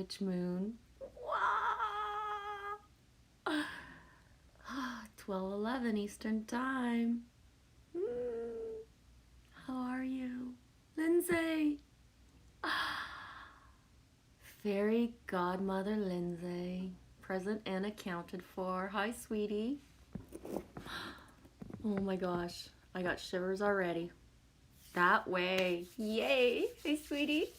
Greenwich moon. Wow. 12:11 Eastern Time. How are you? Lindsay. Fairy godmother Lindsay. Present and accounted for. Hi, sweetie. Oh my gosh. I got shivers already. That way. Yay. Hey, sweetie.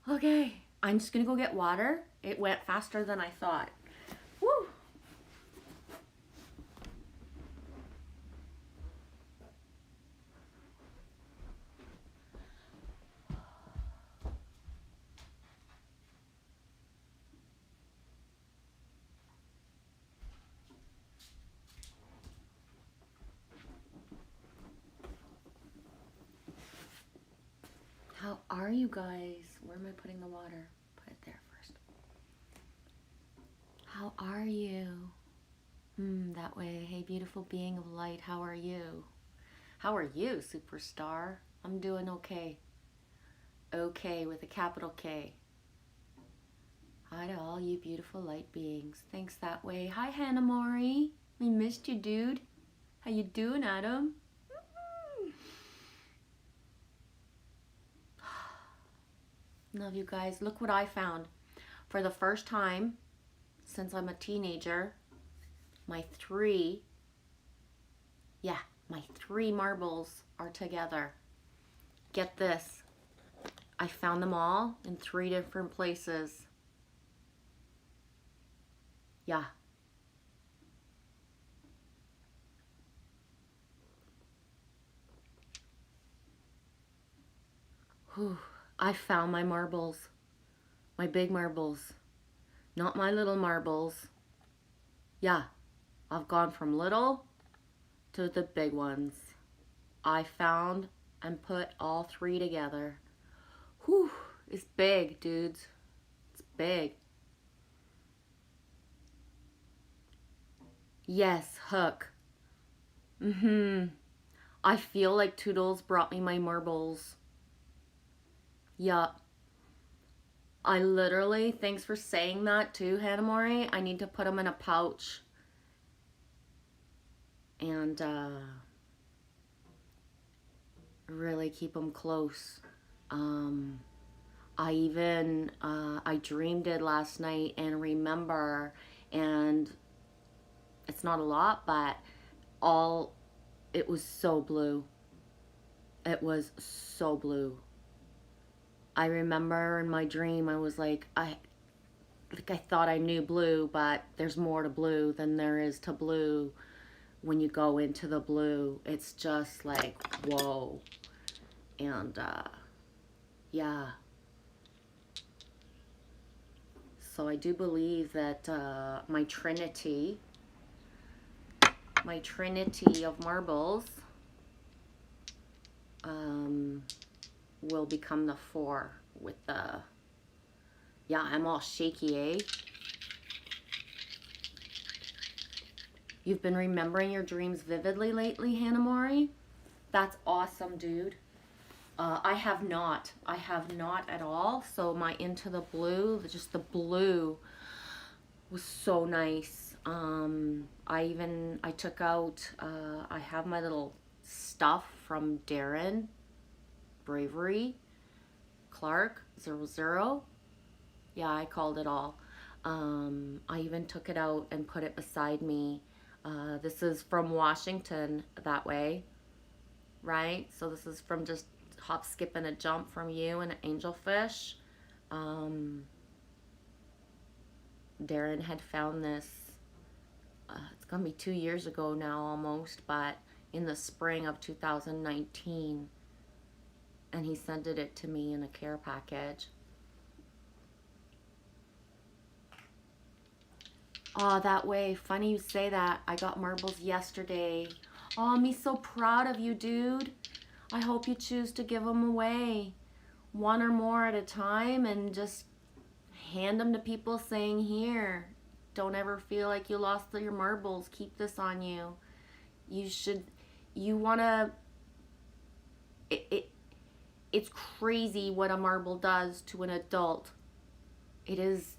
Okay. I'm just going to go get water. It went faster than I thought. Woo. How are you guys? Where am I putting the water? Put it there first. How are you? That way. Hey, beautiful being of light. How are you? How are you, superstar? I'm doing okay. Okay with a capital K. Hi to all you beautiful light beings. Thanks that way. Hi, Hannah Mori. We missed you, dude. How you doing, Adam? Love you guys. Look what I found. For the first time since I'm a teenager, my three marbles are together. Get this. I found them all in 3 different places. Yeah. Whew. I found my marbles. My big marbles. Not my little marbles. Yeah. I've gone from little to the big ones. I found and put all 3 together. Whew. It's big, dudes. It's big. Yes, Hook. I feel like Toodles brought me my marbles. Yup. I literally, thanks for saying that too, Hannah Mori. I need to put them in a pouch. And really keep them close. I dreamed it last night and remember, and it's not a lot, but it was so blue. It was so blue. I remember in my dream, I was like, I thought I knew blue, but there's more to blue than there is to blue. When you go into the blue, it's just like, whoa. And yeah. So I do believe that my trinity of marbles will become the 4 with the, yeah, I'm all shaky, eh? You've been remembering your dreams vividly lately, Hannah Mori? That's awesome, dude. I have not at all. So my Into the Blue, just the blue was so nice. I took out, I have my little stuff from Darren Bravery Clark 00. Yeah, I called it all. I even took it out and put it beside me. This is from Washington that way, right? So this is from just hop, skip, and a jump from you and an angelfish. Darren had found this, it's gonna be 2 years ago now almost, but in the spring of 2019, and he sent it to me in a care package. Oh, that way. Funny you say that. I got marbles yesterday. Oh, me so proud of you, dude. I hope you choose to give them away 1 or more at a time and just hand them to people saying, here, don't ever feel like you lost your marbles. Keep this on you. You want to, It's crazy what a marble does to an adult. It is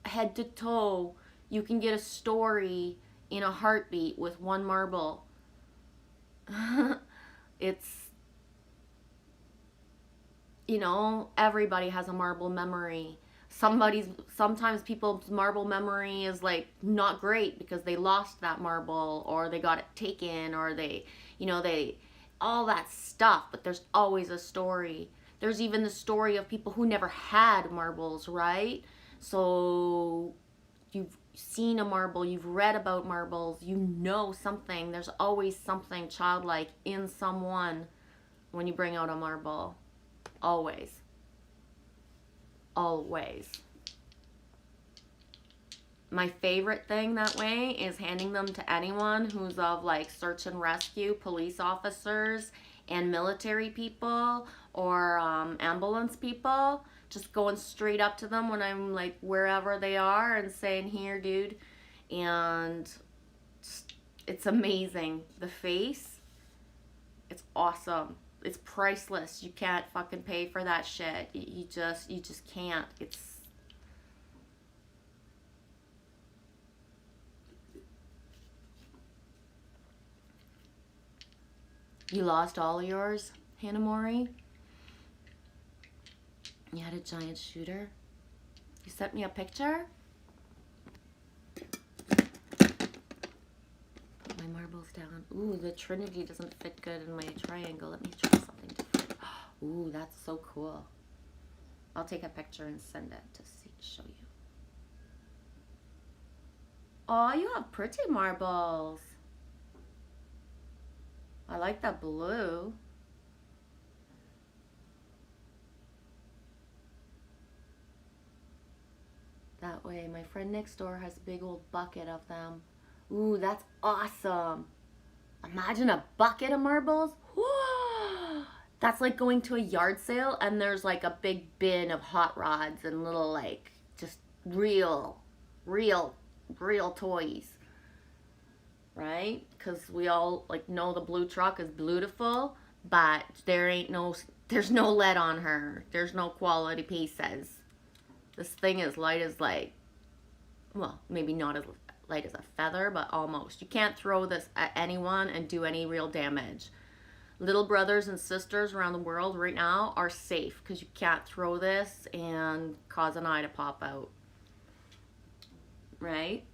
head to toe. You can get a story in a heartbeat with one marble. It's, you know, everybody has a marble memory. Sometimes people's marble memory is like not great because they lost that marble or they got it taken or they, you know, they, all that stuff, but there's always a story. There's even the story of people who never had marbles, right? So you've seen a marble, you've read about marbles, you know something. There's always something childlike in someone when you bring out a marble. Always. Always. My favorite thing that way is handing them to anyone who's of like search and rescue, police officers, and military people or ambulance people. Just going straight up to them when I'm like wherever they are and saying, here, dude. And it's amazing. The face, it's awesome. It's priceless. You can't fucking pay for that shit. You just can't. It's, you lost all yours, Hanamori? You had a giant shooter? You sent me a picture? Put my marbles down. Ooh, the Trinity doesn't fit good in my triangle. Let me try something different. Ooh, that's so cool. I'll take a picture and send it to show you. Oh, you have pretty marbles. I like that blue. That way, my friend next door has a big old bucket of them. Ooh, that's awesome. Imagine a bucket of marbles. That's like going to a yard sale and there's like a big bin of hot rods and little like just real toys. Right? Because we all like know the blue truck is beautiful, but there's no lead on her. There's no quality pieces. This thing is light as like, well, maybe not as light as a feather, but almost. You can't throw this at anyone and do any real damage. Little brothers and sisters around the world right now are safe because you can't throw this and cause an eye to pop out. Right?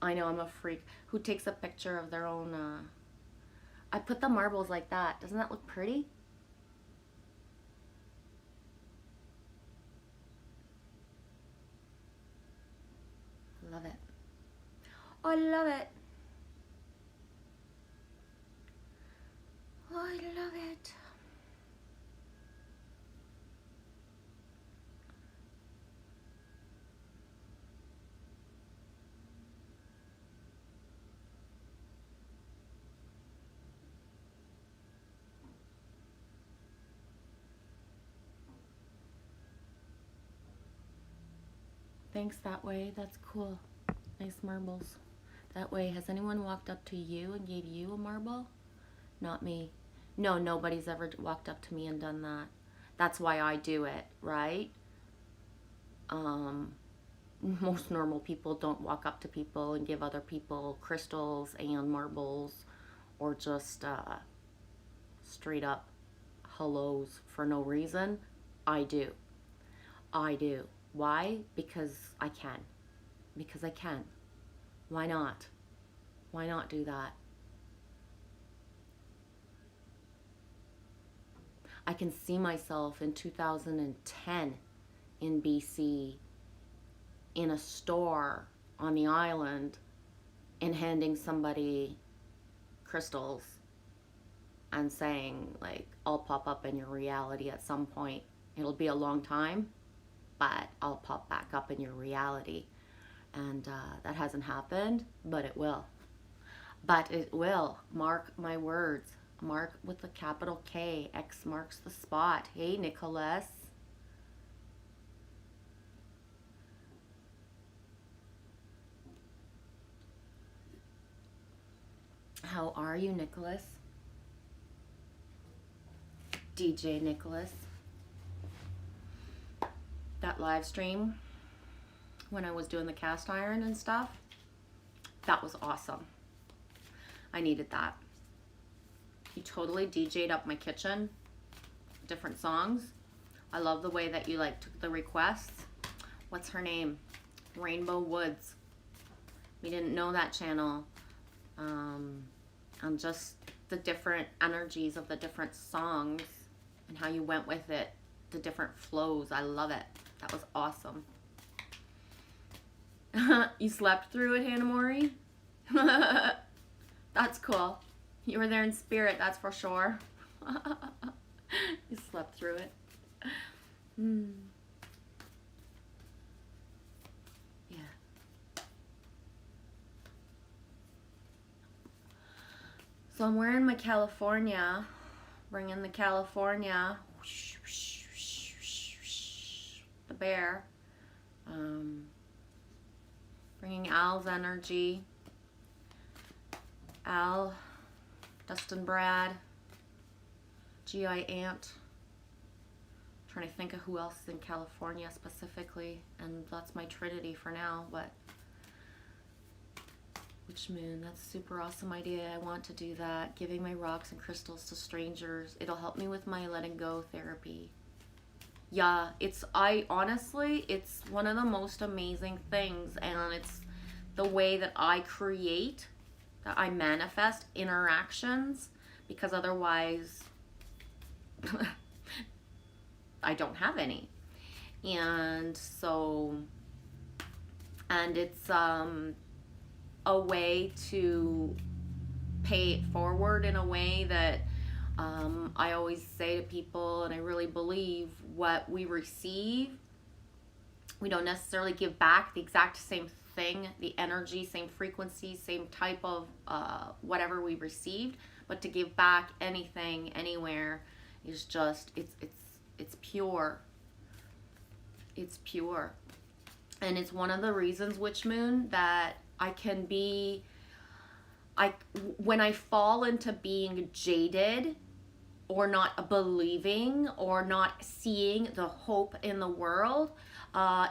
I know, I'm a freak. Who takes a picture of their own, I put the marbles like that. Doesn't that look pretty? Love it. Oh, I love it. Oh, I love it. Thanks that way. That's cool. Nice marbles. That way, has anyone walked up to you and gave you a marble? Not me. No, nobody's ever walked up to me and done that. That's why I do it, right? Most normal people don't walk up to people and give other people crystals and marbles or just straight up hellos for no reason. I do. I do. Why? Because I can. Because I can. Why not? Why not do that? I can see myself in 2010 in BC in a store on the island and handing somebody crystals and saying like, I'll pop up in your reality at some point. It'll be a long time, but I'll pop back up in your reality. And that hasn't happened, but it will. But it will. Mark my words. Mark with a capital K. X marks the spot. Hey, Nicholas. How are you, Nicholas? DJ Nicholas. That live stream when I was doing the cast iron and stuff, that was awesome. I needed that. You totally DJ'd up my kitchen, different songs. I love the way that you like took the requests. What's her name? Rainbow Woods. We didn't know that channel. And just the different energies of the different songs and how you went with it, the different flows. I love it. That was awesome. You slept through it, Hannah Mori? That's cool. You were there in spirit, that's for sure. You slept through it. Yeah. So I'm wearing my California, bringing the California, the bear, bringing Al's energy. Al, Dustin Brad, G.I. Ant. Trying to think of who else is in California specifically, and that's my trinity for now, but Witch Moon, that's a super awesome idea. I want to do that. Giving my rocks and crystals to strangers. It'll help me with my letting go therapy. Yeah, honestly, it's one of the most amazing things, and it's the way that I create, that I manifest interactions, because otherwise I don't have any. And so, and it's a way to pay it forward in a way that I always say to people, and I really believe, what we receive, we don't necessarily give back the exact same thing, the energy, same frequency, same type of whatever we received, but to give back anything, anywhere, is just, it's pure. It's pure. And it's one of the reasons, Witch Moon, that when I fall into being jaded or not believing or not seeing the hope in the world,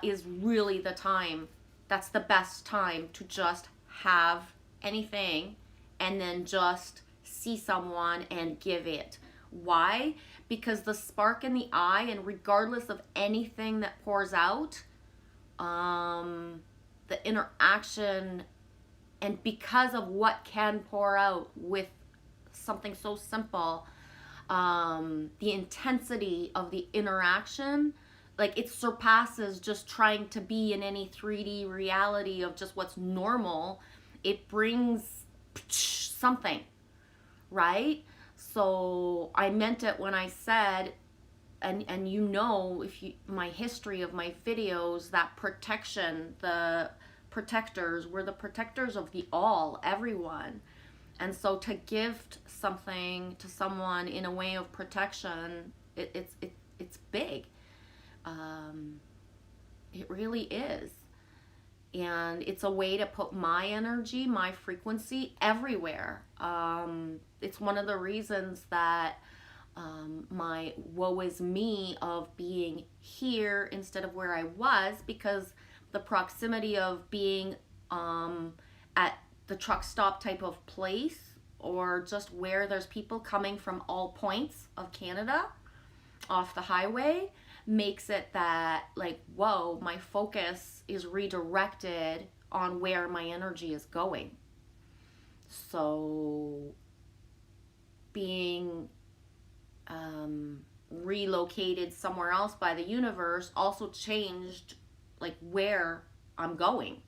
is really the time. That's the best time to just have anything and then just see someone and give it. Why? Because the spark in the eye, and regardless of anything that pours out, the interaction, and because of what can pour out with something so simple, the intensity of the interaction, like, it surpasses just trying to be in any 3D reality of just what's normal. It brings something, right? So I meant it when I said, and you know, my history of my videos, that protection, the protectors, we're the protectors of the all, everyone. And so to gift something to someone in a way of protection, it's big. It really is. And it's a way to put my energy, my frequency everywhere. It's one of the reasons that my woe is me of being here instead of where I was, because the proximity of being at the truck stop type of place, or just where there's people coming from all points of Canada off the highway, makes it that, like, whoa, my focus is redirected on where my energy is going. So being relocated somewhere else by the universe also changed, like, where I'm going.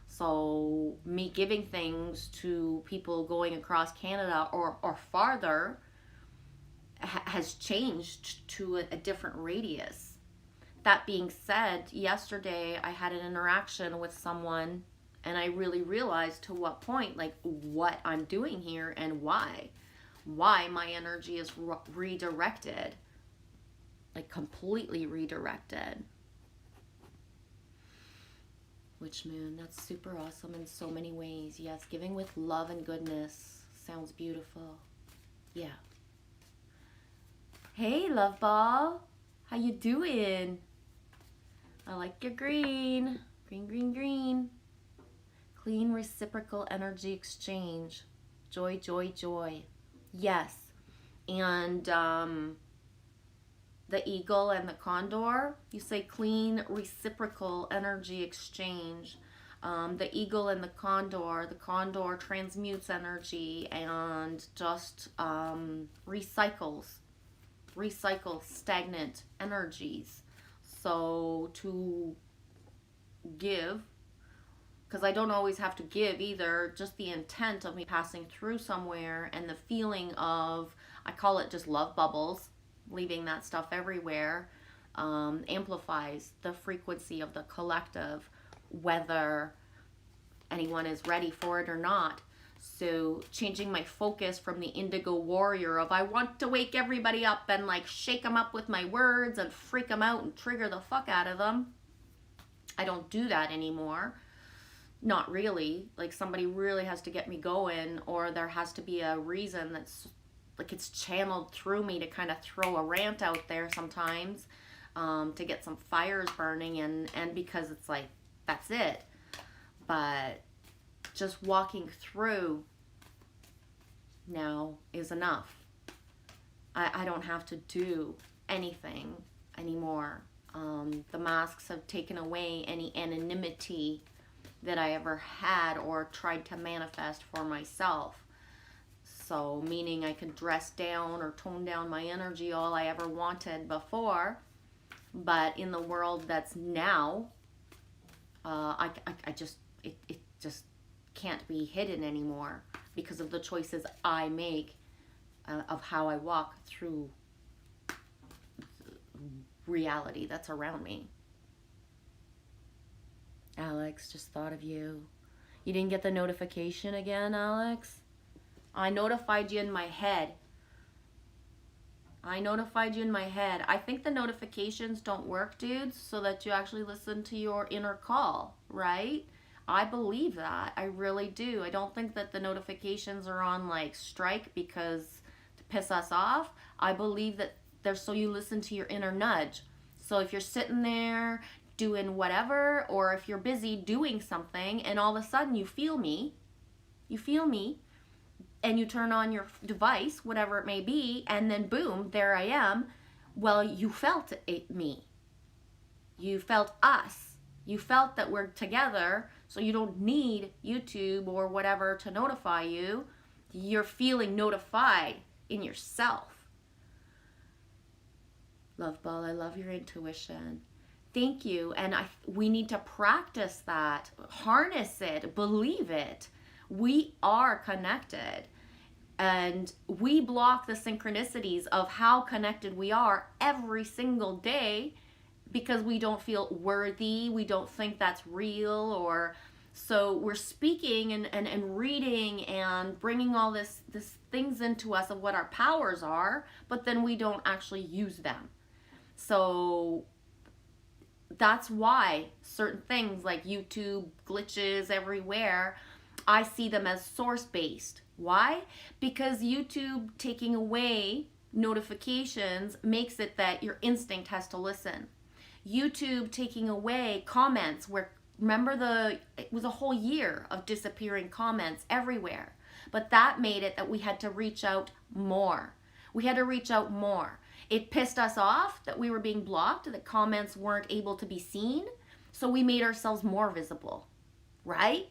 So me giving things to people going across Canada or farther has changed to a different radius. That being said, yesterday I had an interaction with someone, and I really realized to what point, like, what I'm doing here and why. why my energy is redirected, like completely redirected. Witch moon, that's super awesome in so many ways. Yes, giving with love and goodness sounds beautiful. Yeah. Hey, love ball. How you doing? I like your green. Green, green, green. Clean reciprocal energy exchange. Joy, joy, joy. Yes. And the eagle and the condor, you say clean reciprocal energy exchange. The eagle and the condor transmutes energy and just recycles stagnant energies. So to give, because I don't always have to give either, just the intent of me passing through somewhere and the feeling of, I call it just love bubbles, leaving that stuff everywhere, amplifies the frequency of the collective, whether anyone is ready for it or not. So changing my focus from the indigo warrior of I want to wake everybody up and like shake them up with my words and freak them out and trigger the fuck out of them. I don't do that anymore. Not really. Like somebody really has to get me going, or there has to be a reason that's like it's channeled through me to kind of throw a rant out there sometimes, to get some fires burning, and because it's like that's it. But just walking through now is enough. I don't have to do anything anymore. The masks have taken away any anonymity that I ever had or tried to manifest for myself. So meaning I can dress down or tone down my energy all I ever wanted before, but in the world that's now, it just can't be hidden anymore because of the choices I make, of how I walk through reality that's around me. Alex, just thought of you. You didn't get the notification again, Alex? I notified you in my head. I think the notifications don't work, dudes, so that you actually listen to your inner call, right? I believe that. I really do. I don't think that the notifications are on like strike because to piss us off. I believe that they're so you listen to your inner nudge. So if you're sitting there doing whatever, or if you're busy doing something and all of a sudden you feel me, and you turn on your device, whatever it may be, and then boom, there I am. Well, you felt me. You felt us. You felt that we're together, so you don't need YouTube or whatever to notify you. You're feeling notified in yourself. Love ball, I love your intuition. Thank you. And we need to practice that, harness it, believe it. We are connected, and we block the synchronicities of how connected we are every single day because we don't feel worthy. We don't think that's real, or so we're speaking and reading and bringing all this things into us of what our powers are, but then we don't actually use them. So that's why certain things like YouTube glitches everywhere, I see them as source-based. Why? Because YouTube taking away notifications makes it that your instinct has to listen. YouTube taking away comments, where remember it was a whole year of disappearing comments everywhere. But that made it that we had to reach out more. It pissed us off that we were being blocked, that comments weren't able to be seen. So we made ourselves more visible, right?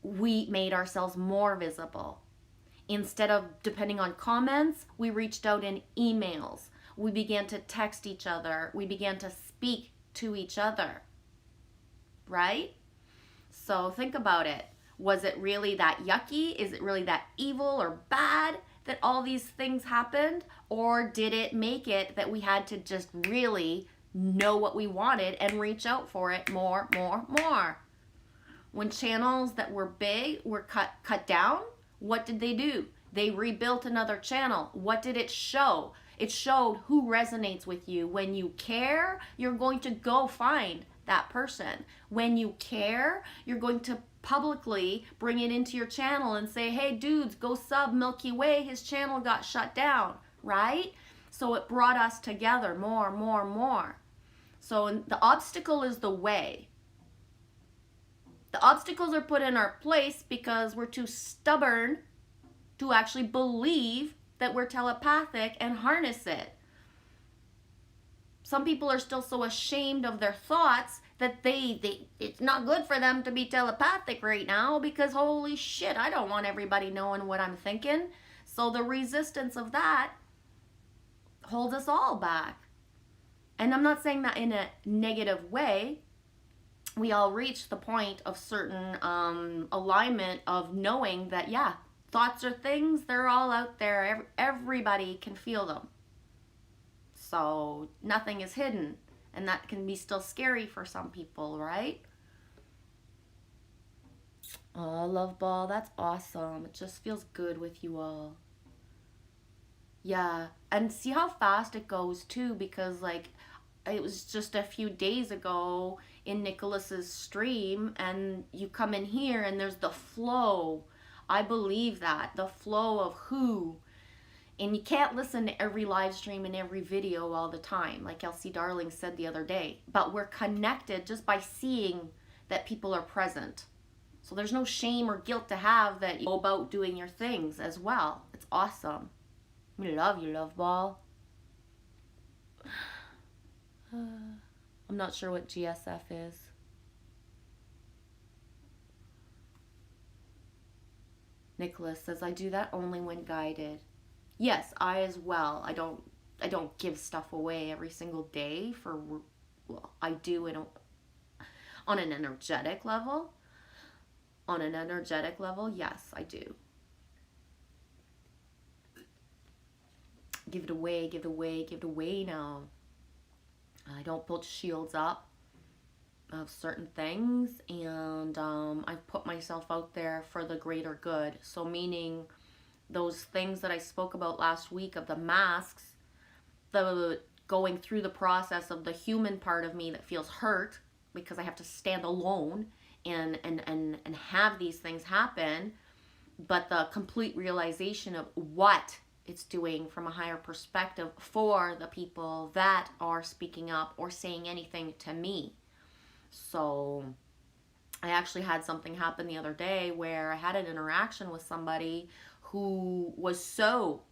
We made ourselves more visible. Instead of depending on comments, we reached out in emails. We began to text each other. We began to speak to each other, right? So think about it. Was it really that yucky? Is it really that evil or bad that all these things happened? Or did it make it that we had to just really know what we wanted and reach out for it more? When channels that were big were cut down, what did they do? They rebuilt another channel. What did it show? It showed who resonates with you. When you care, you're going to go find that person. When you care, you're going to publicly bring it into your channel and say, hey dudes, go sub Milky Way, his channel got shut down, right? So it brought us together more. So the obstacle is the way. The obstacles are put in our place because we're too stubborn to actually believe that we're telepathic and harness it. Some people are still so ashamed of their thoughts that it's not good for them to be telepathic right now because holy shit, I don't want everybody knowing what I'm thinking. So the resistance of that holds us all back. And I'm not saying that in a negative way. We all reach the point of certain alignment of knowing that, yeah, thoughts are things, they're all out there. Everybody can feel them. So nothing is hidden. And that can be still scary for some people, right? Oh, love ball, that's awesome. It just feels good with you all. Yeah, and see how fast it goes too, because like it was just a few days ago in Nicholas's stream, and you come in here and there's the flow. I believe that the flow of who. And you can't listen to every live stream and every video all the time, like Elsie Darling said the other day. But we're connected just by seeing that people are present. So there's no shame or guilt to have that you go about doing your things as well. It's awesome. We love you, love ball. I'm not sure what GSF is. Nicholas says, I do that only when guided. Yes, I as well. I don't give stuff away every single day for, well, I do it on an energetic level. On an energetic level, yes, I do. Give it away, give it away, give it away now. I don't put shields up of certain things, and I've put myself out there for the greater good. So meaning those things that I spoke about last week of the masks, the going through the process of the human part of me that feels hurt because I have to stand alone and have these things happen, but the complete realization of what it's doing from a higher perspective for the people that are speaking up or saying anything to me. So I actually had something happen the other day where I had an interaction with somebody who was so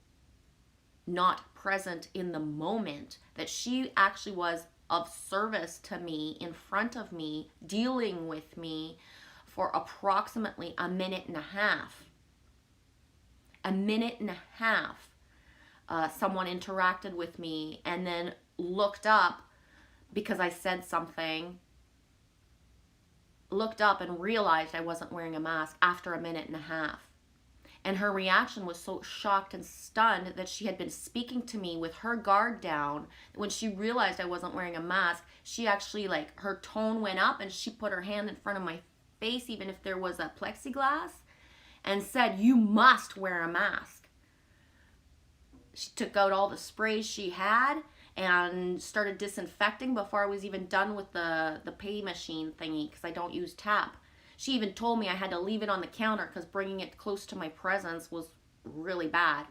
not present in the moment that she actually was of service to me in front of me, dealing with me for approximately a minute and a half. A minute and a half. Someone interacted with me and then looked up because I said something, looked up and realized I wasn't wearing a mask after a minute and a half. And her reaction was so shocked and stunned that she had been speaking to me with her guard down. When she realized I wasn't wearing a mask, she actually, like, her tone went up and she put her hand in front of my face, even if there was a plexiglass, and said, you must wear a mask. She took out all the sprays she had and started disinfecting before I was even done with the pay machine thingy, because I don't use tap. She even told me I had to leave it on the counter because bringing it close to my presence was really bad.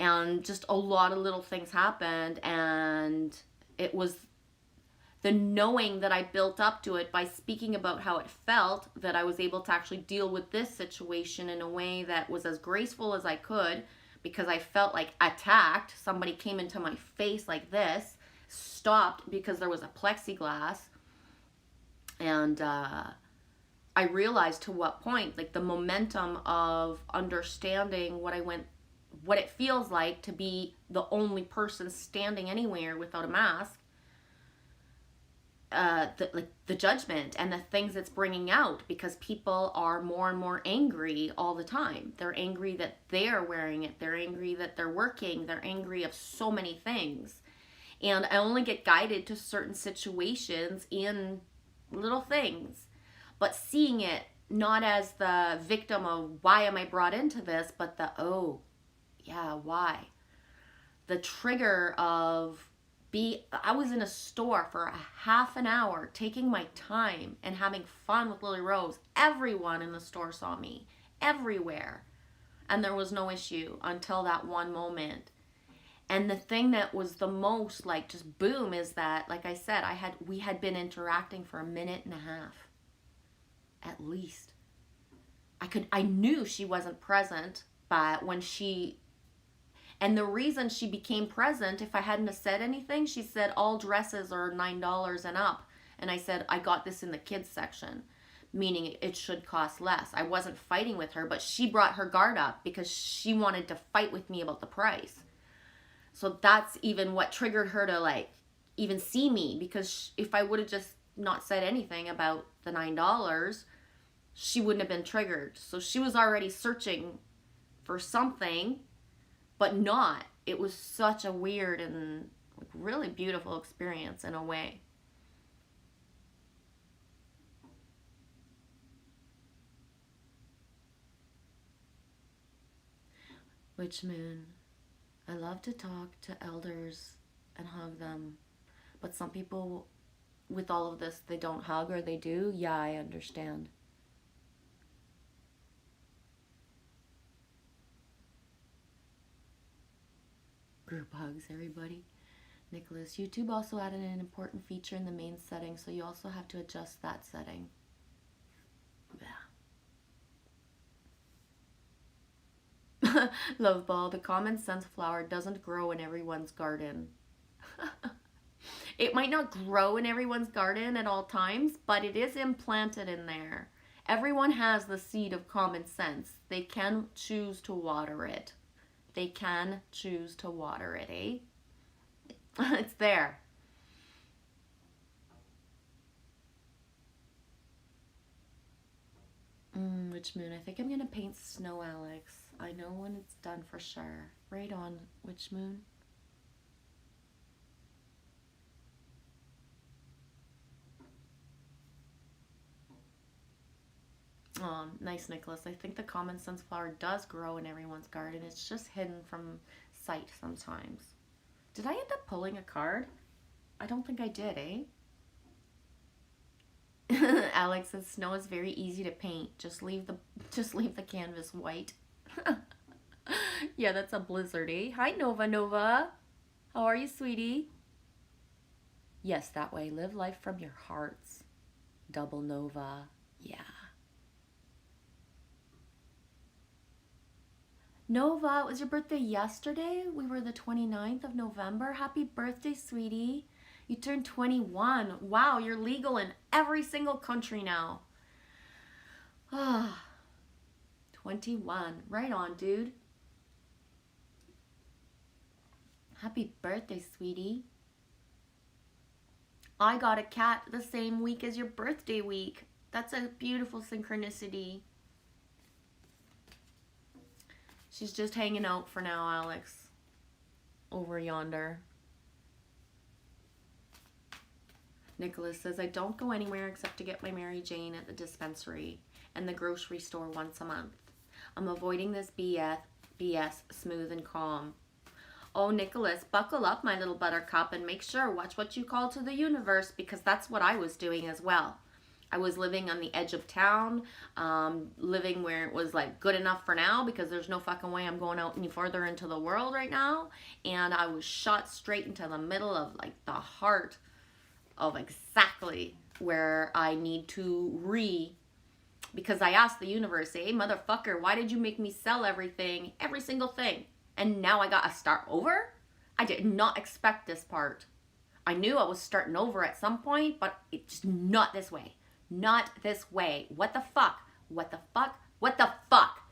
And just a lot of little things happened, and it was the knowing that I built up to it by speaking about how it felt that I was able to actually deal with this situation in a way that was as graceful as I could, because I felt like attacked. Somebody came into my face like this, stopped because there was a plexiglass, and I realized to what point, like the momentum of understanding what it feels like to be the only person standing anywhere without a mask, the judgment and the things it's bringing out, because people are more and more angry all the time. They're angry that they're wearing it. They're angry that they're working. They're angry of so many things. And I only get guided to certain situations in little things. But seeing it not as the victim of why am I brought into this, but the, oh, yeah, why? The trigger of I was in a store for a half an hour taking my time and having fun with Lily Rose. Everyone in the store saw me, everywhere. And there was no issue until that one moment. And the thing that was the most like just boom is that, like I said, we had been interacting for a minute and a half at least. I knew she wasn't present, but and the reason she became present, if I hadn't have said anything, she said all dresses are $9 and up. And I said, I got this in the kids section, meaning it should cost less. I wasn't fighting with her, but she brought her guard up because she wanted to fight with me about the price. So that's even what triggered her to like even see me, because if I would have just not said anything about the $9, she wouldn't have been triggered. So she was already searching for something, but not. It was such a weird and like really beautiful experience in a way. Witch Moon, I love to talk to elders and hug them, but some people with all of this, they don't hug, or they do. Yeah, I understand. Group hugs, everybody. Nicholas, YouTube also added an important feature in the main setting, so you also have to adjust that setting. Yeah. Love Ball, the common sense flower doesn't grow in everyone's garden. It might not grow in everyone's garden at all times, but it is implanted in there. Everyone has the seed of common sense. They can choose to water it. They can choose to water it, eh? It's there. Witch Moon, I think I'm going to paint snow, Alex. I know when it's done for sure. Right on, Witch Moon. Nice, Nicholas. I think the common sense flower does grow in everyone's garden. It's just hidden from sight sometimes. Did I end up pulling a card? I don't think I did, eh? Alex says snow is very easy to paint. Just leave the canvas white. Yeah, that's a blizzard, eh? Hi, Nova Nova. How are you, sweetie? Yes, that way. Live life from your hearts. Double Nova. Yeah. Nova, it was your birthday yesterday. We were the 29th of November. Happy birthday, sweetie. You turned 21. Wow, you're legal in every single country now. Ah, 21. Right on, dude. Happy birthday, sweetie. I got a cat the same week as your birthday week. That's a beautiful synchronicity. She's just hanging out for now, Alex. Over yonder. Nicholas says, I don't go anywhere except to get my Mary Jane at the dispensary and the grocery store once a month. I'm avoiding this BS smooth and calm. Oh, Nicholas, buckle up, my little buttercup, and make sure, watch what you call to the universe, because that's what I was doing as well. I was living on the edge of town, living where it was like good enough for now, because there's no fucking way I'm going out any further into the world right now. And I was shot straight into the middle of like the heart of exactly where I need to because I asked the universe, hey, motherfucker, why did you make me sell everything, every single thing? And now I gotta start over? I did not expect this part. I knew I was starting over at some point, but it's not this way. Not this way. What the fuck? What the fuck? What the fuck?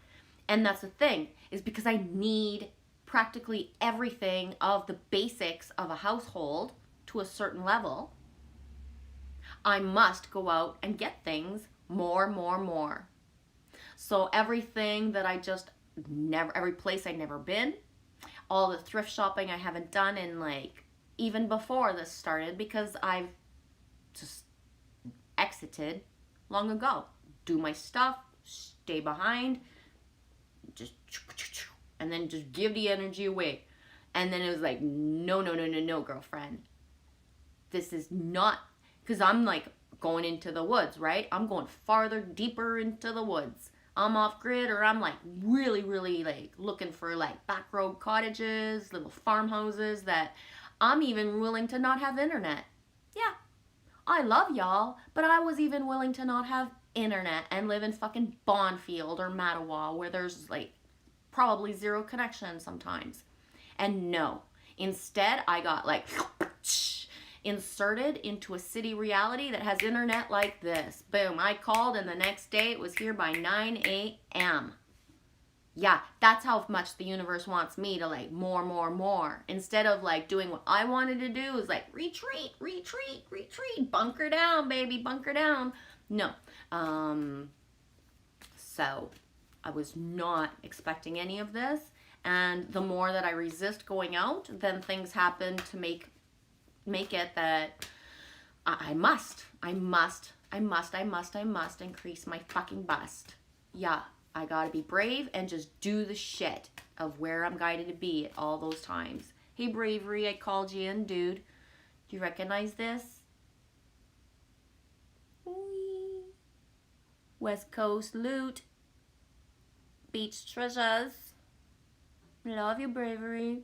And that's the thing, is because I need practically everything of the basics of a household to a certain level. I must go out and get things more. So everything that I just every place I'd never been, all the thrift shopping I haven't done in like, even before this started, because I've just exited long ago. do my stuff, stay behind, just, and then just give the energy away. And then it was like, no, no, no, no, no, girlfriend. This is not, because I'm like going into the woods, right? I'm going farther, deeper into the woods. I'm off grid, or I'm like really, really like looking for like back road cottages, little farmhouses that I'm even willing to not have internet. Yeah, I love y'all, but I was even willing to not have internet and live in fucking Bonfield or Mattawa, where there's like probably zero connection sometimes. And no, instead I got like inserted into a city reality that has internet like this. Boom, I called and the next day it was here by 9 a.m. Yeah, that's how much the universe wants me to like more, more, more. Instead of like doing what I wanted to do is like retreat, retreat, retreat, bunker down, baby, bunker down. No. So I was not expecting any of this. And the more that I resist going out, then things happen to make it that I must increase my fucking bust. Yeah, I gotta be brave and just do the shit of where I'm guided to be at all those times. Hey, Bravery, I called you in, dude. Do you recognize this? Whee. West Coast loot. Beach treasures. Love you, Bravery.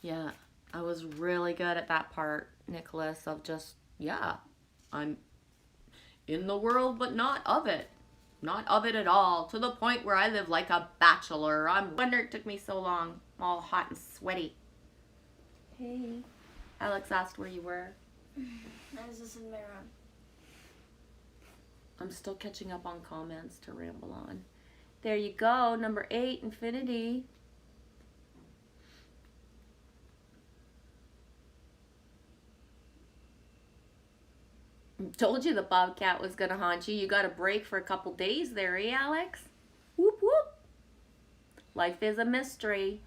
Yeah, I was really good at that part, Nicholas, of just, yeah, I'm in the world, but not of it. Not of it at all, to the point where I live like a bachelor. I wonder it took me so long, all hot and sweaty. Hey, Alex asked where you were. I was just in my room. I'm still catching up on comments to ramble on. There you go, number 8, Infinity. Told you the bobcat was gonna haunt you. You got a break for a couple days there, eh, Alex? Whoop whoop. Life is a mystery.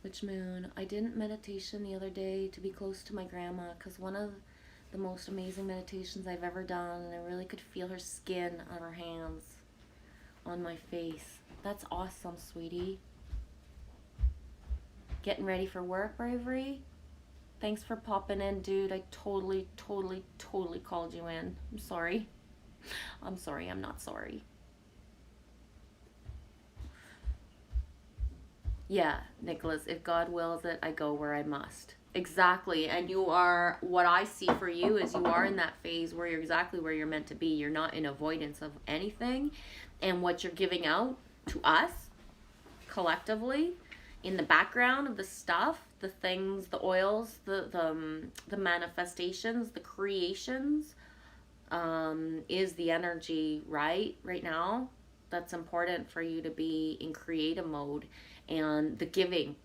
Witch moon. I didn't meditation the other day to be close to my grandma, because one of the most amazing meditations I've ever done, and I really could feel her skin on her hands, on my face. That's awesome, sweetie. Getting ready for work, Bravery? Thanks for popping in, dude. I totally called you in. I'm sorry. I'm sorry, I'm not sorry. Yeah, Nicholas, if God wills it, I go where I must. Exactly. And you are, what I see for you is you are in that phase where you're exactly where you're meant to be. You're not in avoidance of anything. And what you're giving out to us, collectively, in the background of the stuff, the things, the oils, the manifestations, the creations, is the energy, right now. That's important for you to be in creative mode, and the giving.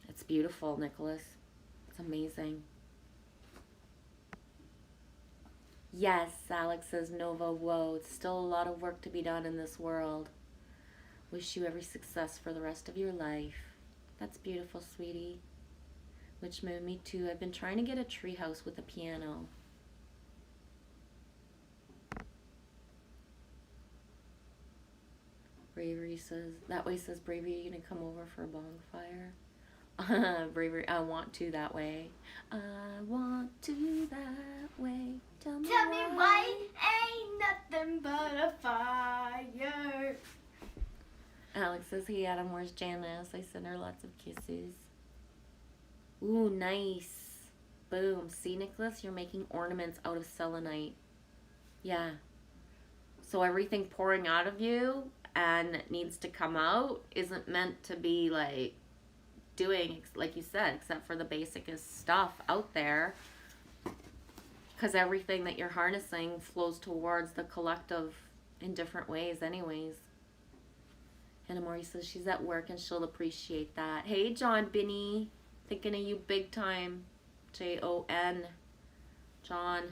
It's beautiful, Nicholas. It's amazing. Yes, Alex says Nova, whoa, it's still a lot of work to be done in this world. Wish you every success for the rest of your life. That's beautiful, sweetie. Witch moon, me too. I've been trying to get a treehouse with a piano. Bravery says, that way says, Bravery, are you gonna come over for a bonfire? Bravery, I want to that way. I want to that way. Tell me why ain't nothing but a fire. Alex says, hey Adam, where's Janice? I send her lots of kisses. Ooh, nice. Boom. See, Nicholas, you're making ornaments out of selenite. Yeah. So everything pouring out of you and needs to come out isn't meant to be like doing, like you said, except for the basicest stuff out there. Because everything that you're harnessing flows towards the collective in different ways anyways. Hannah Mori says she's at work and she'll appreciate that. Hey, John Binney. Thinking of you big time. Jon. John.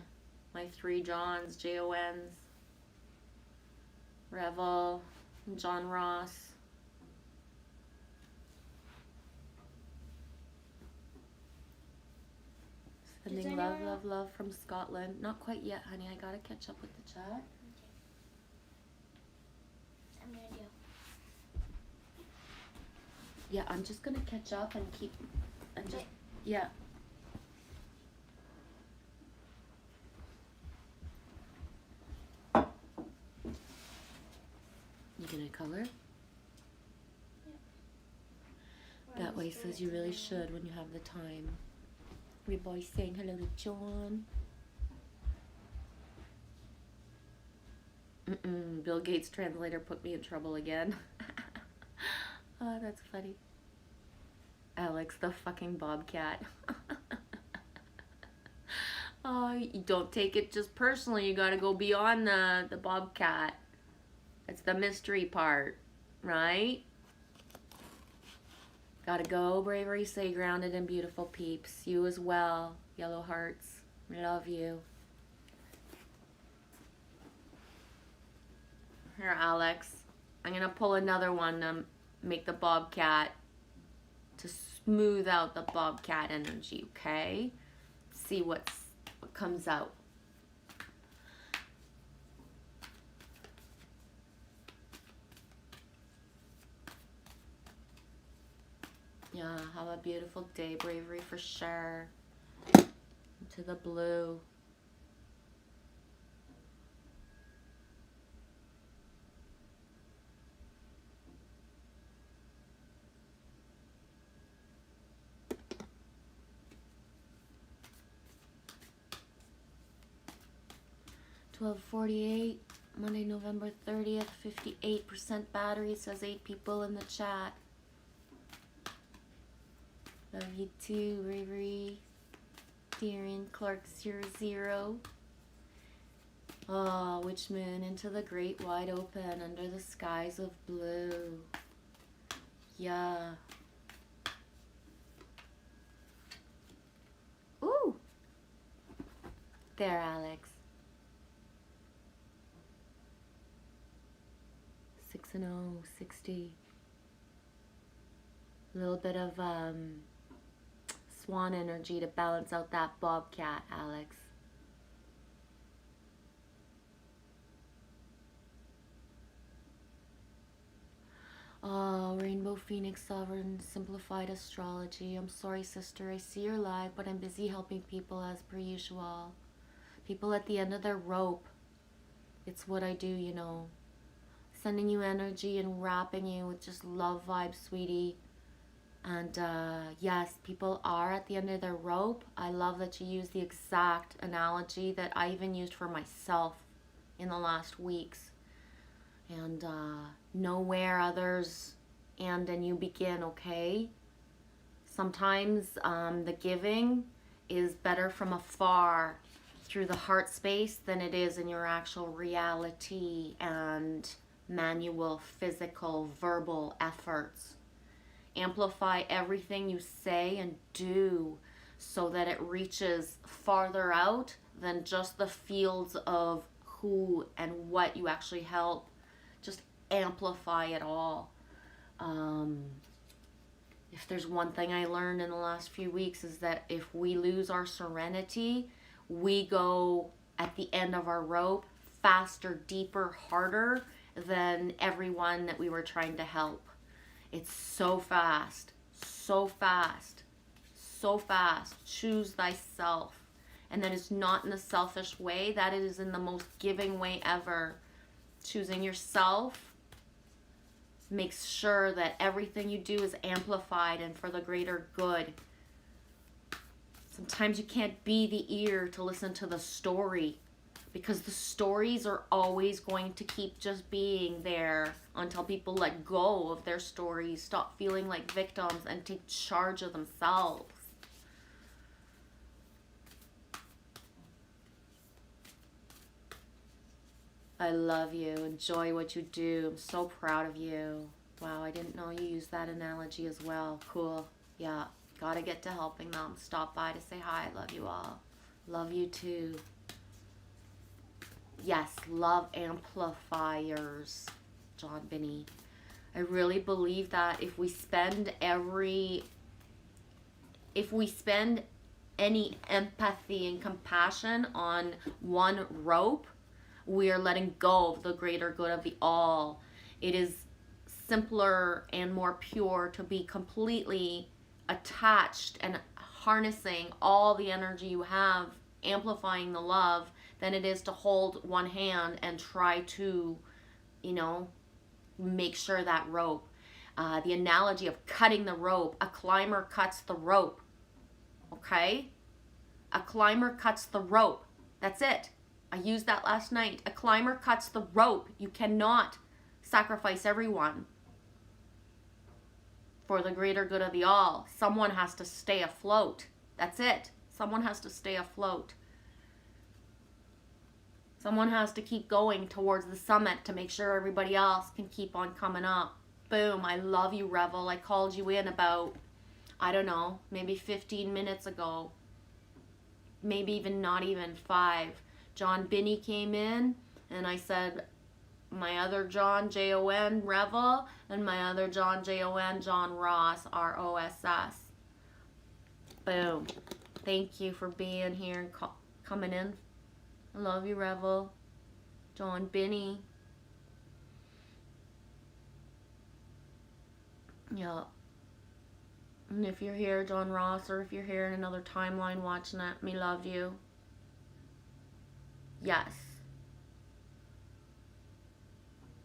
My 3 Johns. Jons. Revel. John Ross. Sending love, love, love from Scotland. Not quite yet, honey. I gotta catch up with the chat. I'm gonna do. Yeah, I'm just gonna catch up and keep, and just, yeah. You gonna color? That way says you really should when you have the time. We boys saying hello to John. Bill Gates translator put me in trouble again. Oh, that's funny. Alex, the fucking bobcat. Oh, you don't take it just personally. You gotta go beyond the bobcat. It's the mystery part, right? Gotta go, bravery, stay grounded and beautiful, peeps. You as well, yellow hearts. We love you. Here, Alex. I'm gonna pull another one to make the bobcat, to smooth out the bobcat energy, okay? See what comes out. Yeah, have a beautiful day, bravery for sure. To the blue. $12:48, Monday, November 30th, 58% battery, says 8 people in the chat. Love you too, Bravery. Darren Clark 00. Oh, Witch Moon into the great wide open under the skies of blue. Yeah. Ooh. There, Alex. 6-0, 60. A little bit of swan energy to balance out that bobcat, Alex. Oh, Rainbow Phoenix Sovereign Simplified Astrology. I'm sorry, sister. I see you're live, but I'm busy helping people as per usual. People at the end of their rope. It's what I do, you know. Sending you energy and wrapping you with just love vibes, sweetie. And yes, people are at the end of their rope. I love that you use the exact analogy that I even used for myself in the last weeks. And know where others end and you begin, okay? Sometimes the giving is better from afar through the heart space than it is in your actual reality and manual, physical, verbal efforts. Amplify everything you say and do so that it reaches farther out than just the fields of who and what you actually help. Just amplify it all. If there's one thing I learned in the last few weeks is that if we lose our serenity, we go at the end of our rope faster, deeper, harder than everyone that we were trying to help. It's so fast, so fast, so fast. Choose thyself. And that is not in a selfish way. That is in the most giving way ever. Choosing yourself makes sure that everything you do is amplified and for the greater good. Sometimes you can't be the ear to listen to the story, because the stories are always going to keep just being there until people let go of their stories, stop feeling like victims, and take charge of themselves. I love you. Enjoy what you do. I'm so proud of you. Wow, I didn't know you used that analogy as well. Cool. Yeah, gotta get to helping them. Stop by to say hi. Love you all. Love you too. Yes, love amplifiers. John Binney. I really believe that if we spend any empathy and compassion on one rope, we are letting go of the greater good of the all. It is simpler and more pure to be completely attached and harnessing all the energy you have, amplifying the love, than it is to hold one hand and try to, make sure that rope. The analogy of cutting the rope, a climber cuts the rope. Okay? A climber cuts the rope. That's it. I used that last night. A climber cuts the rope. You cannot sacrifice everyone for the greater good of the all. Someone has to stay afloat. That's it. Someone has to stay afloat. Someone has to keep going towards the summit to make sure everybody else can keep on coming up. Boom. I love you, Revel. I called you in about, I don't know, maybe 15 minutes ago. Maybe not even 5. John Binney came in and I said, my other John, Jon, Revel, and my other John, Jon, John Ross, ROSS. Boom. Thank you for being here and coming in. I love you, Revel. John Binney. Yeah. And if you're here, John Ross, or if you're here in another timeline watching it, me love you. Yes.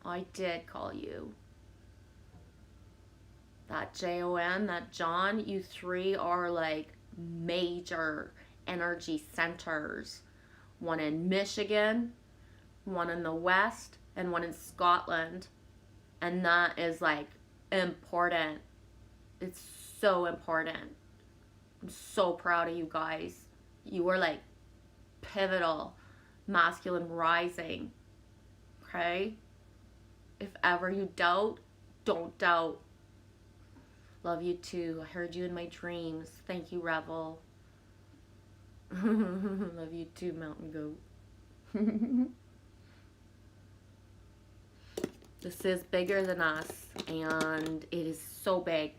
I did call you. That Jon, that John, you three are like major energy centers. One in Michigan, one in the West, and one in Scotland. And that is like important. It's so important. I'm so proud of you guys. You are like pivotal, masculine rising. Okay? If ever you doubt, don't doubt. Love you too. I heard you in my dreams. Thank you, Revel. Love you too, Mountain Goat. This is bigger than us, and it is so big.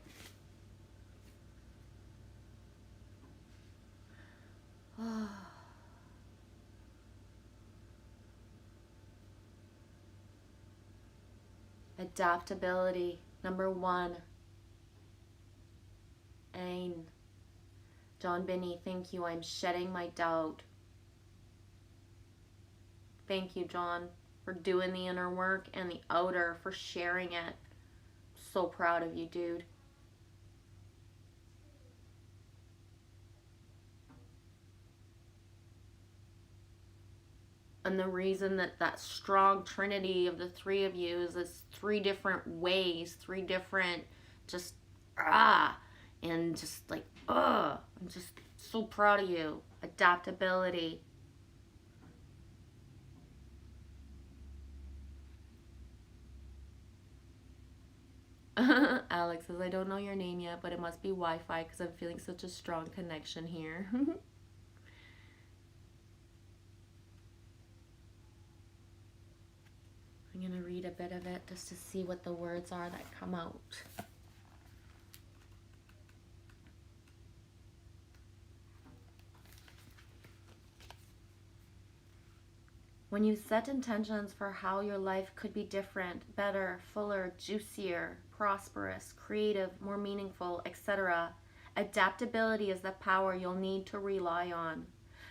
Adaptability, number 1. Ain. John Binney, thank you. I'm shedding my doubt. Thank you, John, for doing the inner work and the outer, for sharing it. So proud of you, dude. And the reason that strong trinity of the 3 of you is this 3 different ways, 3 different just and just like I'm just so proud of you. Adaptability. Alex says, I don't know your name yet, but it must be Wi-Fi because I'm feeling such a strong connection here. I'm going to read a bit of it just to see what the words are that come out. When you set intentions for how your life could be different, better, fuller, juicier, prosperous, creative, more meaningful, etc., adaptability is the power you'll need to rely on.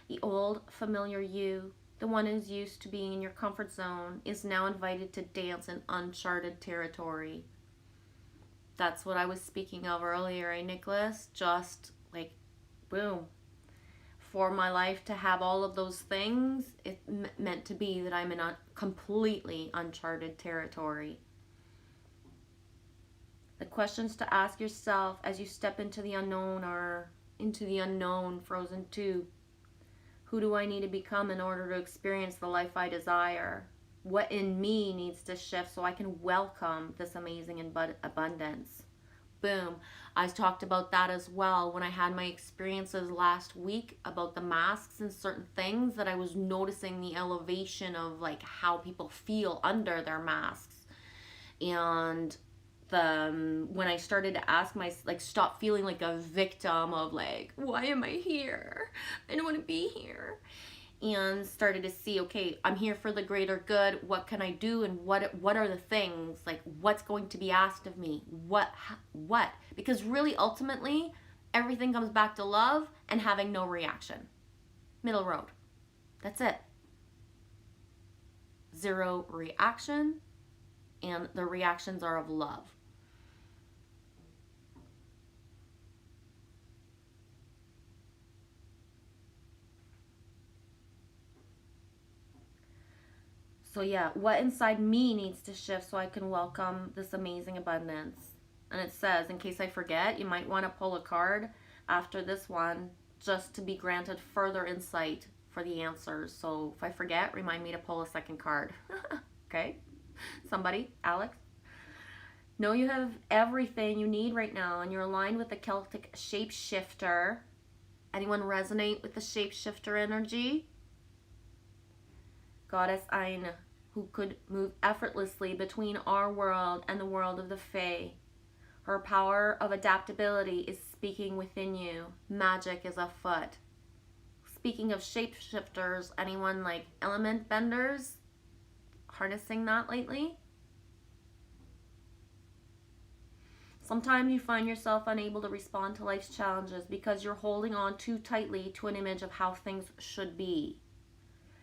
The old, familiar you, the one who's used to being in your comfort zone, is now invited to dance in uncharted territory. That's what I was speaking of earlier, Nicholas? Just like, boom. For my life to have all of those things, it meant to be that I'm in a completely uncharted territory. The questions to ask yourself as you step into the unknown are, into the unknown, Frozen 2. Who do I need to become in order to experience the life I desire? What in me needs to shift so I can welcome this amazing abundance? Boom. I talked about that as well when I had my experiences last week about the masks and certain things, that I was noticing the elevation of like how people feel under their masks. And when I started to ask stop feeling like a victim of like, why am I here? I don't want to be here. And started to see, okay, I'm here for the greater good. What can I do? And what are the things, like, what's going to be asked of me? What? Because really, ultimately, everything comes back to love and having no reaction. Middle road. That's it. Zero reaction, and the reactions are of love. So yeah, what inside me needs to shift so I can welcome this amazing abundance? And it says, in case I forget, you might want to pull a card after this one just to be granted further insight for the answers. So if I forget, remind me to pull a second card. Okay? Somebody? Alex? Know you have everything you need right now, and you're aligned with the Celtic shapeshifter. Anyone resonate with the shapeshifter energy? Goddess Aine, who could move effortlessly between our world and the world of the Fae. Her power of adaptability is speaking within you. Magic is afoot. Speaking of shapeshifters, anyone like element benders harnessing that lately? Sometimes you find yourself unable to respond to life's challenges because you're holding on too tightly to an image of how things should be.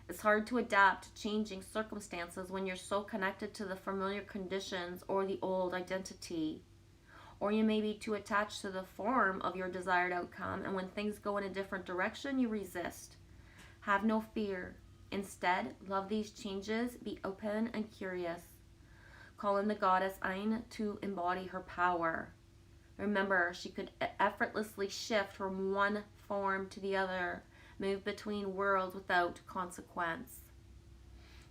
It's hard to adapt to changing circumstances when you're so connected to the familiar conditions or the old identity. Or you may be too attached to the form of your desired outcome, and when things go in a different direction, you resist. Have no fear. Instead, love these changes, be open and curious. Call in the goddess Aine to embody her power. Remember, she could effortlessly shift from one form to the other, move between worlds without consequence.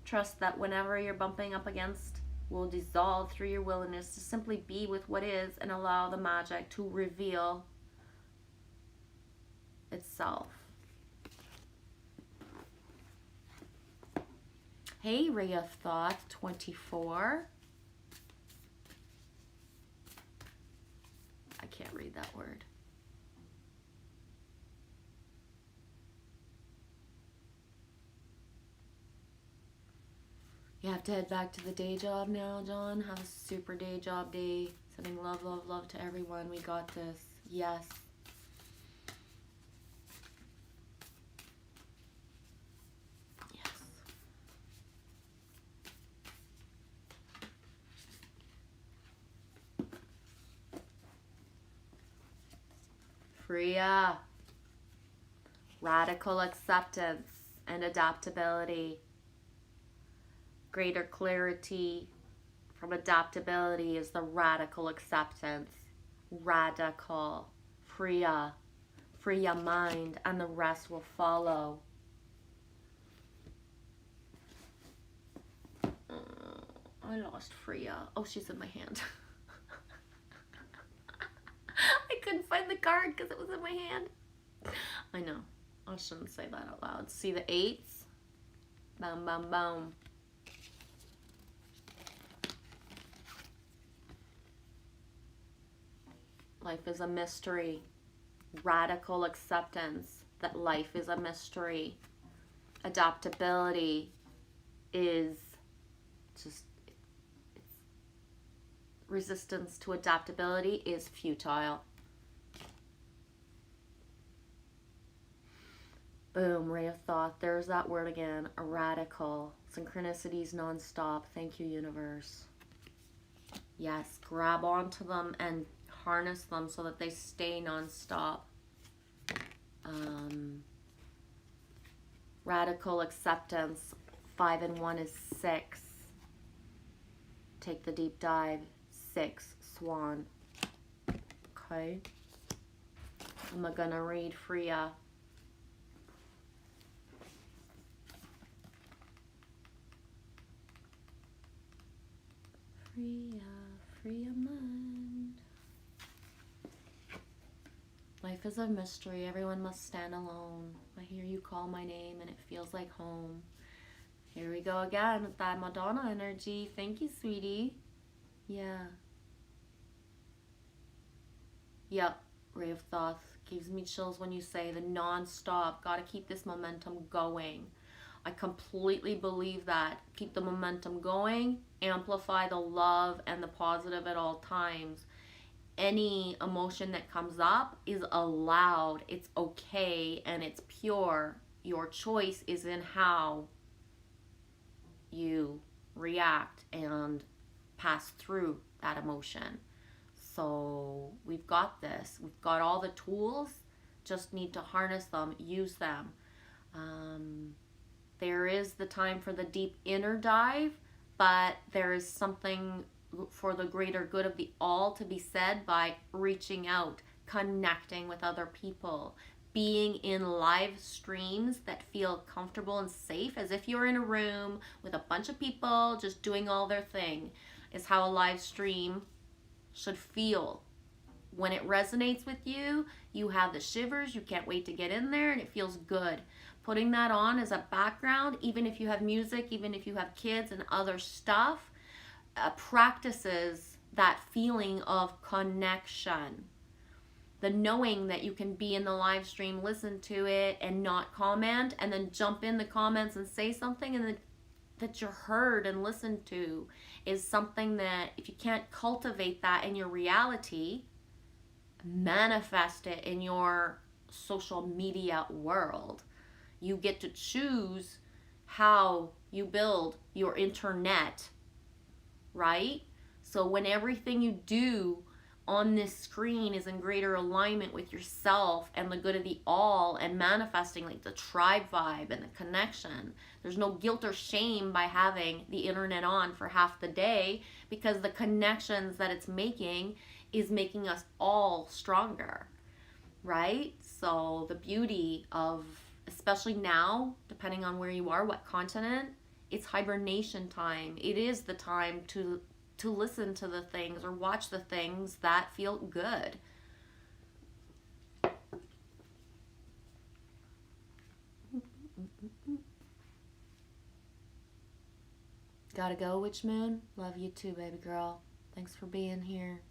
Trust that whenever you're bumping up against will dissolve through your willingness to simply be with what is and allow the magic to reveal itself. Hey, Ray of Thought 24. I can't read that word. You have to head back to the day job now, John. Have a super day job day. Sending love, love, love to everyone. We got this. Yes. Yes. Freya. Radical acceptance and adaptability. Greater clarity from adaptability is the radical acceptance. Radical. Freya. Free your mind, and the rest will follow. I lost Freya. Oh, she's in my hand. I couldn't find the card because it was in my hand. I know. I shouldn't say that out loud. See the 8s? Boom, boom, boom. Life is a mystery. Radical acceptance that life is a mystery. Adaptability is just, resistance to adaptability is futile. Boom, ray of thought. There's that word again. A radical. Synchronicities nonstop. Thank you, universe. Yes, grab onto them and harness them so that they stay nonstop. Radical acceptance. 5 and 1 is 6. Take the deep dive. 6, swan. Okay. I'm gonna read Freya. Freya mind. Life is a mystery. Everyone must stand alone. I hear you call my name and it feels like home. Here we go again with that Madonna energy. Thank you, sweetie. Yeah. Yep. Ray of Thoth gives me chills when you say the non-stop. Got to keep this momentum going. I completely believe that. Keep the momentum going. Amplify the love and the positive at all times. Any emotion that comes up is allowed. It's okay and it's pure. Your choice is in how you react and pass through that emotion. So we've got this. We've got all the tools. Just need to harness them, use them. There is the time for the deep inner dive, but there is something for the greater good of the all to be said by reaching out, connecting with other people, being in live streams that feel comfortable and safe, as if you're in a room with a bunch of people just doing all their thing, is how a live stream should feel. When it resonates with you, you have the shivers, you can't wait to get in there, and it feels good. Putting that on as a background, even if you have music, even if you have kids and other stuff, practices that feeling of connection. The knowing that you can be in the live stream, listen to it, and not comment, and then jump in the comments and say something, and then that you're heard and listened to, is something that if you can't cultivate that in your reality, manifest it in your social media world. You get to choose how you build your internet, right? So when everything you do on this screen is in greater alignment with yourself and the good of the all, and manifesting like the tribe vibe and the connection, there's no guilt or shame by having the internet on for half the day, because the connections that it's making is making us all stronger, right? So the beauty of, especially now, depending on where you are, what continent, it's hibernation time. It is the time to listen to the things or watch the things that feel good. Gotta go, Witch Moon. Love you too, baby girl. Thanks for being here.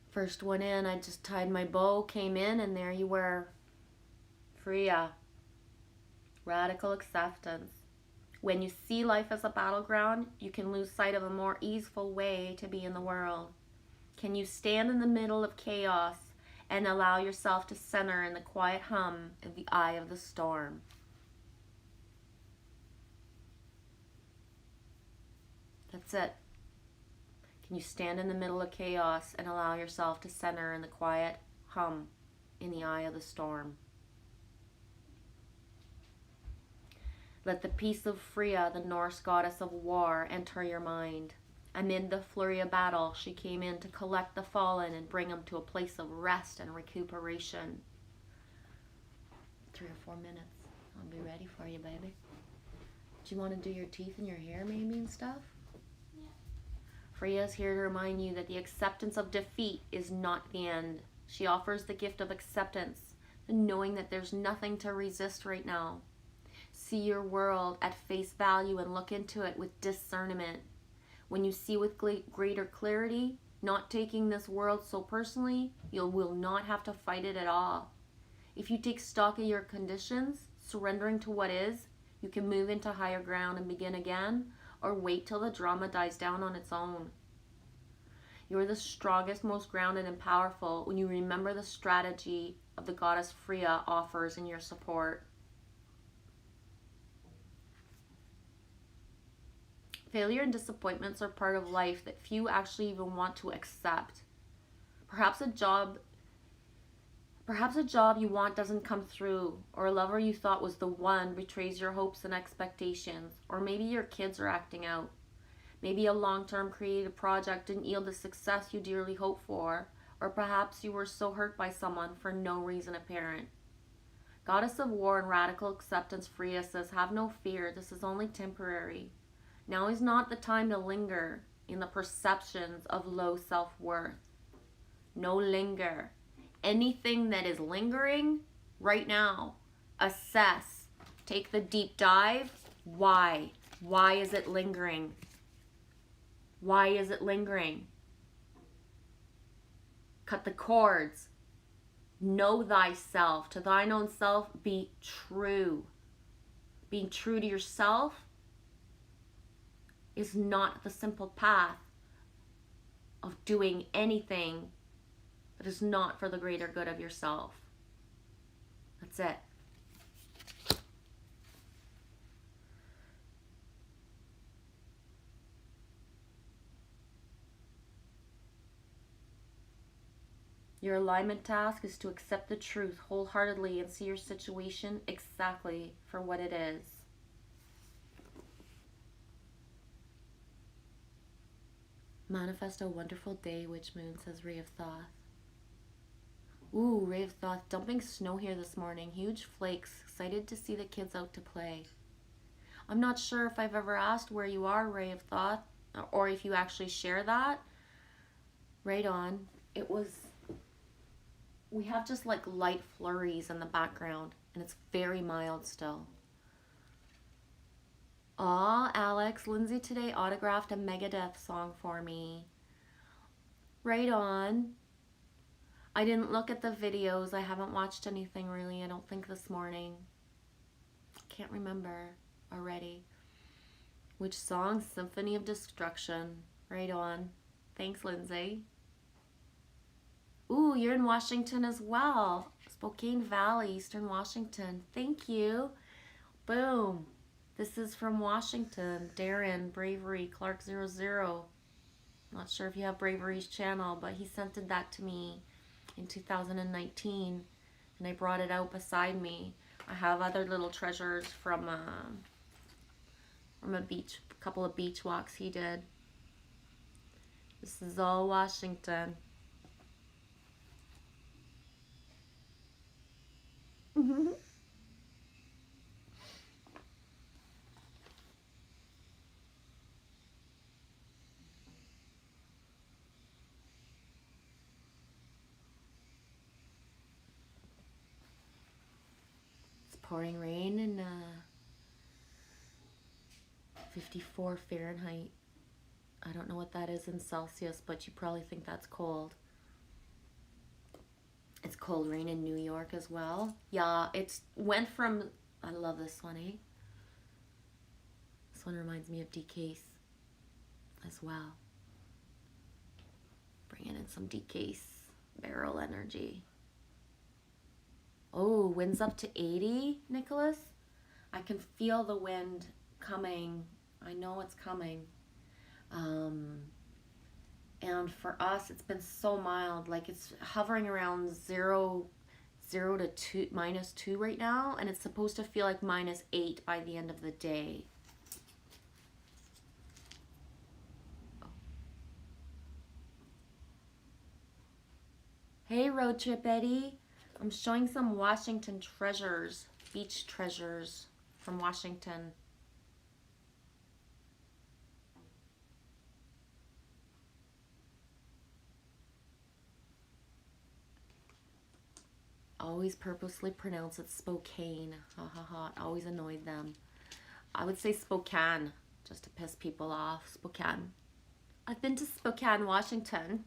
First one in, I just tied my bow, came in, and there you were. Freya. Radical acceptance. When you see life as a battleground, you can lose sight of a more easeful way to be in the world. Can you stand in the middle of chaos and allow yourself to center in the quiet hum of the eye of the storm? That's it. Can you stand in the middle of chaos and allow yourself to center in the quiet hum in the eye of the storm? Let the peace of Freya, the Norse goddess of war, enter your mind. Amid the flurry of battle, she came in to collect the fallen and bring them to a place of rest and recuperation. 3 or 4 minutes. I'll be ready for you, baby. Do you want to do your teeth and your hair maybe and stuff? Yeah. Freya's here to remind you that the acceptance of defeat is not the end. She offers the gift of acceptance, the knowing that there's nothing to resist right now. See your world at face value and look into it with discernment. When you see with greater clarity, not taking this world so personally, you will not have to fight it at all. If you take stock of your conditions, surrendering to what is, you can move into higher ground and begin again, or wait till the drama dies down on its own. You're the strongest, most grounded and powerful when you remember the strategy of the goddess Freya offers in your support. Failure and disappointments are part of life that few actually even want to accept. Perhaps a job you want doesn't come through, or a lover you thought was the one betrays your hopes and expectations, or maybe your kids are acting out. Maybe a long-term creative project didn't yield the success you dearly hoped for, or perhaps you were so hurt by someone for no reason apparent. Goddess of War and Radical Acceptance Freya says, have no fear, this is only temporary. Now is not the time to linger in the perceptions of low self-worth. No linger. Anything that is lingering right now, assess. Take the deep dive. Why? Why is it lingering? Why is it lingering? Cut the cords. Know thyself. To thine own self, be true. Being true to yourself is not the simple path of doing anything that is not for the greater good of yourself. That's it. Your alignment task is to accept the truth wholeheartedly and see your situation exactly for what it is. Manifest a wonderful day, Witch Moon, says Ray of Thoth. Ooh, Ray of Thoth, dumping snow here this morning. Huge flakes. Excited to see the kids out to play. I'm not sure if I've ever asked where you are, Ray of Thoth, or if you actually share that. Right on. It was... We have just like light flurries in the background, and it's very mild still. Aw, Alex, Lindsay today autographed a Megadeth song for me. Right on. I didn't look at the videos. I haven't watched anything really, I don't think, this morning. Can't remember already. Which song? Symphony of Destruction. Right on. Thanks, Lindsay. Ooh, you're in Washington as well. Spokane Valley, Eastern Washington. Thank you. Boom. This is from Washington. Darren, Bravery, Clark00. Not sure if you have Bravery's channel, but he sent that to me in 2019. And I brought it out beside me. I have other little treasures from a couple of beach walks he did. This is all Washington. It's pouring rain in 54 Fahrenheit. I don't know what that is in Celsius, but you probably think that's cold. It's cold rain in New York as well. Yeah, it's went from... I love this one, eh? This one reminds me of DCase as well. Bringing in some DCase barrel energy. Oh, wind's up to 80, Nicholas? I can feel the wind coming. I know it's coming. And for us, it's been so mild. Like, it's hovering around 0 to -2 right now, and it's supposed to feel like -8 by the end of the day. Hey, Road Trip Eddie. I'm showing some Washington treasures, beach treasures from Washington. Always purposely pronounce it Spokane. Ha ha ha. It always annoyed them. I would say Spokane just to piss people off. Spokane. I've been to Spokane, Washington.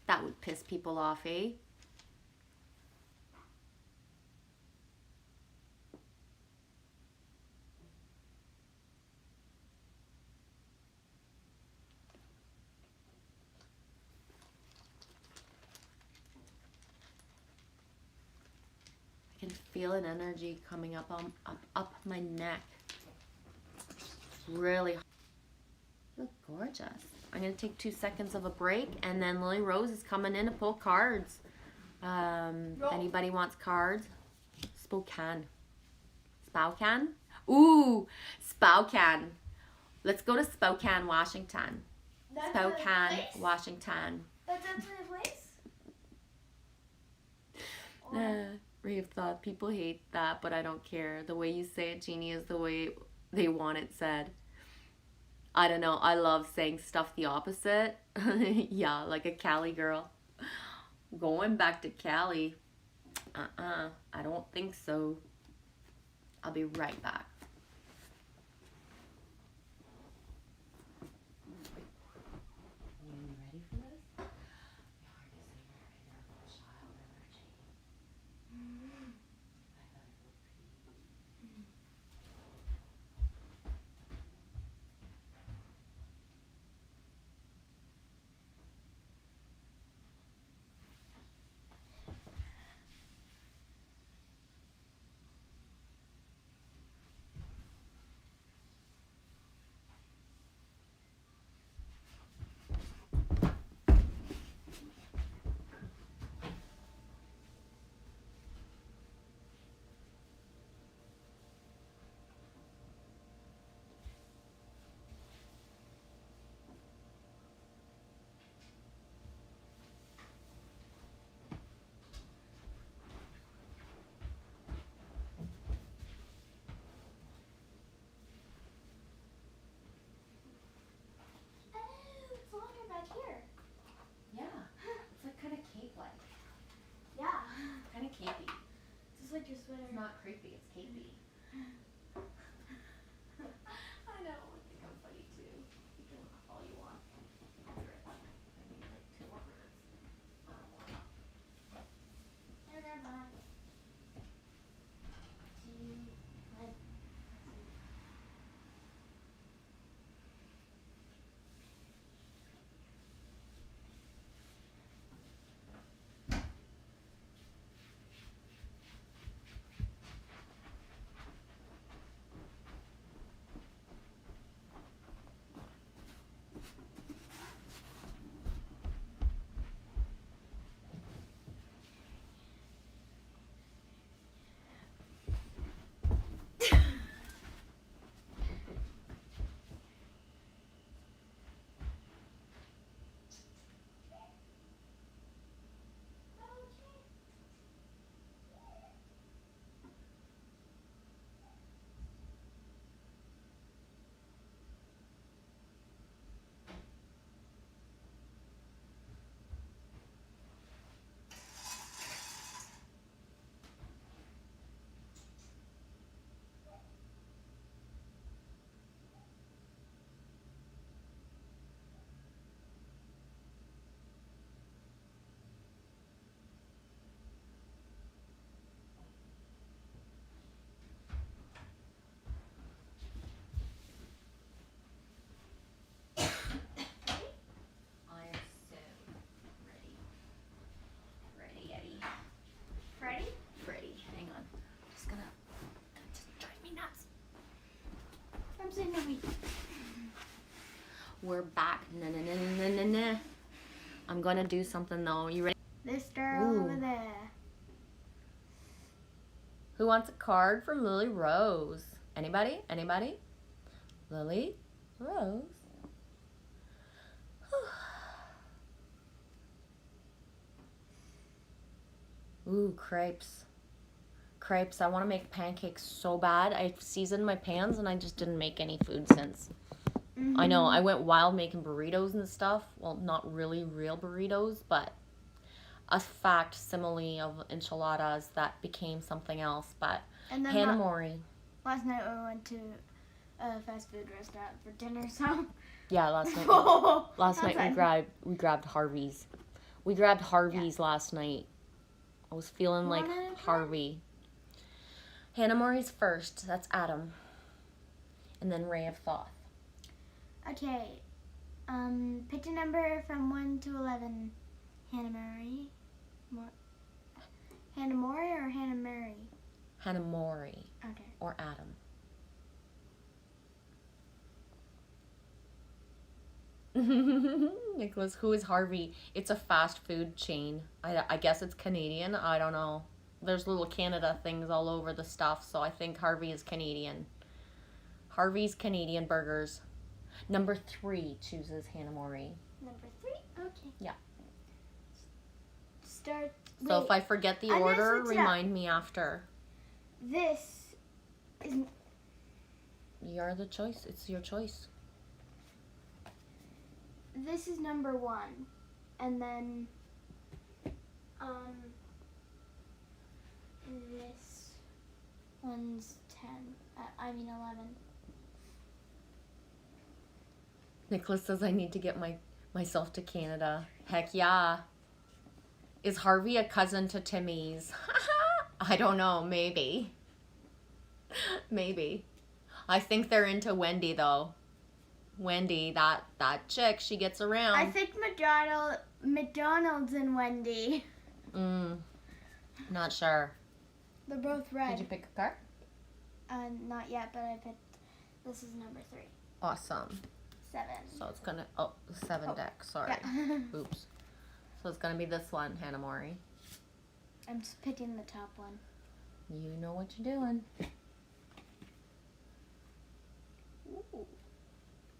That would piss people off, eh? I can feel an energy coming up on up my neck. Really, you look gorgeous. I'm gonna take 2 seconds of a break, and then Lily Rose is coming in to pull cards. Anybody wants cards? Spokane. Spokane? Ooh, Spokane. Let's go to Spokane, Washington. That's Spokane, a place? Washington. That's actually a place? Ray of Thought, people hate that, but I don't care. The way you say it, Jeannie, is the way they want it said. I don't know. I love saying stuff the opposite. Yeah, like a Cali girl. Going back to Cali. I don't think so. I'll be right back. your sweater. It's not creepy, it's capey. I know, I think I'm funny too. You can laugh all you want. I'll be right back. I need like 2 more minutes. I don't want to. I am so ready. Ready, Eddie. Ready? Ready. Hang on. Just gonna just drive me nuts. I'm saying no. We're back. Na. I'm gonna do something though. You ready? This girl Ooh. over there. Who wants a card from Lily Rose? Anybody? Anybody? Lily Rose. Ooh, crepes. Crepes. I want to make pancakes so bad. I've seasoned my pans and I just didn't make any food since. I know, I went wild making burritos and stuff. Well, not really real burritos, but a facsimile of enchiladas that became something else. But And then Hannah Mori. last night we went to a fast food restaurant for dinner, so. Yeah, last night. Last night we grabbed Harvey's. We grabbed Harvey's last night. I was feeling like One at a time? Harvey. Hannah Mori's first. That's Adam. And then Ray of Thoth. Okay. Pick a number from 1 to 11. Hannah Mary. Hannah Mori or Hannah Mary? Hannah Mori Okay. or Adam. Nicholas, who is Harvey? It's a fast food chain. I guess it's Canadian. I don't know. There's little Canada things all over the stuff, so I think Harvey is Canadian. Harvey's Canadian burgers. Number 3 chooses Hannah Mori. Number 3? Okay. Yeah. Start. So wait, if I forget the I'm gonna order, switch it up. remind me after. This is. You're the choice. It's your choice. This is number 1. And then. This one's 10. I mean 11. Nicholas says I need to get myself to Canada. Heck yeah. Is Harvey a cousin to Timmy's? I don't know. Maybe. Maybe. I think they're into Wendy though. Wendy, that chick, she gets around. I think McDonald's and Wendy. Not sure. They're both red. Did you pick a card? Not yet, but I picked. This is number 3. Awesome. 7. So it's gonna 7 deck. Sorry. Yeah. Oops. So it's gonna be this one, Hannah Mori. I'm just picking the top one. You know what you're doing. Ooh.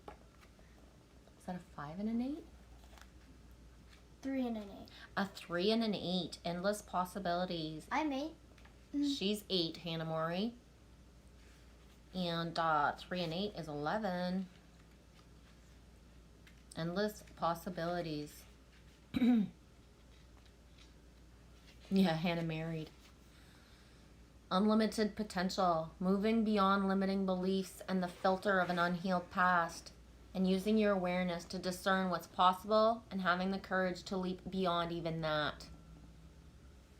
Is that a 5 and an 8? 3 and an 8. A 3 and an 8. Endless possibilities. I'm 8. She's 8, Hannah Mori. And 3 and 8 is 11. Endless possibilities. Yeah, Hannah married. Unlimited potential, moving beyond limiting beliefs and the filter of an unhealed past, and using your awareness to discern what's possible and having the courage to leap beyond even that.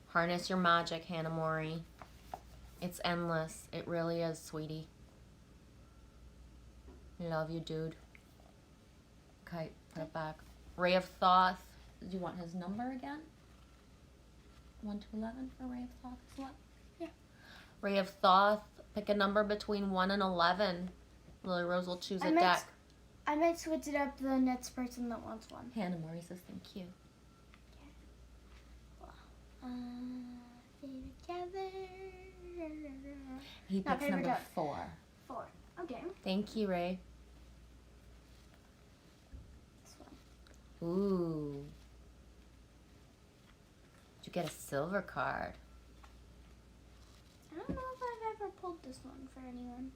Harness your magic, Hannah Mori. It's endless. It really is, sweetie. Love you, dude. Okay, put it back. Ray of Thoth. Do you want his number again? 1 to 11 for Ray of Thoth as well? Yeah. Ray of Thoth. Pick a number between 1 and 11. Lily Rose will choose a deck. I might switch it up the next person that wants one. Hannah Mori says thank you. Together. He Not picks number favorite 4. 4. Okay. Thank you, Ray. This one. Ooh. Did you get a silver card? I don't know if I've ever pulled this one for anyone.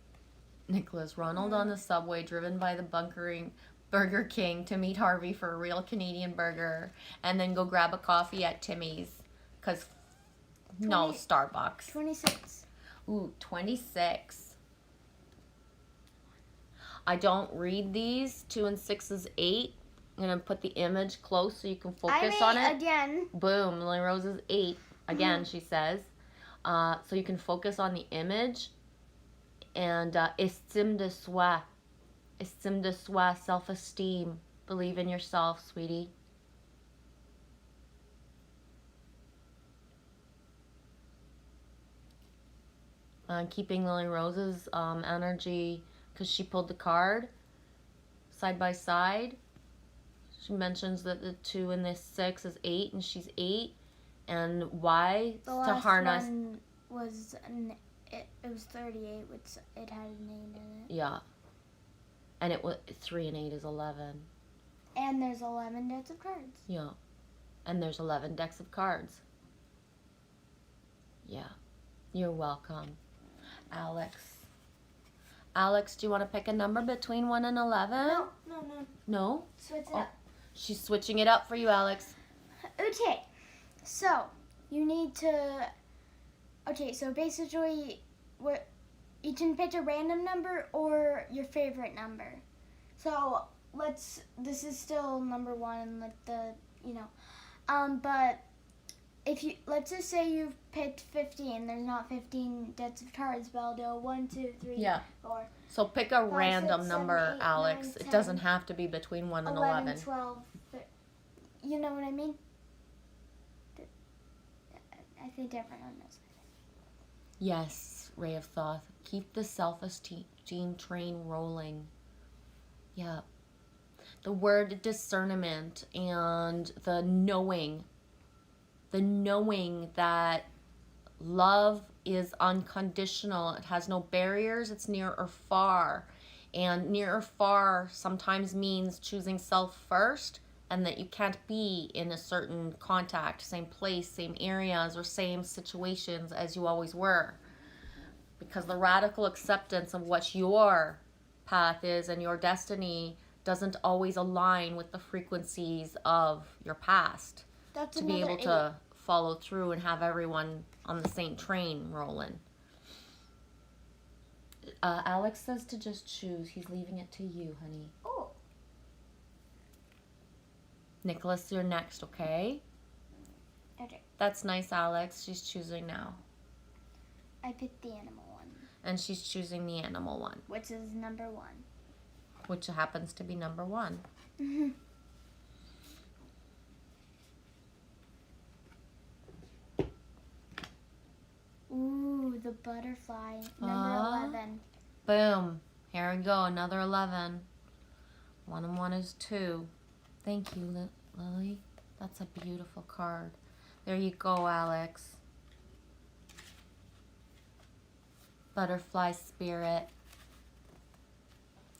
Nicholas Ronald on the subway, driven by the bunkering Burger King to meet Harvey for a real Canadian burger, and then go grab a coffee at Timmy's. Because, no, Starbucks. 26. Ooh, 26. I don't read these. 2 and 6 is 8. I'm going to put the image close so you can focus on it. Again. Boom, Lily Rose is 8. Again, she says. So you can focus on the image. And estime de soi. Estime de soi, self-esteem. Believe in yourself, sweetie. Keeping Lily Rose's energy, because she pulled the card side by side. She mentions that the 2 and the 6 is 8, and she's 8. And why? The To last harness. one was it was 38. Which it had an 8 in it. Yeah. And it was 3 and 8 is 11. And there's 11 decks of cards. Yeah. And there's 11 decks of cards. Yeah. You're welcome. Alex. Alex, do you want to pick a number between 1 and 11? No. No? Switch it Oh. up. She's switching it up for you, Alex. Okay. So you need to. Okay. So basically, what you can pick a random number or your favorite number. So this is still number 1, like but if you, let's just say you've picked 15, there's not 15 decks of cards, but I'll do 1, 2, 3, Yeah. 4, So pick a 5, random 6, 7, number, 8, Alex. 9, It 10, doesn't have to be between 1 and 11. 12, you know what I mean? I think different on this. Yes, Ray of Thoth. Keep the self-esteem train rolling. Yeah. The word discernment and the knowing that love is unconditional. It has no barriers. It's near or far. And near or far sometimes means choosing self first, and that you can't be in a certain contact, same place, same areas, or same situations as you always were. Because the radical acceptance of what your path is and your destiny doesn't always align with the frequencies of your past. That's To be another able to follow through and have everyone on the same train rolling. Alex says to just choose. He's leaving it to you, honey. Oh. Nicholas, you're next, okay? Okay. That's nice, Alex. She's choosing now. I picked the animal one, And she's choosing the animal one, which is number 1. which happens to be number 1. Ooh, the butterfly. Number 11. Boom. Here we go. Another 11. 1 and 1 is 2. Thank you, Lily. That's a beautiful card. There you go, Alex. Butterfly spirit.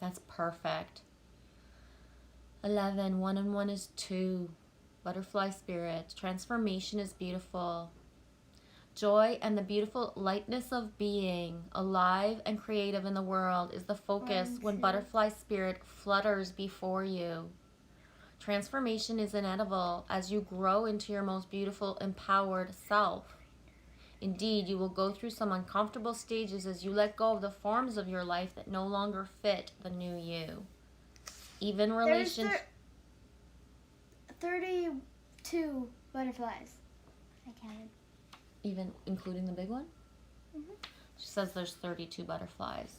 That's perfect. 11. 1 and 1 is 2. Butterfly spirit. Transformation is beautiful. Joy and the beautiful lightness of being alive and creative in the world is the focus when butterfly spirit flutters before you. Transformation is inevitable as you grow into your most beautiful, empowered self. Indeed, you will go through some uncomfortable stages as you let go of the forms of your life that no longer fit the new you. Even relations... 32 butterflies. I counted. Even including the big one? Mm-hmm. She says there's 32 butterflies.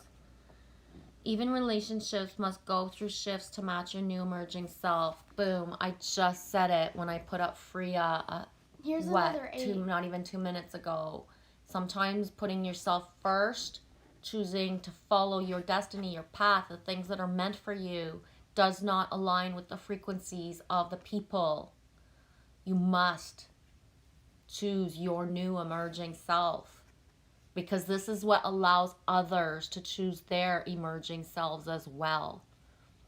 Even relationships must go through shifts to match your new emerging self. Boom. I just said it when I put up Freya. Here's another 8. Not even 2 minutes ago. Sometimes putting yourself first, choosing to follow your destiny, your path, the things that are meant for you, does not align with the frequencies of the people. You must choose your new emerging self, because this is what allows others to choose their emerging selves as well.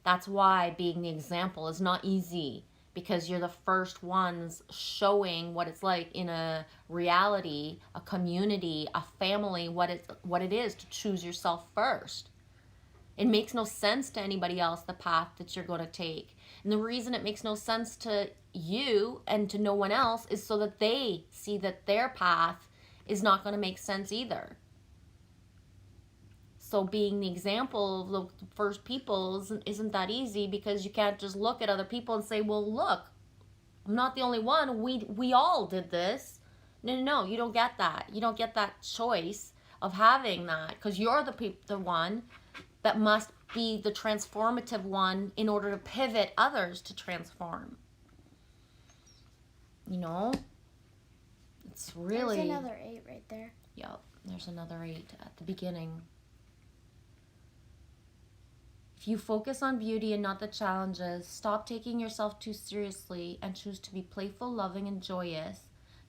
That's why being the example is not easy, because you're the first ones showing what it's like in a reality, a community, a family, what it is to choose yourself first. It makes no sense to anybody else the path that you're going to take. And the reason it makes no sense to you and to no one else is so that they see that their path is not going to make sense either. So being the example of the first people isn't that easy, because you can't just look at other people and say, well, look, I'm not the only one. We all did this. No, you don't get that. You don't get that choice of having that, because you're the one that must be the transformative one in order to pivot others to transform. You know? It's really... There's another 8 right there. Yep, there's another 8 at the beginning. If you focus on beauty and not the challenges, stop taking yourself too seriously, and choose to be playful, loving, and joyous,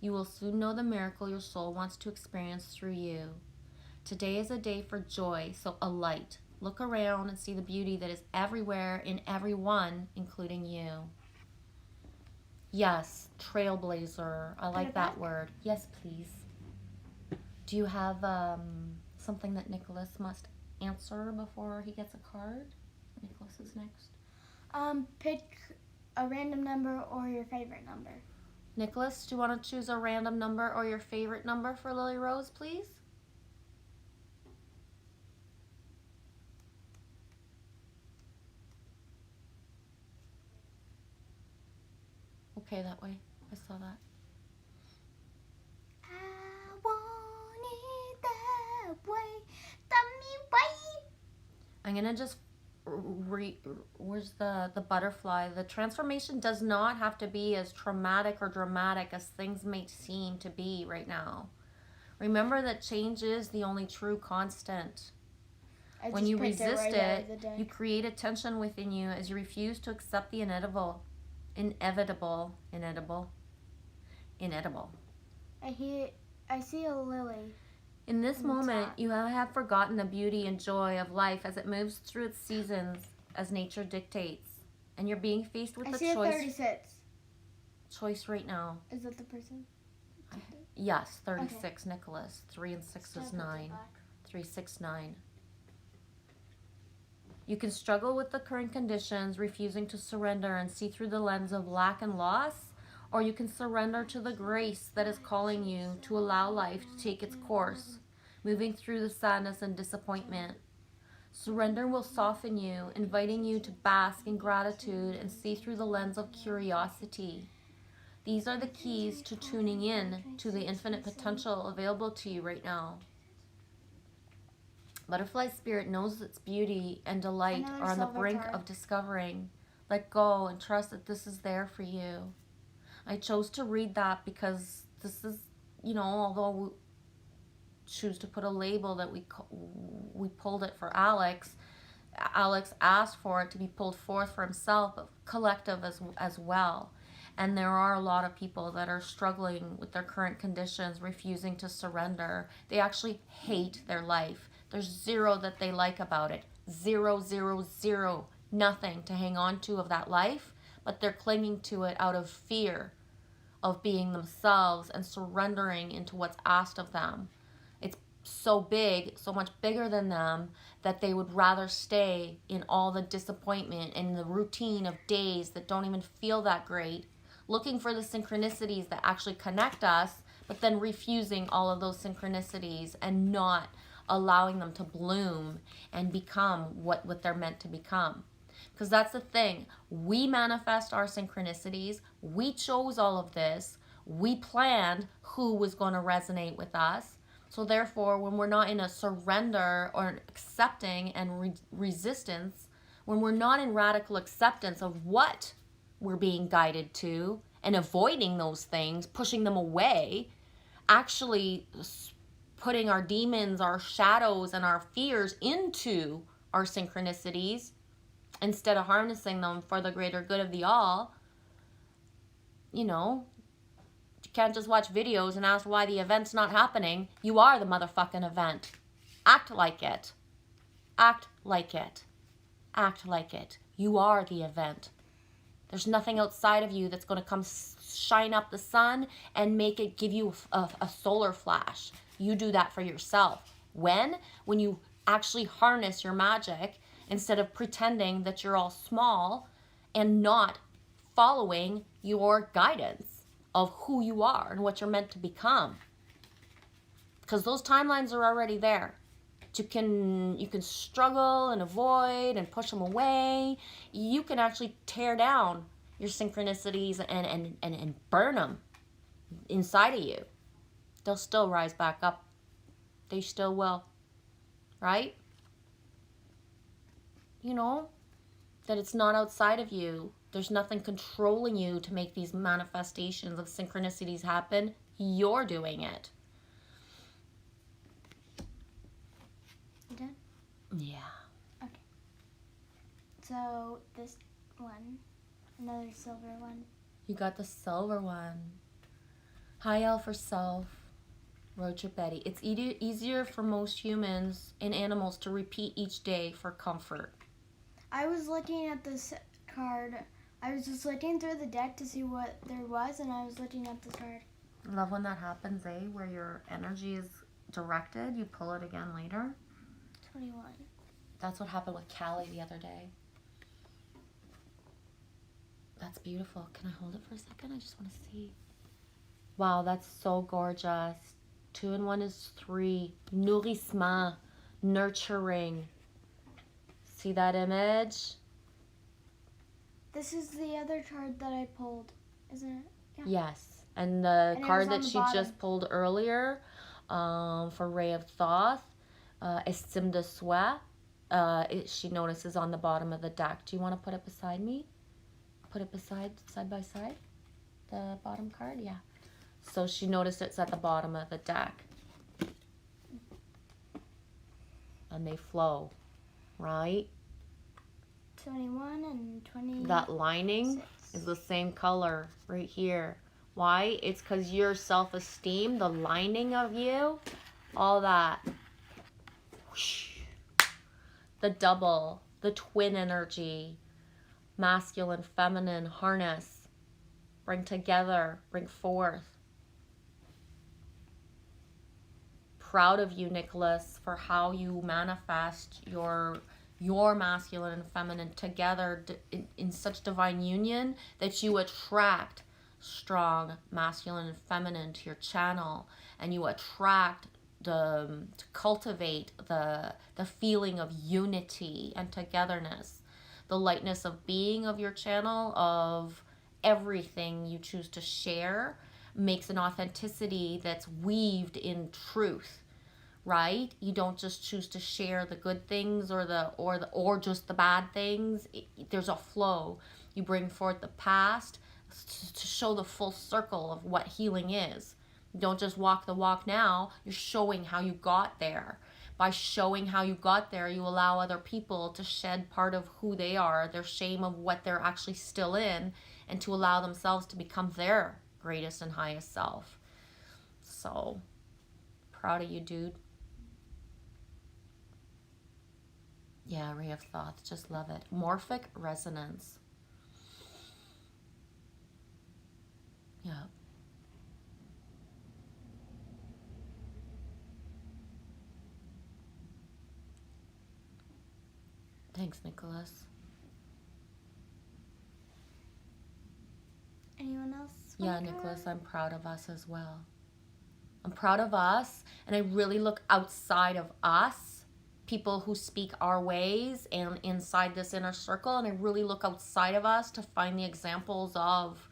you will soon know the miracle your soul wants to experience through you. Today is a day for joy, so alight. Look around and see the beauty that is everywhere in everyone, including you. Yes, trailblazer. I like that word. Yes, please. Do you have something that Nicholas must answer before he gets a card? Nicholas is next. Pick a random number or your favorite number. Nicholas, do you want to choose a random number or your favorite number for Lily Rose, please? Okay, that way. I saw that. I want it that way. Dummy way. I'm going to just where's the butterfly? The transformation does not have to be as traumatic or dramatic as things may seem to be right now. Remember that change is the only true constant. When you resist it, you create a tension within you as you refuse to accept the inevitable. I see a lily. In this moment, you have forgotten the beauty and joy of life as it moves through its seasons, as nature dictates. And you're being faced with I the see choice. 36. Choice right now. Is that the person? Yes, 36, okay. Nicholas. 3 and 6 Stop is 9. 3, 6, 9. You can struggle with the current conditions, refusing to surrender and see through the lens of lack and loss, or you can surrender to the grace that is calling you to allow life to take its course, moving through the sadness and disappointment. Surrender will soften you, inviting you to bask in gratitude and see through the lens of curiosity. These are the keys to tuning in to the infinite potential available to you right now. Butterfly spirit knows its beauty and delight are on the brink of discovering. Let go and trust that this is there for you. I chose to read that because this is, although we choose to put a label that we pulled it for Alex. Alex asked for it to be pulled forth for himself, but collective as well. And there are a lot of people that are struggling with their current conditions, refusing to surrender. They actually hate their life. There's zero that they like about it. 0, 0, 0. Nothing to hang on to of that life, but they're clinging to it out of fear of being themselves and surrendering into what's asked of them. It's so big, so much bigger than them, that they would rather stay in all the disappointment and the routine of days that don't even feel that great, looking for the synchronicities that actually connect us, but then refusing all of those synchronicities and not allowing them to bloom and become what they're meant to become. Because that's the thing. We manifest our synchronicities. We chose all of this. We planned who was going to resonate with us. So therefore, when we're not in a surrender or accepting and resistance, when we're not in radical acceptance of what we're being guided to and avoiding those things, pushing them away, actually putting our demons, our shadows, and our fears into our synchronicities instead of harnessing them for the greater good of the all, you know, you can't just watch videos and ask why the event's not happening. You are the motherfucking event. Act like it. Act like it. Act like it. You are the event. There's nothing outside of you that's going to come shine up the sun and make it give you a solar flash. You do that for yourself. When? When you actually harness your magic instead of pretending that you're all small and not following your guidance of who you are and what you're meant to become. Because those timelines are already there. You can struggle and avoid and push them away. You can actually tear down your synchronicities and burn them inside of you. They'll still rise back up. They still will. Right? You know, that it's not outside of you. There's nothing controlling you to make these manifestations of synchronicities happen. You're doing it. You done? Yeah. Okay. So this one, another silver one. You got the silver one. High L for self. Roger Betty. It's easier for most humans and animals to repeat each day for comfort. I was looking at this card. I was just looking through the deck to see what there was, and I was looking at this card. I love when that happens, eh? Where your energy is directed. You pull it again later. 21. That's what happened with Callie the other day. That's beautiful. Can I hold it for a second? I just want to see. Wow, that's so gorgeous. 2 and 1 is 3. Nourrissement. Nurturing. See that image? This is the other card that I pulled, isn't it? Yeah. Yes. And the And card it was on that the she bottom. just pulled earlier for Ray of Thoth, Estime de Soi, she notices on the bottom of the deck. Do you want to put it beside me? Put it side by side? The bottom card? Yeah. So she noticed it's at the bottom of the deck. And they flow, right? 21 and 20. That lining is the same color right here. Why? It's because your self-esteem, the lining of you, all that. Whoosh. The double, the twin energy, masculine, feminine, harness, bring together, bring forth. Proud of you, Nicholas, for how you manifest your masculine and feminine together in such divine union that you attract strong masculine and feminine to your channel, and you attract to cultivate the feeling of unity and togetherness, the lightness of being of your channel, of everything you choose to share makes an authenticity that's weaved in truth, right? You don't just choose to share the good things or just the bad things. There's a flow. You bring forth the past to show the full circle of what healing is. You don't just walk the walk now. You're showing how you got there. By showing how you got there, you allow other people to shed part of who they are, their shame of what they're actually still in, and to allow themselves to become their greatest and highest self. So, proud of you, dude. Yeah, Ray of Thoth, just love it. Morphic resonance. Yeah. Thanks, Nicholas. Anyone else? Yeah, wanna go? Nicholas, I'm proud of us as well. I'm proud of us, and I really look outside of us, people who speak our ways and inside this inner circle, and I really look outside of us to find the examples of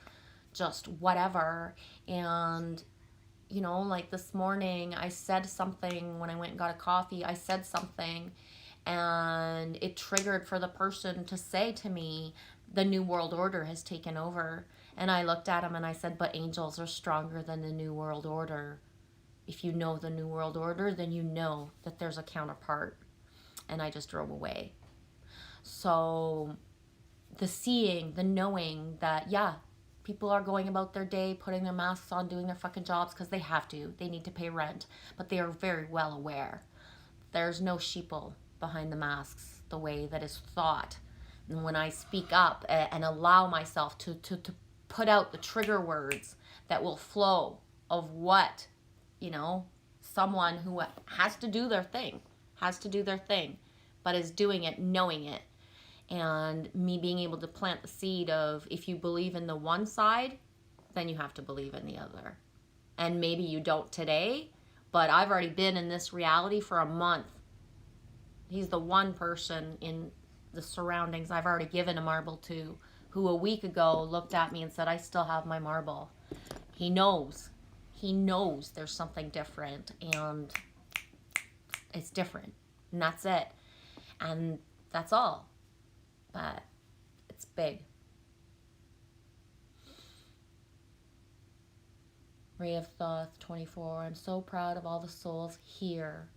just whatever. And you know, like this morning I said something when I went and got a coffee. I said something and it triggered for the person to say to me, the New World Order has taken over. And I looked at him and I said, but angels are stronger than the New World Order. If you know the New World Order, then you know that there's a counterpart. And I just drove away. So the seeing, the knowing that, yeah, people are going about their day, putting their masks on, doing their fucking jobs because they have to. They need to pay rent. But they are very well aware. There's no sheeple behind the masks the way that is thought. And when I speak up and allow myself to put out the trigger words that will flow of what, you know, someone who has to do their thing, but is doing it, knowing it. And me being able to plant the seed of, if you believe in the one side, then you have to believe in the other. And maybe you don't today, but I've already been in this reality for a month. He's the one person in the surroundings I've already given a marble to, who a week ago looked at me and said, I still have my marble. He knows there's something different, and it's different, and that's it. And that's all. But it's big. Ray of Thoth 24. I'm so proud of all the souls here.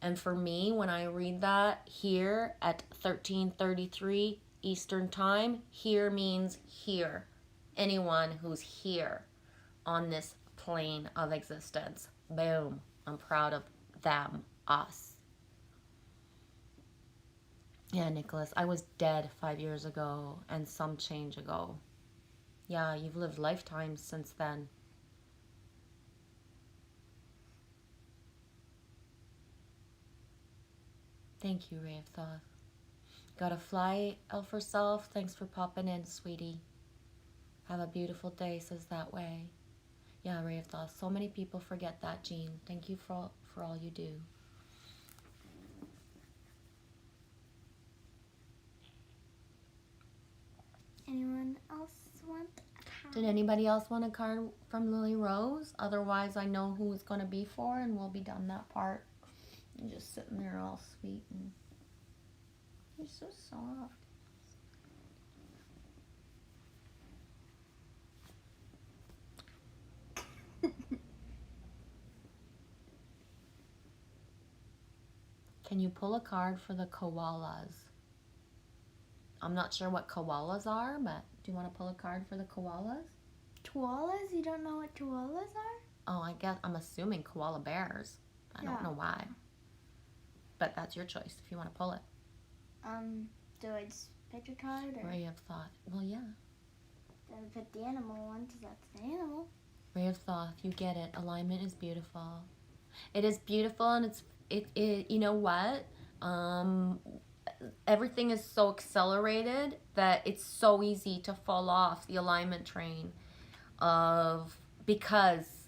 And for me, when I read that here at 13:33 Eastern Time, here means here. Anyone who's here on this plane of existence. Boom. I'm proud of them, us. Yeah, Nicholas, I was dead 5 years ago and some change ago. Yeah, you've lived lifetimes since then. Thank you, Ray of Thoth. Gotta fly, Elf Self. Thanks for popping in, sweetie. Have a beautiful day, says that way. Yeah, Ray of Thoth. So many people forget that, Jean. Thank you for all you do. Anyone else want a card? Did anybody else want a card from Lily Rose? Otherwise, I know who it's going to be for, and we'll be done that part. You're just sitting there all sweet, and you're so soft. Can you pull a card for the koalas? I'm not sure what koalas are, but do you want to pull a card for the koalas? Koalas? You don't know what koalas are? Oh, I guess I'm assuming koala bears. I don't know why. But that's your choice if you want to pull it. Do I just pick a card? Or Ray of Thoth. Well, yeah. do I pick the animal one because that's the animal? Ray of Thoth. You get it. Alignment is beautiful. It is beautiful, and it you know what? Everything is so accelerated that it's so easy to fall off the alignment train because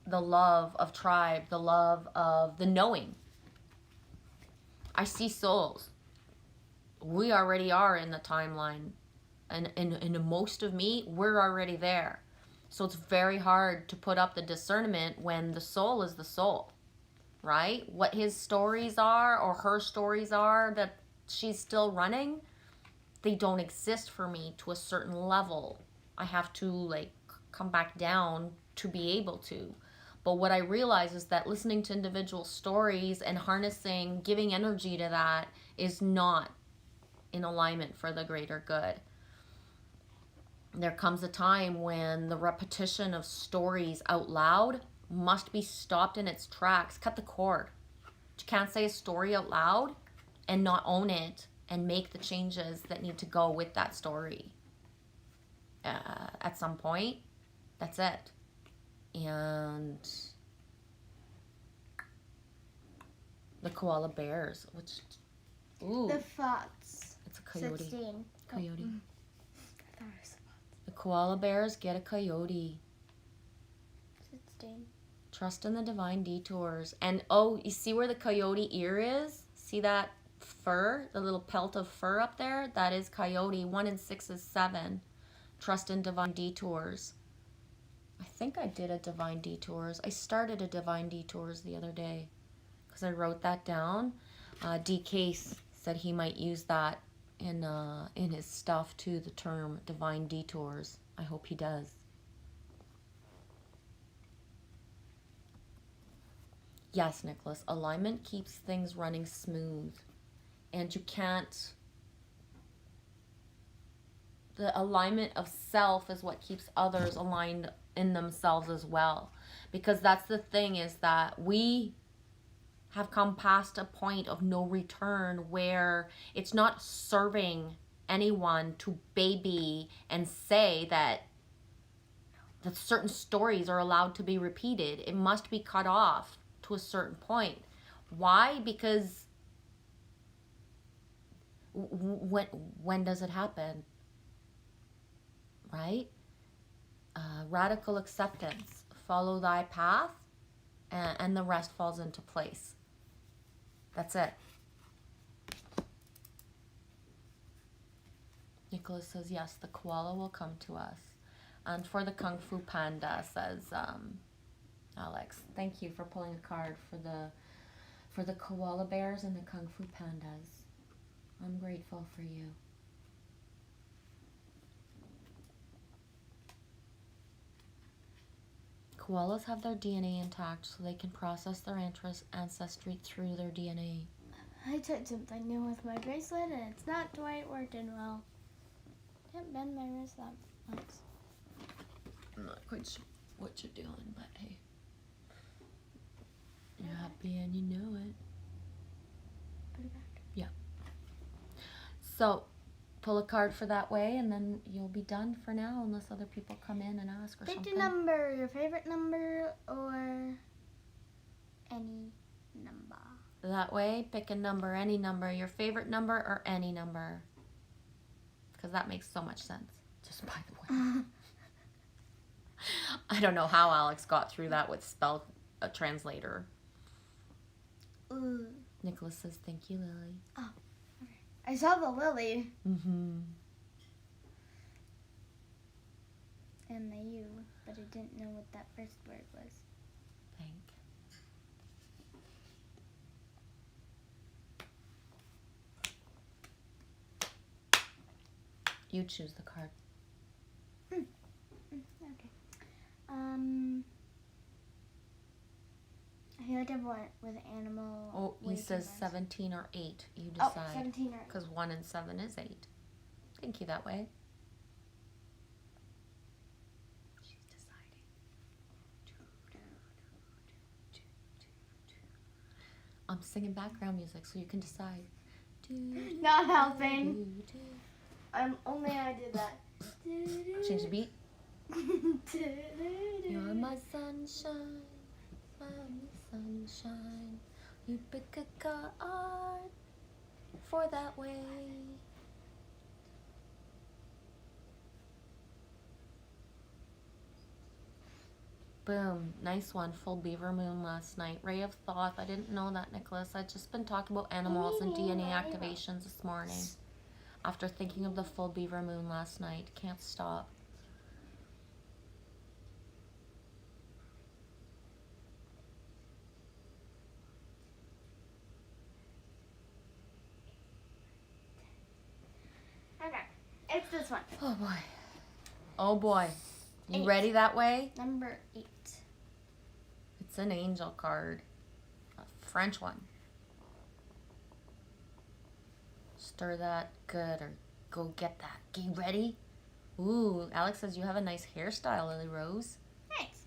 the love of tribe, the love of the knowing. I see souls. We already are in the timeline, and in most of me, we're already there. So it's very hard to put up the discernment when the soul is the soul, right? What his stories are or her stories are that she's still running, they don't exist for me to a certain level. I have to like come back down to be able to. But what I realize is that listening to individual stories and harnessing, giving energy to that is not in alignment for the greater good. There comes a time when the repetition of stories out loud must be stopped in its tracks. Cut the cord. You can't say a story out loud and not own it and make the changes that need to go with that story. At some point, that's it. And the koala bears, which, ooh, The fox. it's a coyote. 16. Coyote. I thought it was The koala bears get a coyote. 16. Trust in the divine detours. And oh, you see where the coyote ear is? See that fur? The little pelt of fur up there? That is coyote. 1 and 6 is 7. Trust in divine detours. I think I did a divine detours. I started a divine detours the other day because I wrote that down. D. Case said he might use that in his stuff too, the term divine detours. I hope he does. Yes, Nicholas, alignment keeps things running smooth. And you can't... The alignment of self is what keeps others aligned in themselves as well. Because that's the thing, is that we have come past a point of no return where it's not serving anyone to baby and say that certain stories are allowed to be repeated. It must be cut off to a certain point. Why? Because when does it happen? Right? Radical acceptance. Follow thy path, and the rest falls into place. That's it. Nicholas says, yes, the koala will come to us. And for the Kung Fu Panda, says Alex. Thank you for pulling a card for the koala bears and the Kung Fu Pandas. I'm grateful for you. Koalas have their DNA intact so they can process their ancestry through their DNA. I tried something new with my bracelet and it's not quite working well. Can't bend my wrist that much. I'm not quite sure what you're doing, but hey. You're happy and you know it. Put it back. Yeah. So, pull a card for that way and then you'll be done for now unless other people come in and ask or Pick something. a number, your favorite number or any number. That way, pick a number, any number, your favorite number or any number. Because that makes so much sense, just by the way. I don't know how Alex got through that with spell a translator. Ooh. Nicholas says, thank you, Lily. Oh, okay. I saw the lily. Mm-hmm. And the U, but I didn't know what that first word was. Thank. You choose the card. Okay. I feel like I've went with animal. Oh, way he too says much. 17 or 8. You Oh, decide. 17 or 8. Because 1 and 7 is 8. Thank you that way. She's deciding. I'm singing background music so you can decide. Not helping. Only I did that. Change the beat. You're my sunshine, my sunshine. You pick a card for that way. Boom. Nice one. Full beaver moon last night. Ray of thought. I didn't know that, Nicholas. I'd just been talking about animals and DNA activations this morning. After thinking of the full beaver moon last night. Can't stop. Okay, it's this one. Oh boy. Oh boy. You 8. ready that way? Number 8. It's an angel card. A French one. Stir that good or go get that. Get you ready? Ooh, Alex says you have a nice hairstyle, Lily Rose. Thanks.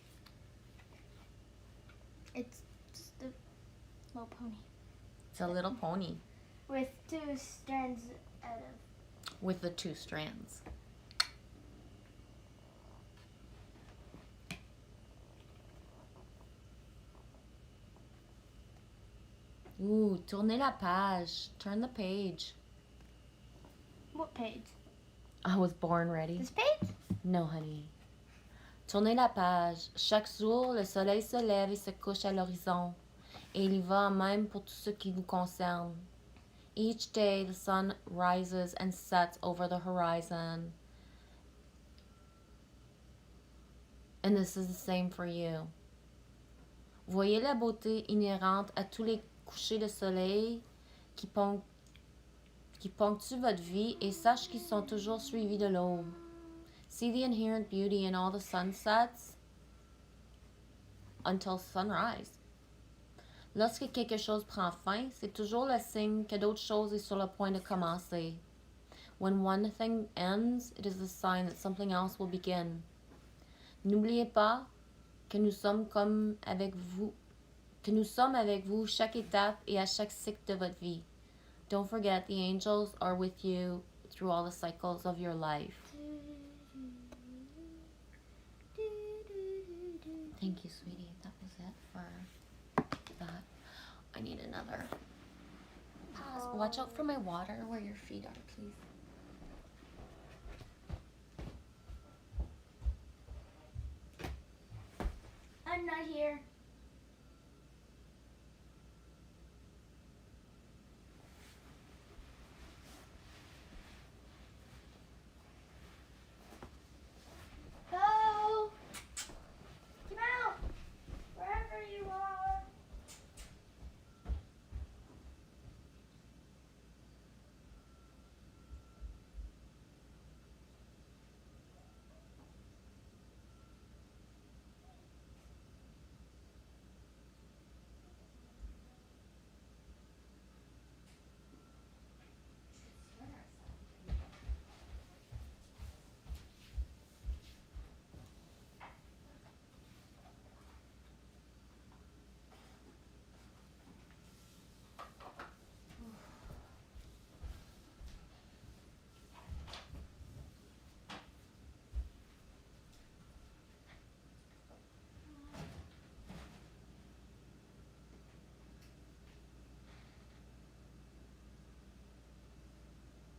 It's just a little pony. It's a little pony With 2 strands out of. with the 2 strands. Ooh, tournez la page. Turn the page. What page? I was born ready. This page? No, honey. Tournez la page. Chaque jour, le soleil se lève et se couche à l'horizon. Et il y va même pour tout ce qui vous concerne. Each day, the sun rises and sets over the horizon. And this is the same for you. Voyez la beauté inhérente à tous les couchers de soleil qui ponctuent votre vie et sache qu'ils sont toujours suivis de l'aube. See the inherent beauty in all the sunsets until sunrise. Lorsque quelque chose prend fin, c'est toujours le signe que d'autres choses est sur le point de commencer. When one thing ends, it is a sign that something else will begin. N'oubliez pas que nous sommes avec vous chaque étape et à chaque cycle de votre vie. Don't forget, the angels are with you through all the cycles of your life. Thank you, sweetie. That was it for that. I need another. Watch out for my water where your feet are, please. I'm not here. Go! Come out! Wherever you are.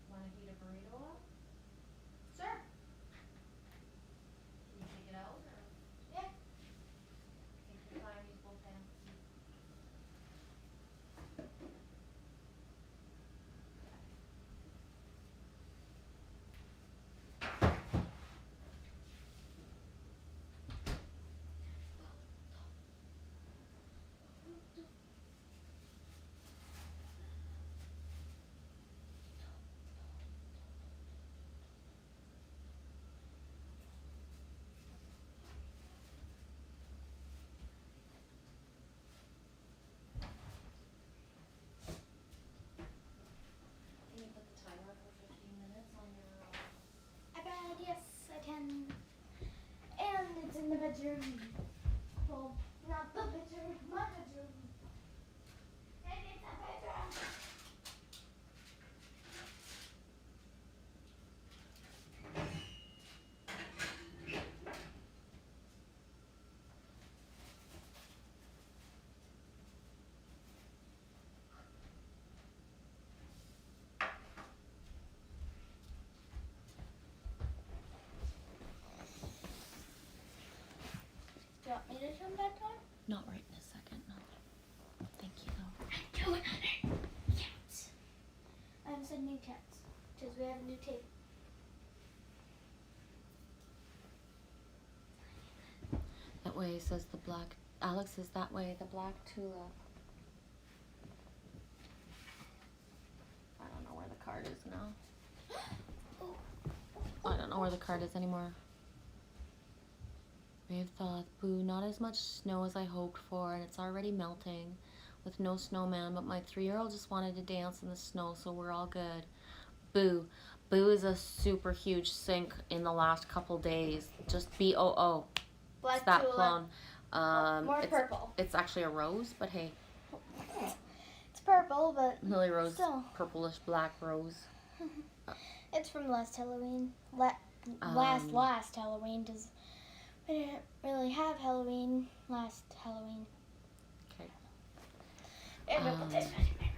Want to heat a burrito up? Sure. Can you take it out? Or? Yeah. Take your time, use both hands. Can you put the timer for 15 minutes on your... iPad, yes, I can. And it's in the bedroom. Well, not the bedroom, my bedroom. And it's a bedroom. Do you want me to turn back on? Not right in a second, no. Thank you, though. Do another cat. I'm sending cats because we have a new tape. That way says the black... Alex is that way, the black tulip. I don't know where the card is now. I don't know where the card is anymore. Brave thought, boo, not as much snow as I hoped for, and it's already melting with no snowman, but my 3-year-old just wanted to dance in the snow, so we're all good. Boo. Boo is a super huge sink in the last couple days. Just B-O-O. Black It's that tulip. clone. More it's, purple. It's actually a rose, but hey. It's purple, but Lily Rose, still. purplish black rose. It's from last Halloween. Last Halloween. Does we didn't really have Halloween last Halloween. Okay. And we'll put this one in there.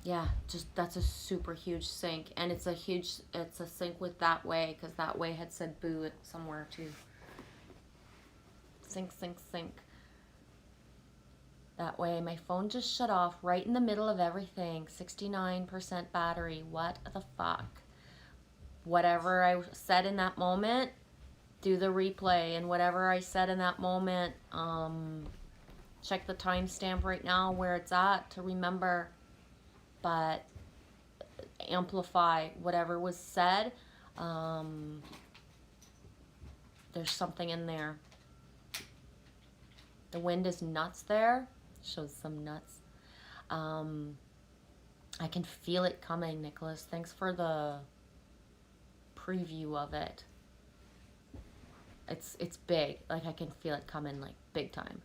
Yeah, just that's a super huge sink, and it's a sink with that way, because that way had said boo it somewhere too. Sync, sync, sync. That way my phone just shut off right in the middle of everything. 69% battery. What the fuck? Whatever I said in that moment, do the replay. And whatever I said in that moment, check the timestamp right now where it's at to remember. But amplify whatever was said. There's something in there. The wind is nuts there. Shows some nuts. I can feel it coming, Nicholas. Thanks for the preview of it. It's big. Like, I can feel it coming, like, big time.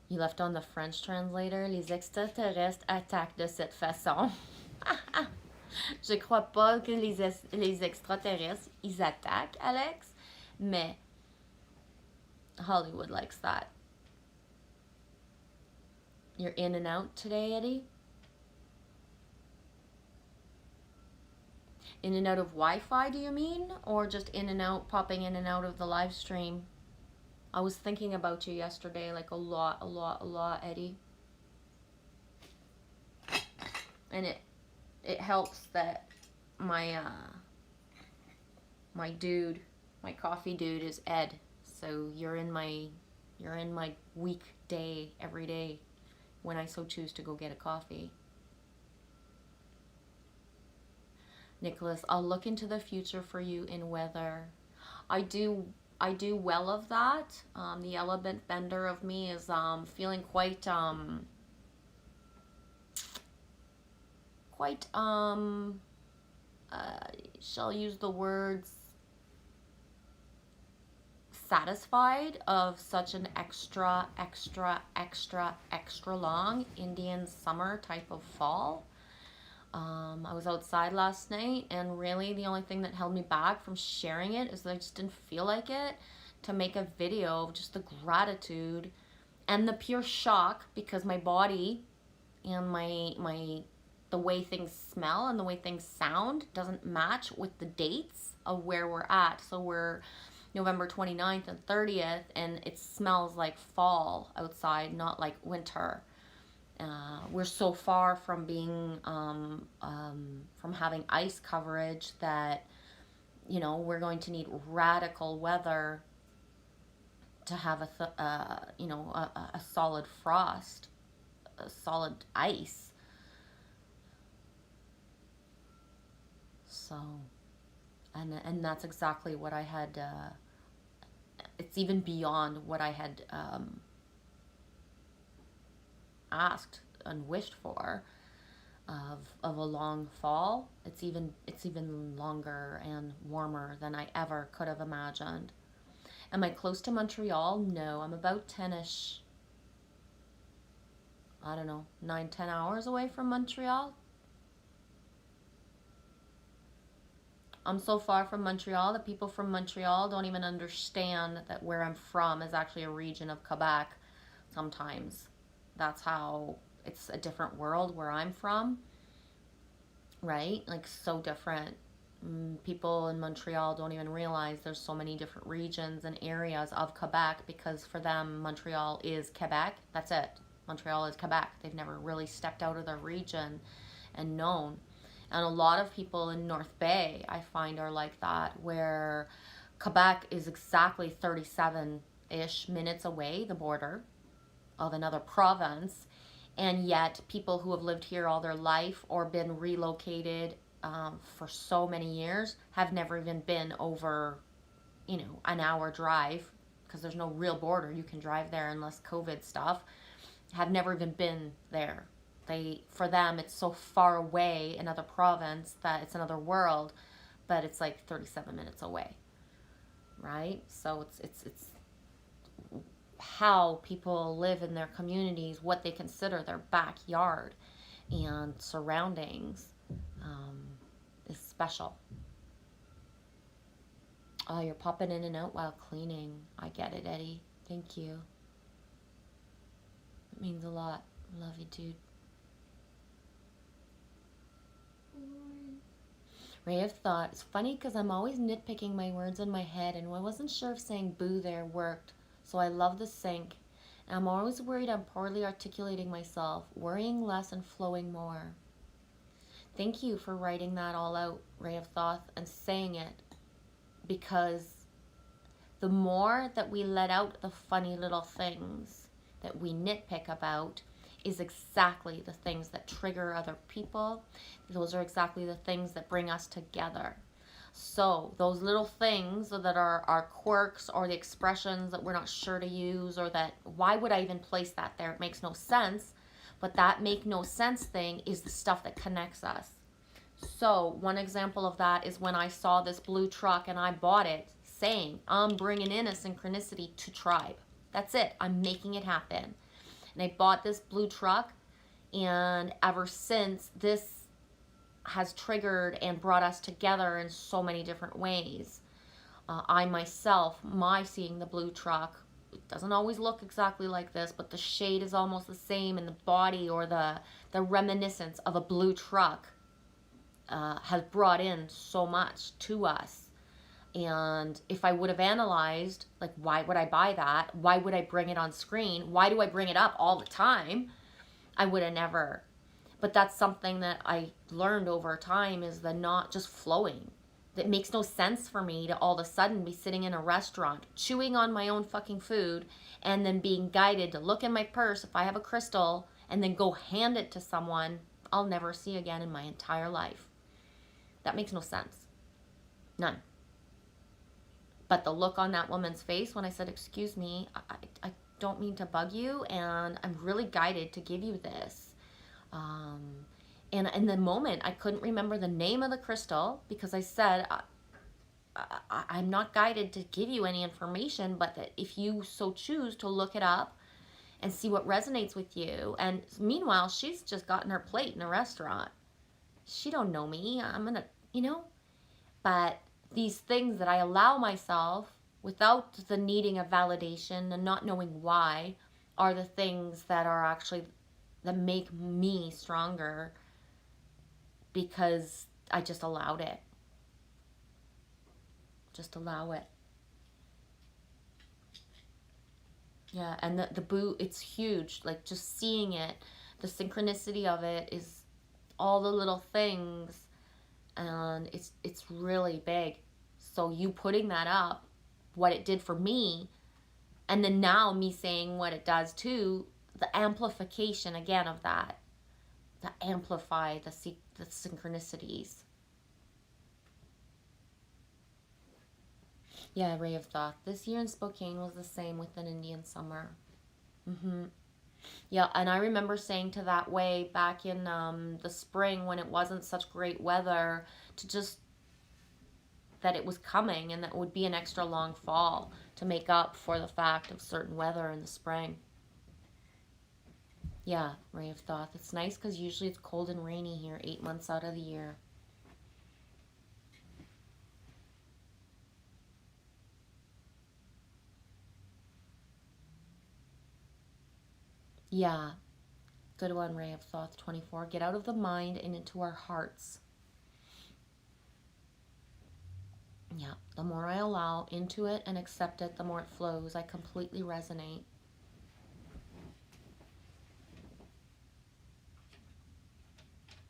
You left on the French translator. Les extraterrestres attaquent de cette façon. Je crois pas que les extraterrestres, ils attaquent, Alex. Mais Hollywood likes that. You're in and out today, Eddie? In and out of Wi-Fi, do you mean? Or just in and out, popping in and out of the live stream? I was thinking about you yesterday, like a lot, Eddie. And it helps that my my coffee dude is Ed. So you're in my weekday every day when I so choose to go get a coffee. Nicholas, I'll look into the future for you in weather. I do well of that. The element bender of me is feeling quite shall use the words satisfied of such an extra long Indian summer type of fall. I was outside last night, and really the only thing that held me back from sharing it is that I just didn't feel like it to make a video of just the gratitude and the pure shock, because my body and the way things smell and the way things sound doesn't match with the dates of where we're at. So we're November 29th and 30th, and it smells like fall outside, not like winter. We're so far from being, from having ice coverage that, you know, we're going to need radical weather to have a solid frost, a solid ice. So, and that's exactly what I had, it's even beyond what I had asked and wished for of a long fall. It's even longer and warmer than I ever could have imagined. Am I close to Montreal? No, I'm about 10-ish, I don't know, 9-10 hours away from Montreal. I'm so far from Montreal that people from Montreal don't even understand that where I'm from is actually a region of Quebec sometimes. That's how it's a different world where I'm from, right? Like, so different. People in Montreal don't even realize there's so many different regions and areas of Quebec, because for them, Montreal is Quebec. That's it. Montreal is Quebec. They've never really stepped out of their region and known. And a lot of people in North Bay, I find, are like that, where Quebec is exactly 37-ish minutes away, the border of another province, and yet people who have lived here all their life or been relocated for so many years have never even been over, an hour drive, because there's no real border. You can drive there unless COVID stuff. Have never even been there. For them, it's so far away, another province, that it's another world, but it's like 37 minutes away, right? So it's how people live in their communities, what they consider their backyard and surroundings is special. Oh, you're popping in and out while cleaning. I get it, Eddie. Thank you. It means a lot. Love you, dude. Ray of thought. It's funny because I'm always nitpicking my words in my head, and I wasn't sure if saying boo there worked. So I love the sink. And I'm always worried I'm poorly articulating myself, worrying less and flowing more. Thank you for writing that all out, Ray of Thoth, and saying it, because the more that we let out the funny little things that we nitpick about is exactly the things that trigger other people. Those are exactly the things that bring us together. So those little things that are our quirks or the expressions that we're not sure to use, or that, why would I even place that there? It makes no sense. But that make no sense thing is the stuff that connects us. So one example of that is when I saw this blue truck and I bought it, saying, I'm bringing in a synchronicity to tribe. That's it. I'm making it happen. And I bought this blue truck, and ever since, this has triggered and brought us together in so many different ways. I myself, my seeing the blue truck, it doesn't always look exactly like this, but the shade is almost the same, and the body or the reminiscence of a blue truck has brought in so much to us. And if I would have analyzed, like, why would I buy that? Why would I bring it on screen? Why do I bring it up all the time? I would have never. But that's something that I learned over time, is the not just flowing. It makes no sense for me to all of a sudden be sitting in a restaurant, chewing on my own fucking food, and then being guided to look in my purse if I have a crystal, and then go hand it to someone I'll never see again in my entire life. That makes no sense. None. But the look on that woman's face when I said, excuse me, I don't mean to bug you, and I'm really guided to give you this. And in the moment, I couldn't remember the name of the crystal, because I said, I'm not guided to give you any information, but that if you so choose to look it up and see what resonates with you. And meanwhile, she's just gotten her plate in a restaurant. She don't know me. I'm going to, but these things that I allow myself without the needing of validation and not knowing why are the things that are actually, that make me stronger, because I just allowed it. Just allow it. Yeah, and the boo, it's huge. Like, just seeing it, the synchronicity of it is all the little things, and it's really big. So you putting that up, what it did for me, and then now me saying what it does too, the amplification again of that, to amplify the synchronicities. Yeah, Ray of Thought. This year in Spokane was the same with an Indian summer. Yeah, and I remember saying to that way back in the spring, when it wasn't such great weather, to just, that it was coming, and that it would be an extra long fall to make up for the fact of certain weather in the spring. Yeah, Ray of Thought. It's nice because usually it's cold and rainy here 8 months out of the year. Yeah, good one, Ray of Thought 24. Get out of the mind and into our hearts. Yeah, the more I allow into it and accept it, the more it flows. I completely resonate.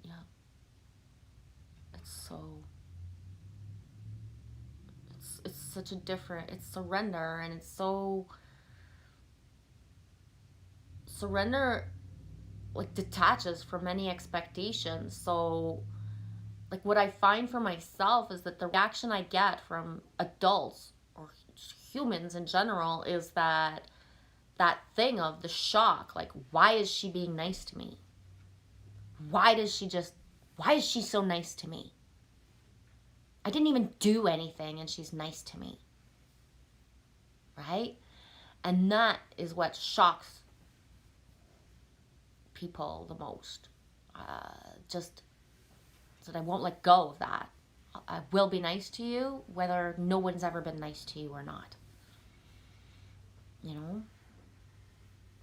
Yeah. It's such a different, it's surrender, and it's so, surrender like detaches from any expectations. So like what I find for myself is that the reaction I get from adults or humans in general is that thing of the shock. Like, why is she being nice to me? Why is she so nice to me? I didn't even do anything and she's nice to me. Right? And that is what shocks people the most. Just that I won't let go of that. I will be nice to you whether no one's ever been nice to you or not.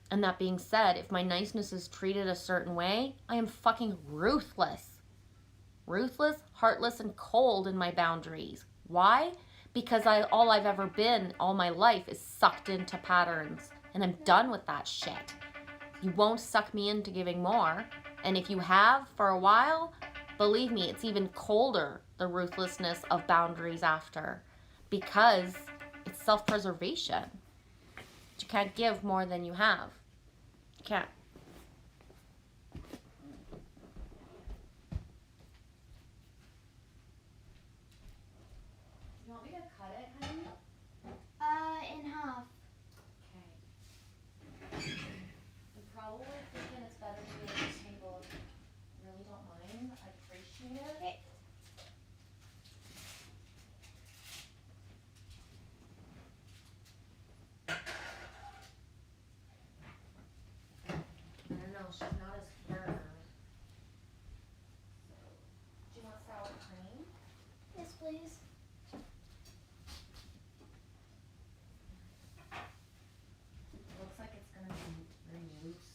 And that being said, if my niceness is treated a certain way, I am fucking ruthless ruthless, heartless, and cold in my boundaries. Why? Because all I've ever been all my life is sucked into patterns, and I'm done with that shit. You won't suck me into giving more, and if you have for a while, believe me, it's even colder, the ruthlessness of boundaries after, because it's self-preservation. You can't give more than you have. You can't. You want me to cut it, honey? In half. Okay. I'm probably thinking it's better to be at the table. Really don't mind. I appreciate it. Okay. I don't know, she's not as firm. Do you want sour cream? Yes, please. It looks like it's gonna be very loose.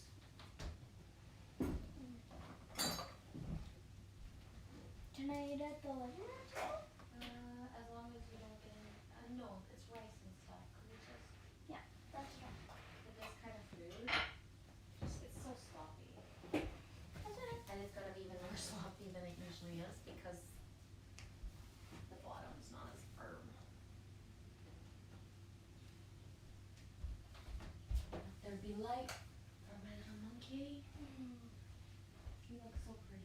Can I eat at the living room? As long as you don't get any, no, it's rice and stuff. Could we just, That's fine. with this kind of food, it's so sloppy. That's okay. And it's gonna be even more sloppy than it usually is because the bottom's not as firm. There'd be light for my little monkey. You look so pretty,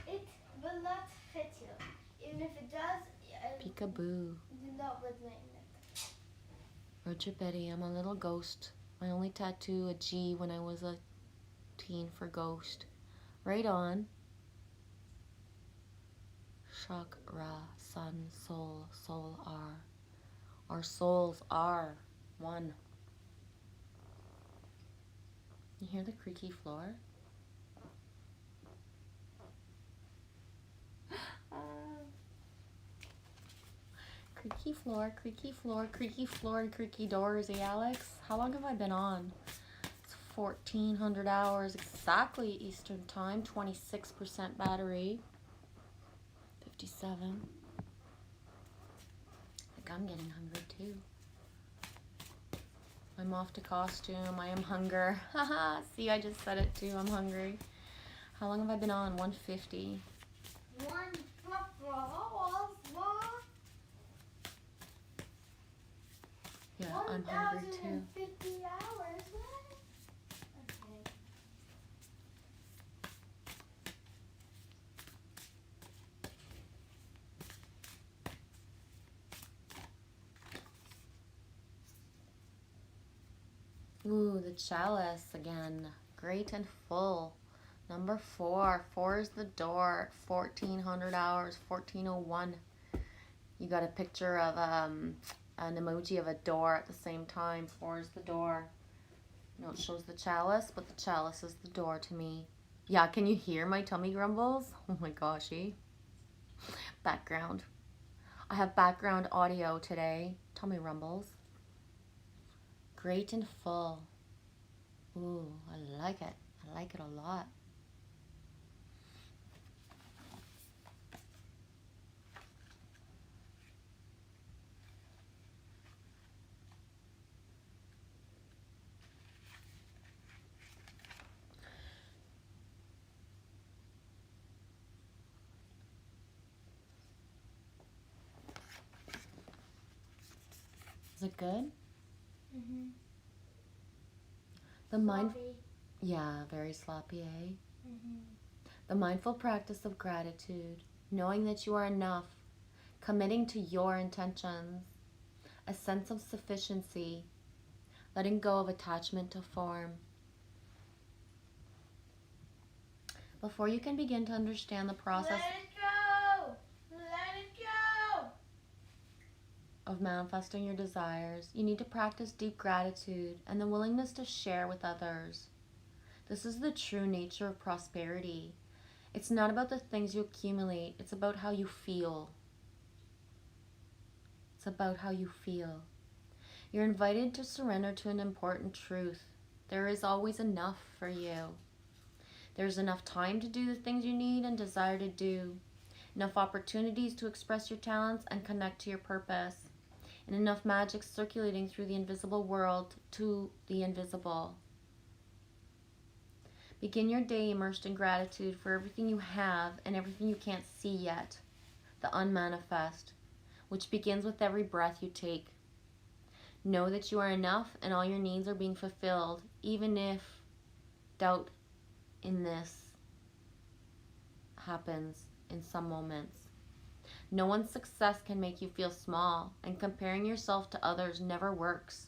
It will not fit you. Even if it does, Peekaboo. do not within it. Roger Betty, I'm a little ghost. I only tattoo a G when I was a teen for ghost. Right on. Shak, Ra, Sun, Soul, Soul are. Our souls are one. You hear the creaky floor? Creaky floor, creaky floor, creaky floor, and creaky doors, eh, Alex? How long have I been on? It's 1,400 hours exactly Eastern time, 26% battery, 57. I think I'm getting hungry too. I'm off to costume. I am hunger. Haha, see, I just said it too. I'm hungry. How long have I been on? 150. Yeah, I'm hungry too. 1,050 hours. What? Okay. Ooh, the chalice again. Great and full. Number 4. 4 is the door. 1,400 hours. 1401. You got a picture of an emoji of a door at the same time. 4 is the door. No, it shows the chalice, but the chalice is the door to me. Yeah, can you hear my tummy grumbles? Oh my gosh, eh? Background. I have background audio today. Tummy rumbles. Great and full. Ooh, I like it. I like it a lot. Is it good? Mm-hmm. The mind, yeah, very sloppy, eh? Mm-hmm. The mindful practice of gratitude, knowing that you are enough, committing to your intentions, a sense of sufficiency, letting go of attachment to form. Before you can begin to understand the process Let it go! Let it go! of manifesting your desires, you need to practice deep gratitude and the willingness to share with others. This is the true nature of prosperity. It's not about the things you accumulate, it's about how you feel. It's about how you feel. You're invited to surrender to an important truth. There is always enough for you. There's enough time to do the things you need and desire to do. Enough opportunities to express your talents and connect to your purpose. And enough magic circulating through the invisible world to the invisible. Begin your day immersed in gratitude for everything you have and everything you can't see yet, the unmanifest, which begins with every breath you take. Know that you are enough and all your needs are being fulfilled, even if doubt in this happens in some moments. No one's success can make you feel small, and comparing yourself to others never works.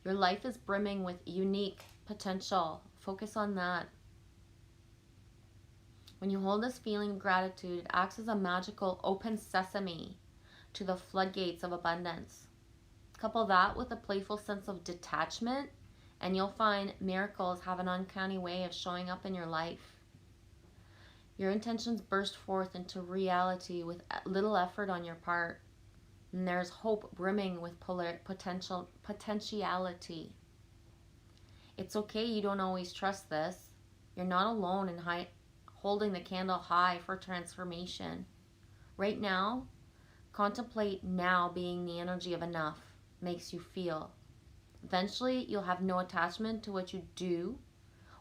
Your life is brimming with unique potential. Focus on that. When you hold this feeling of gratitude, it acts as a magical open sesame to the floodgates of abundance. Couple that with a playful sense of detachment, and you'll find miracles have an uncanny way of showing up in your life. Your intentions burst forth into reality with little effort on your part. And there's hope brimming with potentiality. It's okay you don't always trust this. You're not alone in holding the candle high for transformation. Right now, contemplate now being the energy of enough makes you feel. Eventually, you'll have no attachment to what you do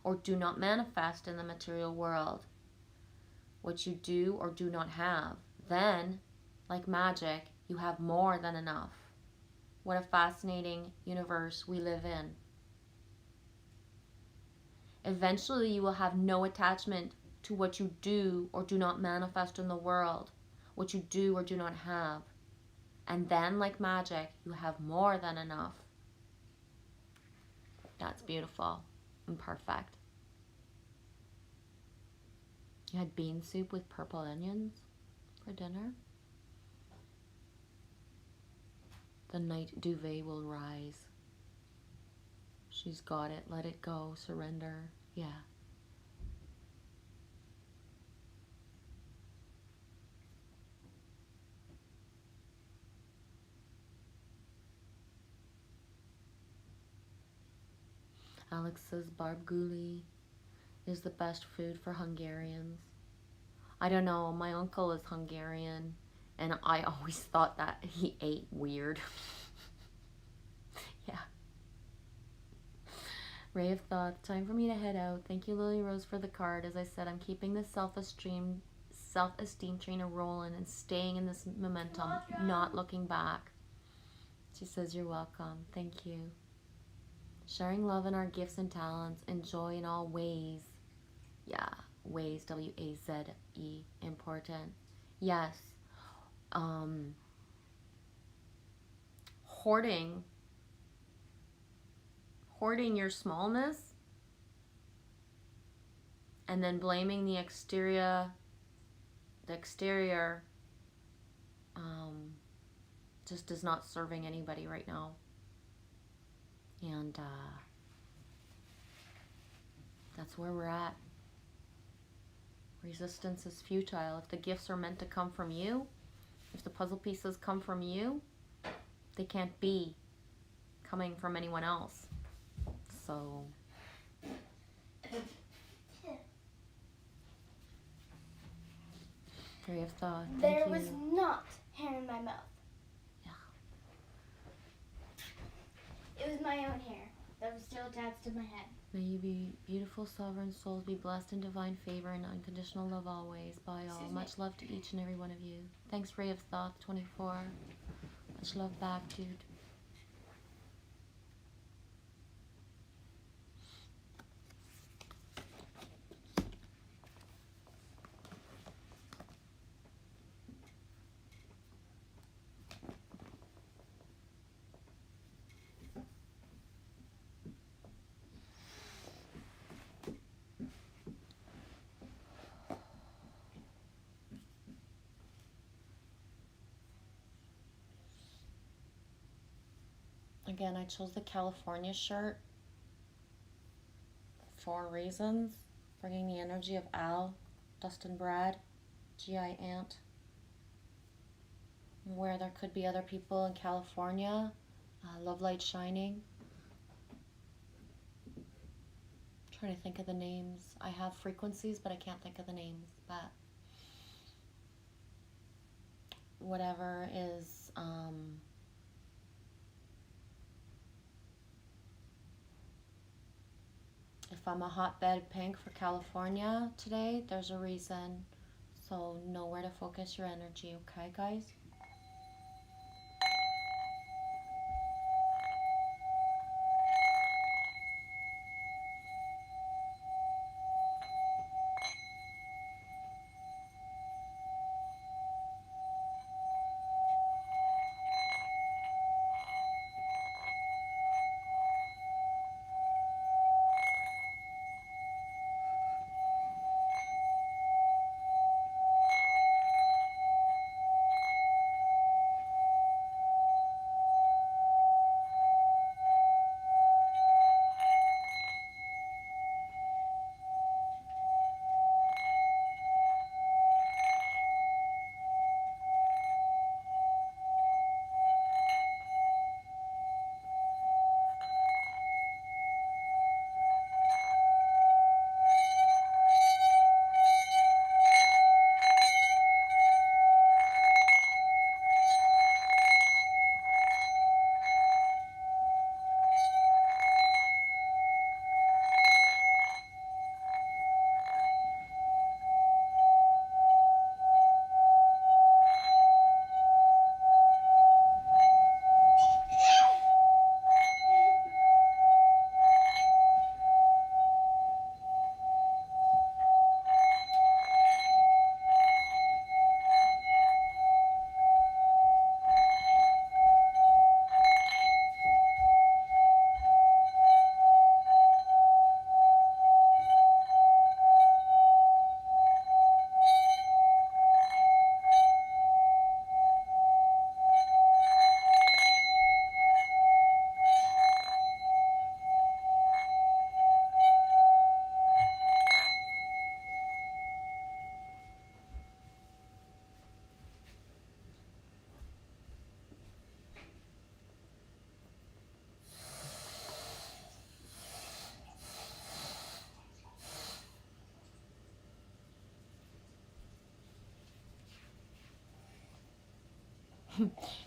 or do not manifest in the material world. What you do or do not have. Then, like magic, you have more than enough. What a fascinating universe we live in. Eventually, you will have no attachment to what you do or do not manifest in the world, what you do or do not have. And then, like magic, you have more than enough. That's beautiful and perfect. You had bean soup with purple onions for dinner? The night duvet will rise. She's got it. Let it go. Surrender. Yeah. Alex says barguli is the best food for Hungarians. I don't know, my uncle is Hungarian and I always thought that he ate weird. Yeah. Ray of Thought, time for me to head out. Thank you, Lily Rose, for the card. As I said, I'm keeping the self-esteem train rolling and staying in this momentum, not looking back. She says, you're welcome. Thank you. Sharing love in our gifts and talents and joy in all ways. Yeah, ways, W-A-Z-E, important. Yes. Hoarding your smallness and then blaming the exterior just is not serving anybody right now. And that's where we're at. Resistance is futile. If the gifts are meant to come from you, if the puzzle pieces come from you, they can't be coming from anyone else. So Ray of Thought. There was not hair in my mouth. Yeah. It was my own hair that was still attached to my head. May you be beautiful, sovereign souls, be blessed in divine favor and unconditional love always by all. Much love to each and every one of you. Thanks, Ray of Thought 24. Much love back, dude. Again, I chose the California shirt for reasons. Bringing the energy of Al, Dustin Brad, G.I. Ant. where there could be other people in California. Love Light Shining. Trying to think of the names. I have frequencies, but I can't think of the names. But whatever is if I'm a hotbed pink for California today, there's a reason. So know where to focus your energy, okay, guys?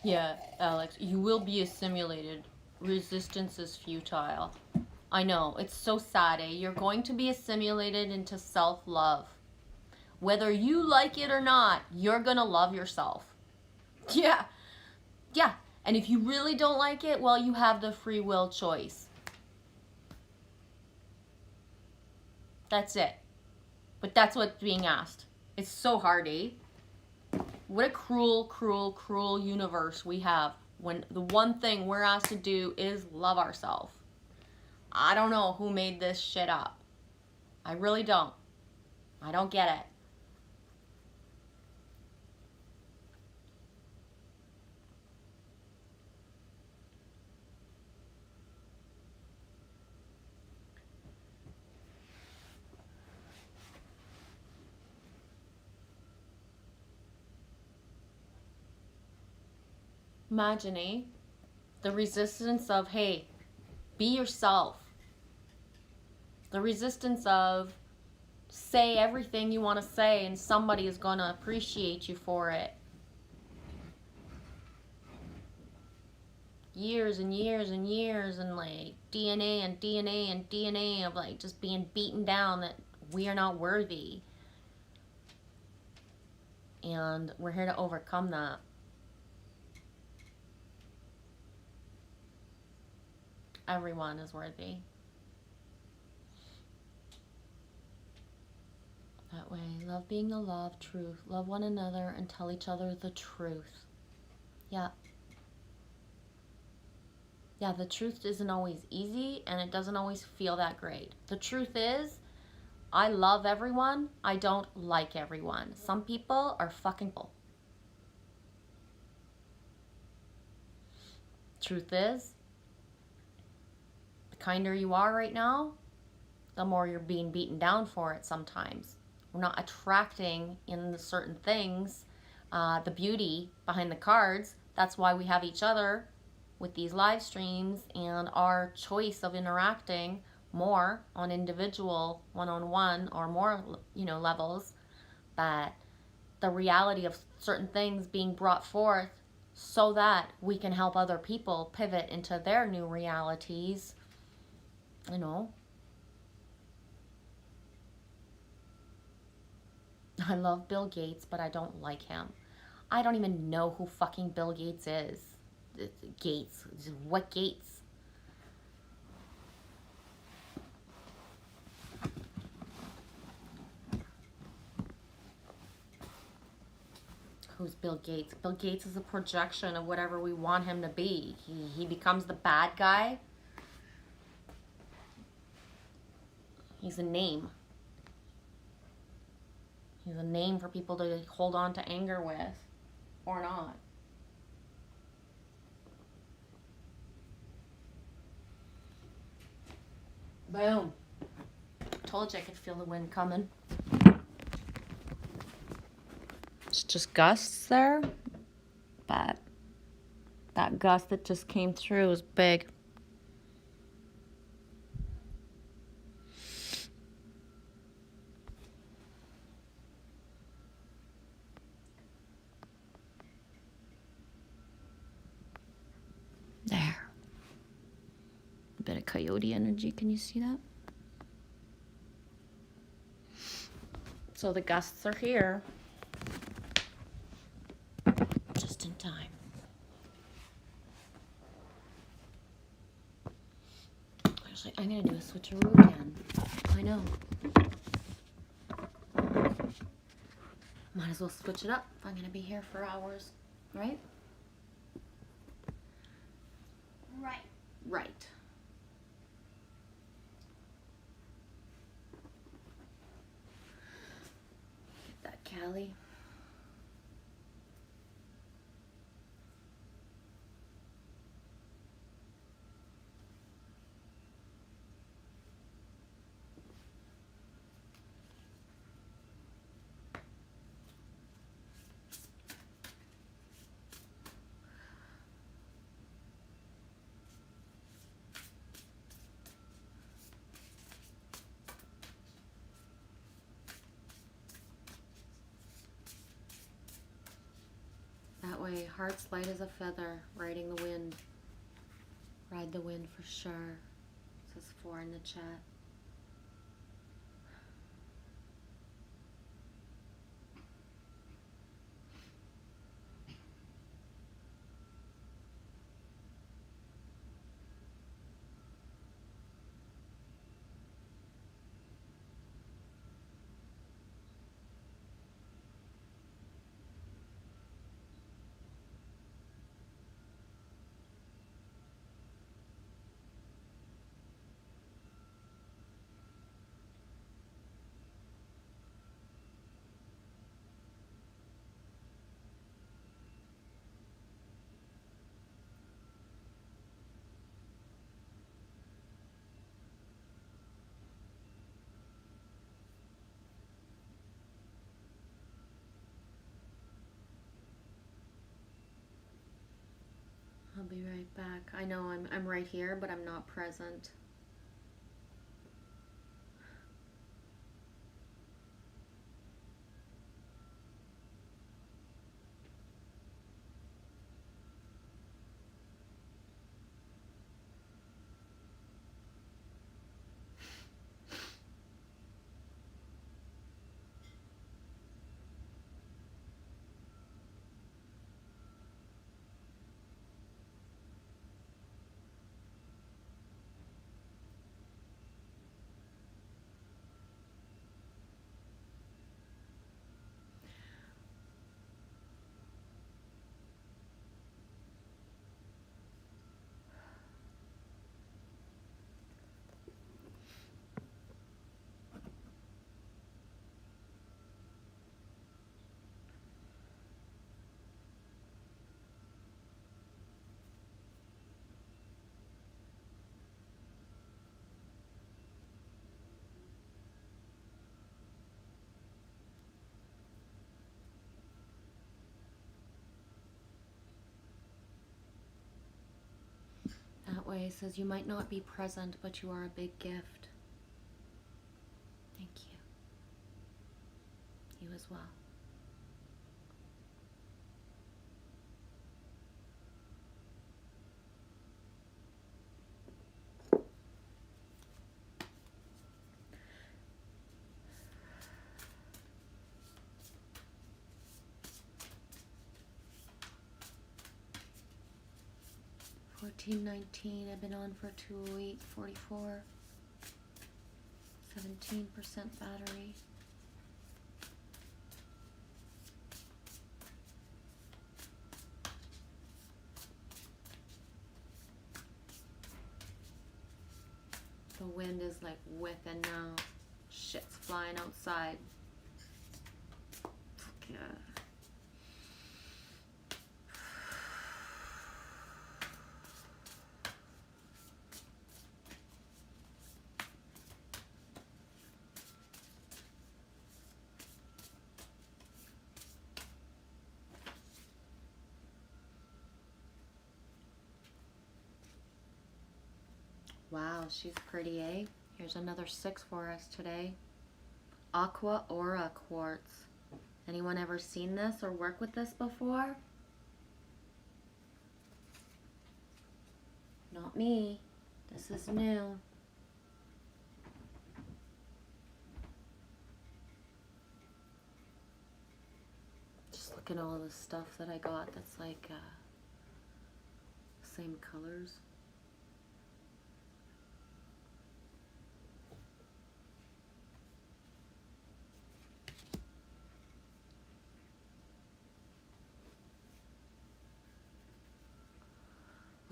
Yeah, Alex, you will be assimilated. Resistance is futile. I know, it's so sad, eh? You're going to be assimilated into self-love. Whether you like it or not, you're gonna love yourself. Yeah, yeah. And if you really don't like it, well, you have the free will choice. That's it. But that's what's being asked. It's so hard, eh? What a cruel, cruel, cruel universe we have when the one thing we're asked to do is love ourselves. I don't know who made this shit up. I really don't. I don't get it. Imagine the resistance of, hey, be yourself. The resistance of, say everything you want to say and somebody is going to appreciate you for it. Years and years and years and like DNA and DNA and DNA of like just being beaten down that we are not worthy. And we're here to overcome that. Everyone is worthy. That way, love being the love, truth. Love one another and tell each other the truth. Yeah. Yeah, the truth isn't always easy and it doesn't always feel that great. The truth is, I love everyone. I don't like everyone. Some people are fucking bull. Truth is, the kinder you are right now, the more you're being beaten down for it sometimes. We're not attracting in the certain things the beauty behind the cards. That's why we have each other with these live streams and our choice of interacting more on individual one-on-one or more, levels. But the reality of certain things being brought forth so that we can help other people pivot into their new realities. I love Bill Gates, but I don't like him. I don't even know who fucking Bill Gates is. Gates. What Gates? Who's Bill Gates? Bill Gates is a projection of whatever we want him to be. He becomes the bad guy. He's a name. He's a name for people to hold on to anger with, or not. Boom. Told you I could feel the wind coming. It's just gusts there, but that gust that just came through was big. There. A bit of coyote energy, can you see that? So the gusts are here. Just in time. Actually, I'm gonna do a switcheroo again. I know. Might as well switch it up if I'm gonna be here for hours, right? Right. Get that, Callie. That way, heart's light as a feather, riding the wind. Ride the wind for sure. Says 4 in the chat. I'll be right back. I know I'm right here, but I'm not present. says, you might not be present, but you are a big gift. Thank you. You as well. $14.19. I've been on for 208.44. 17% battery. The wind is like whipping now. Shit's flying outside. Yeah. Wow, she's pretty, eh? Here's another 6 for us today. Aqua Aura Quartz. Anyone ever seen this or work with this before? Not me. This is new. Just look at all the stuff that I got that's like same colors.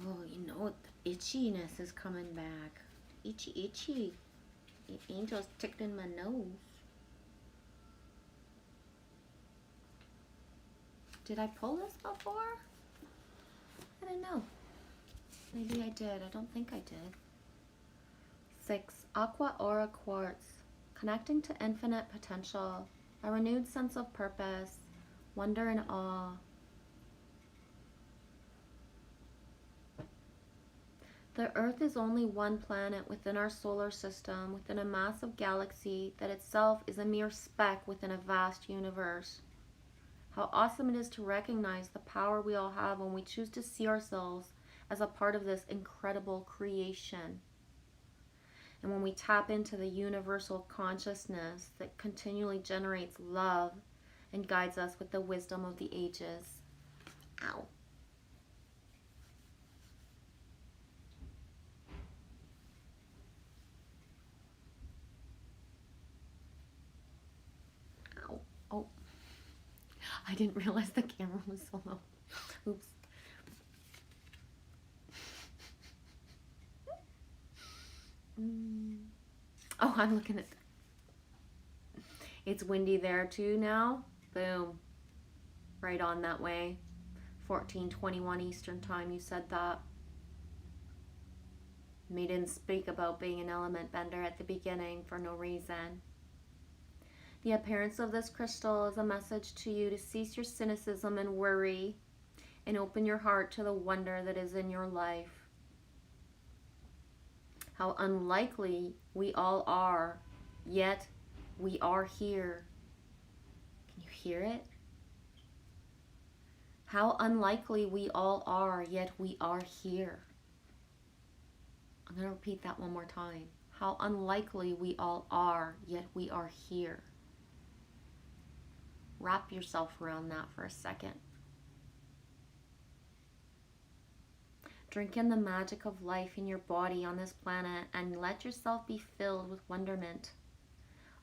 Oh, you know, the itchiness is coming back. Itchy, itchy. The angel's tickling my nose. Did I pull this before? I don't know. Maybe I did. I don't think I did. 6. Aqua Aura Quartz. Connecting to infinite potential. A renewed sense of purpose. Wonder and awe. The Earth is only one planet within our solar system, within a massive galaxy that itself is a mere speck within a vast universe. How awesome it is to recognize the power we all have when we choose to see ourselves as a part of this incredible creation. And when we tap into the universal consciousness that continually generates love and guides us with the wisdom of the ages. Ow. Oh, I didn't realize the camera was so low. Oops. Oh, I'm looking at... It's windy there too now. Boom. Right on that way. 14:21 Eastern time, you said that. We didn't speak about being an element bender at the beginning for no reason. The appearance of this crystal is a message to you to cease your cynicism and worry and open your heart to the wonder that is in your life. How unlikely we all are, yet we are here. Can you hear it? How unlikely we all are, yet we are here. I'm going to repeat that one more time. How unlikely we all are, yet we are here. Wrap yourself around that for a second. Drink in the magic of life in your body on this planet and let yourself be filled with wonderment.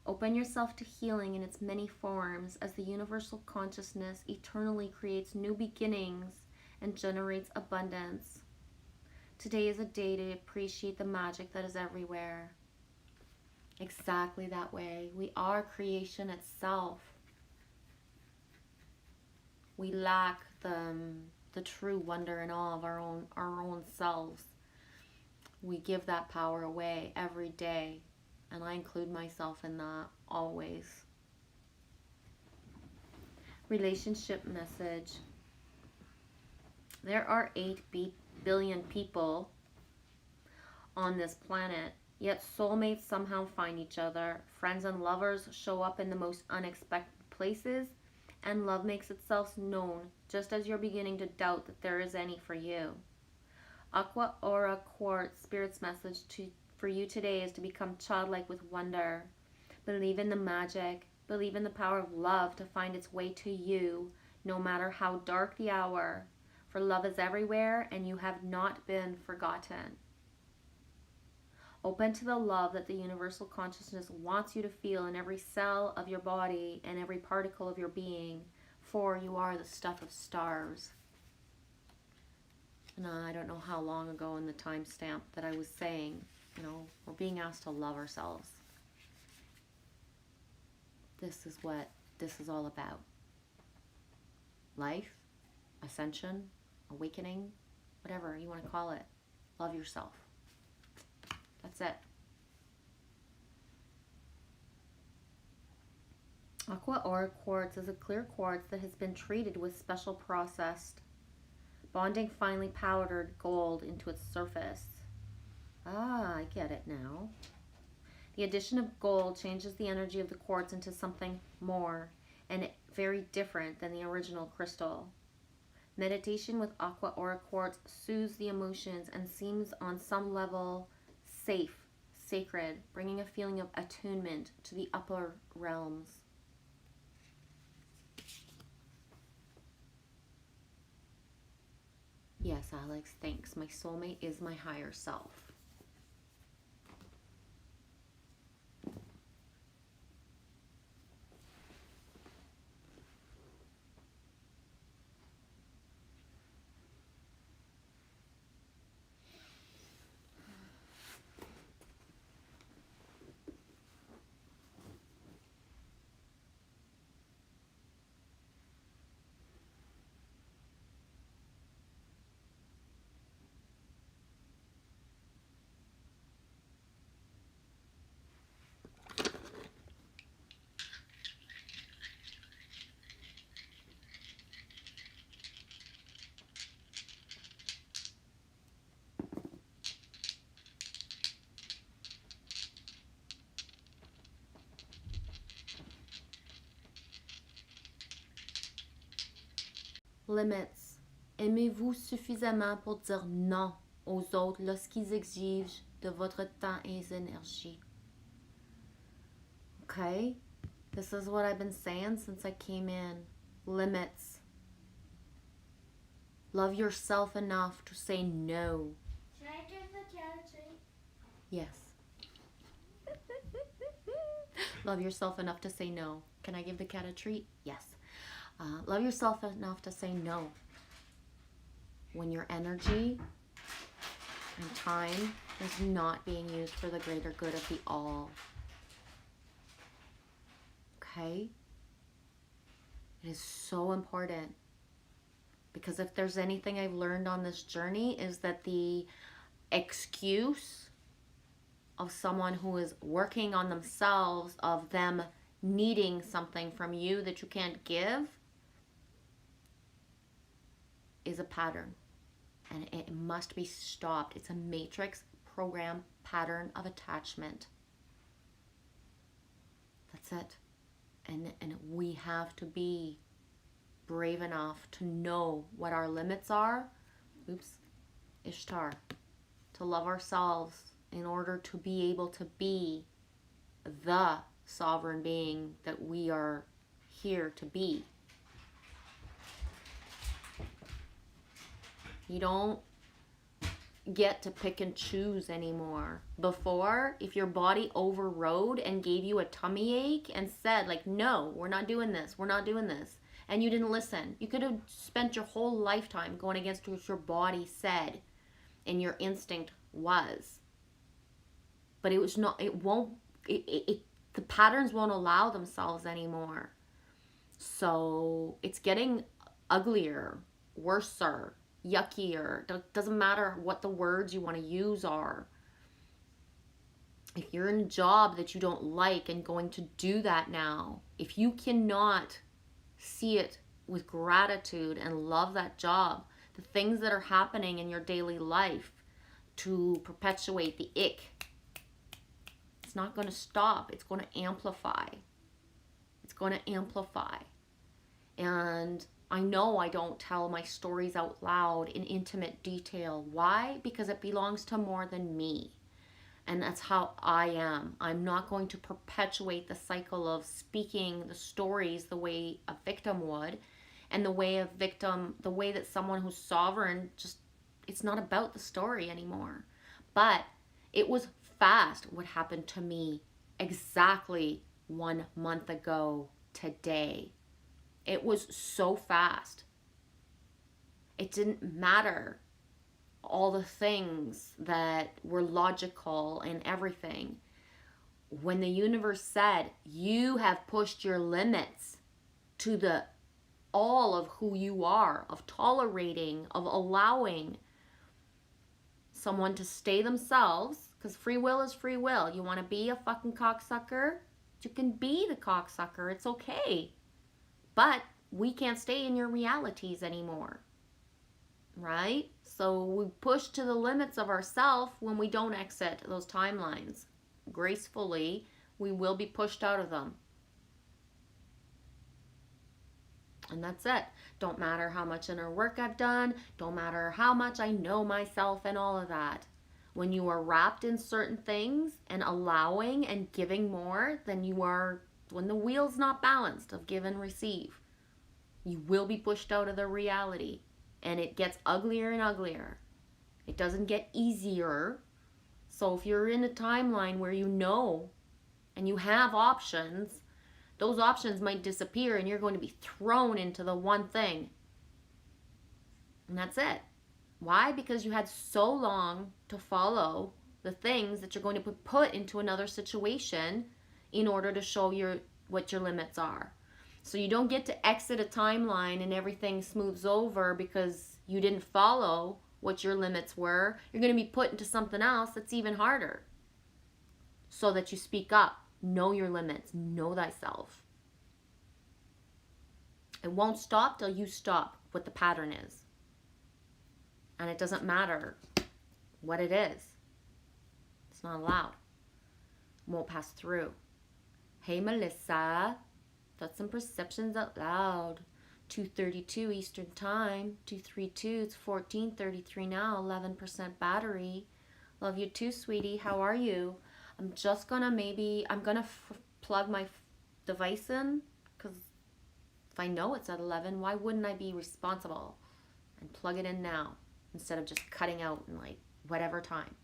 Open yourself to healing in its many forms as the universal consciousness eternally creates new beginnings and generates abundance. Today is a day to appreciate the magic that is everywhere. Exactly that way. We are creation itself. We lack the true wonder and awe of our own selves. We give that power away every day, and I include myself in that always. Relationship message. There are 8 billion people on this planet. Yet soulmates somehow find each other. Friends and lovers show up in the most unexpected places, and love makes itself known just as you're beginning to doubt that there is any for you. Aqua Aura Quartz Spirit's message for you today is to become childlike with wonder. Believe in the magic. Believe in the power of love to find its way to you, no matter how dark the hour. For love is everywhere, and you have not been forgotten. Open to the love that the universal consciousness wants you to feel in every cell of your body and every particle of your being, for you are the stuff of stars. And I don't know how long ago in the timestamp that I was saying, we're being asked to love ourselves. This is what this is all about. Life, ascension, awakening, whatever you want to call it. Love yourself. That's it. Aqua Aura Quartz is a clear quartz that has been treated with special processed, bonding finely powdered gold into its surface. Ah, I get it now. The addition of gold changes the energy of the quartz into something more and very different than the original crystal. Meditation with Aqua Aura Quartz soothes the emotions and seems on some level safe, sacred, bringing a feeling of attunement to the upper realms. Yes, Alex, thanks. My soulmate is my higher self. Limits. Aimez-vous suffisamment pour dire non aux autres lorsqu'ils exigent de votre temps et énergie. Okay? This is what I've been saying since I came in. Limits. Love yourself enough to say no. Should I give the cat a treat? Yes. Love yourself enough to say no. Can I give the cat a treat? Yes. Love yourself enough to say no when your energy and time is not being used for the greater good of the all. Okay? It is so important, because if there's anything I've learned on this journey is that the excuse of someone who is working on themselves, of them needing something from you that you can't give, is a pattern, and it must be stopped. It's a matrix program pattern of attachment. That's it. And we have to be brave enough to know what our limits are. Oops, Ishtar. To love ourselves in order to be able to be the sovereign being that we are here to be. You don't get to pick and choose anymore. Before, if your body overrode and gave you a tummy ache and said, like, no, we're not doing this, and you didn't listen, you could have spent your whole lifetime going against what your body said and your instinct was. But it was not, the patterns won't allow themselves anymore. So it's getting uglier, worser, yuckier. Doesn't matter what the words you want to use are. If you're in a job that you don't like and going to do that now, if you cannot see it with gratitude and love that job, the things that are happening in your daily life, to perpetuate the ick. It's not going to stop. It's going to amplify. It's going to amplify. And I know I don't tell my stories out loud in intimate detail. Why? Because it belongs to more than me. And that's how I am. I'm not going to perpetuate the cycle of speaking the stories the way a victim would. And the way that someone who's sovereign, just, it's not about the story anymore. But it was fast what happened to me exactly 1 month ago today. It was so fast. It didn't matter all the things that were logical and everything. When the universe said, you have pushed your limits to the all of who you are, of tolerating, of allowing someone to stay themselves, because free will is free will. You want to be a fucking cocksucker? You can be the cocksucker. It's okay. But we can't stay in your realities anymore. Right? So we push to the limits of ourselves when we don't exit those timelines gracefully. We will be pushed out of them. And that's it. Don't matter how much inner work I've done. Don't matter how much I know myself and all of that. When you are wrapped in certain things and allowing and giving more than you are, when the wheel's not balanced of give and receive, you will be pushed out of the reality. And it gets uglier and uglier. It doesn't get easier. So if you're in a timeline where you know and you have options, those options might disappear and you're going to be thrown into the one thing. And that's it. Why? Because you had so long to follow the things that you're going to put into another situation in order to show what your limits are. So you don't get to exit a timeline and everything smooths over because you didn't follow what your limits were. You're going to be put into something else that's even harder. So that you speak up. Know your limits. Know thyself. It won't stop till you stop what the pattern is. And it doesn't matter what it is. It's not allowed. It won't pass through. Hey, Melissa. Thoughts and perceptions out loud. 2:32 Eastern Time. 2:32. It's 14:33 now. 11% battery. Love you too, sweetie. How are you? I'm just gonna plug my device in, because if I know it's at 11, why wouldn't I be responsible and plug it in now instead of just cutting out in like whatever time?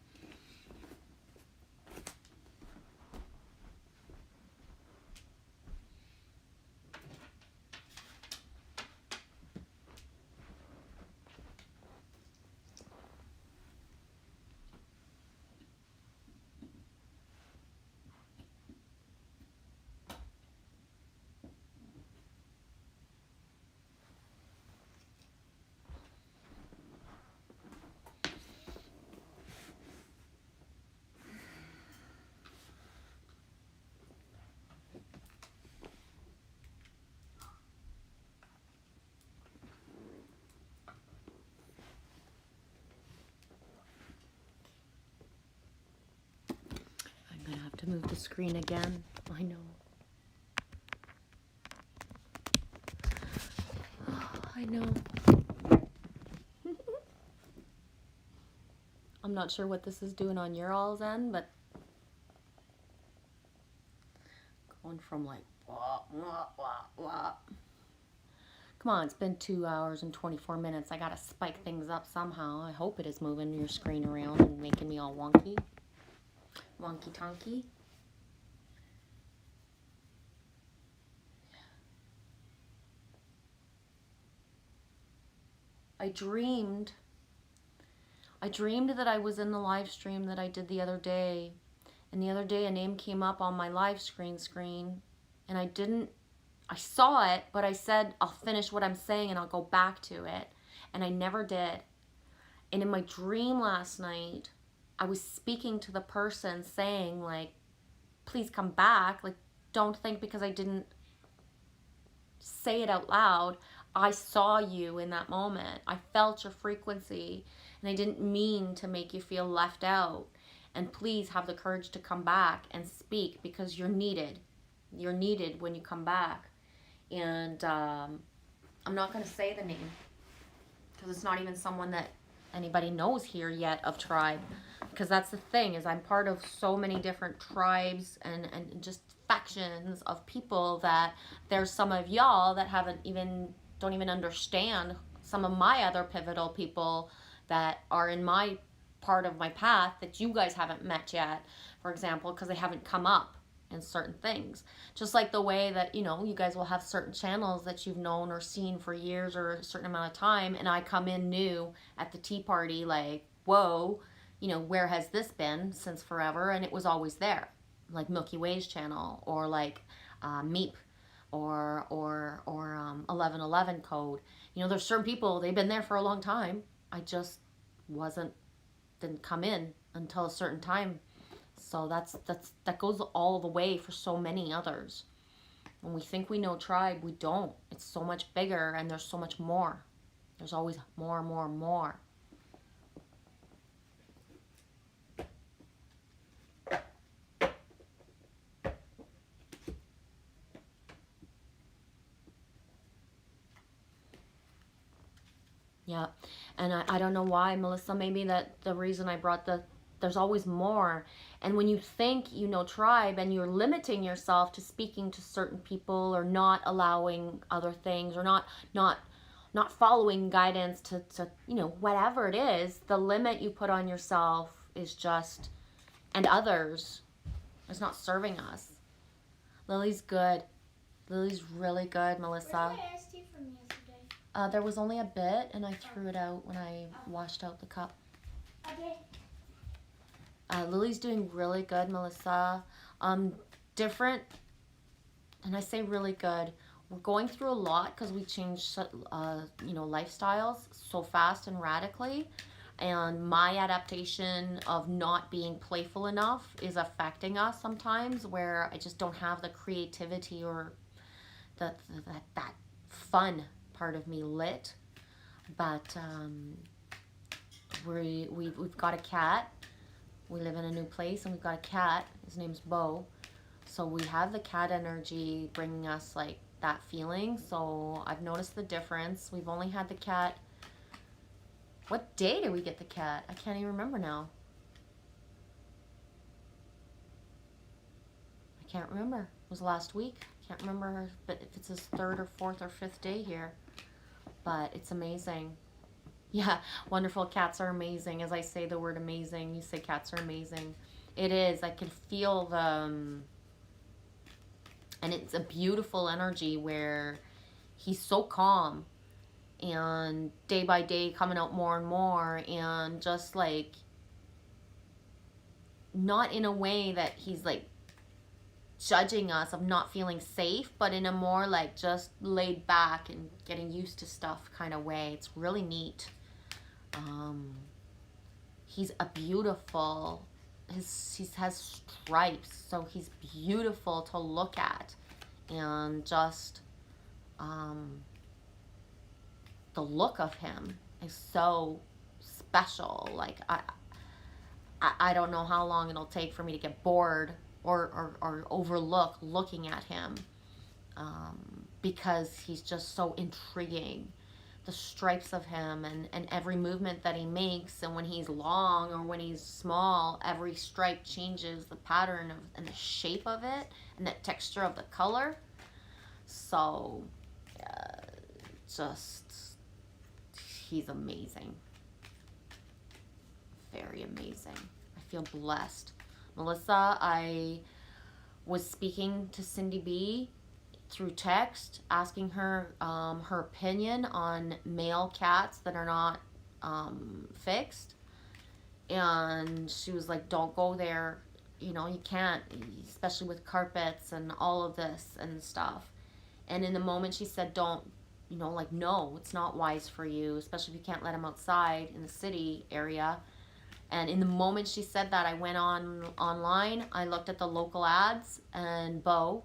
To move the screen again. I know. I know. I'm not sure what this is doing on your all's end, but going from like wah, wah, wah, wah. Come on, it's been 2 hours and 24 minutes. I gotta spike things up somehow. I hope it is moving your screen around and making me all wonky. Wonky tonky. I dreamed that I was in the live stream that I did the other day. And the other day a name came up on my live screen and I saw it, but I said I'll finish what I'm saying and I'll go back to it. And I never did. And in my dream last night, I was speaking to the person saying, like, please come back. Like, don't think because I didn't say it out loud, I saw you in that moment. I felt your frequency. And I didn't mean to make you feel left out. And please have the courage to come back and speak, because you're needed. You're needed when you come back. And I'm not going to say the name, because it's not even someone that anybody knows here yet of tribe. Because that's the thing, is I'm part of so many different tribes and just factions of people, that there's some of y'all that don't even understand some of my other pivotal people that are in my part of my path that you guys haven't met yet, for example, because they haven't come up in certain things. Just like the way that, you guys will have certain channels that you've known or seen for years or a certain amount of time, and I come in new at the tea party, like, whoa, where has this been since forever? And it was always there, like Milky Way's channel, or like Meep, or 1111 code. There's certain people, they've been there for a long time. I just didn't come in until a certain time. So that goes all the way for so many others. When we think we know tribe, we don't. It's so much bigger, and there's so much more. There's always more and more and more. Yeah, and I don't know why, Melissa, maybe that the reason I brought there's always more. And when you think you know tribe and you're limiting yourself to speaking to certain people, or not allowing other things, or not following guidance to whatever it is, the limit you put on yourself is just, and others, is not serving us. Lily's good. Lily's really good, Melissa. Where's my iced tea from yesterday? There was only a bit, and I threw it out when I washed out the cup. Okay. Lily's doing really good, Melissa. Different, and I say really good. We're going through a lot because we changed, lifestyles so fast and radically. And my adaptation of not being playful enough is affecting us sometimes, where I just don't have the creativity or that fun part of me lit. But we've got a cat. We live in a new place, and we've got a cat. His name's Bo. So we have the cat energy bringing us like that feeling. So I've noticed the difference. We've only had the cat. What day did we get the cat? I can't even remember now. I can't remember. It was last week. Can't remember if it's his 3rd or 4th or 5th day here. But it's amazing. Yeah, wonderful. Cats are amazing. As I say the word amazing, you say cats are amazing. It is. I can feel them. And it's a beautiful energy where he's so calm. And day by day coming out more and more. And just like, not in a way that he's like judging us of not feeling safe, but in a more like just laid back and getting used to stuff kind of way. It's really neat. He's a beautiful, he has stripes, so he's beautiful to look at, and just the look of him is so special. Like I don't know how long it'll take for me to get bored or overlook looking at him, because he's just so intriguing. The stripes of him, and every movement that he makes, and when he's long or when he's small, every stripe changes the pattern of and the shape of it, and the texture of the color. So just he's amazing. Very amazing. I feel blessed. Melissa, I was speaking to Cindy B through text, asking her her opinion on male cats that are not fixed, and she was like, don't go there, you can't, especially with carpets and all of this and stuff. And in the moment she said, don't, no, it's not wise for you, especially if you can't let him outside in the city area. And in the moment she said that, I went online, I looked at the local ads, and Bo,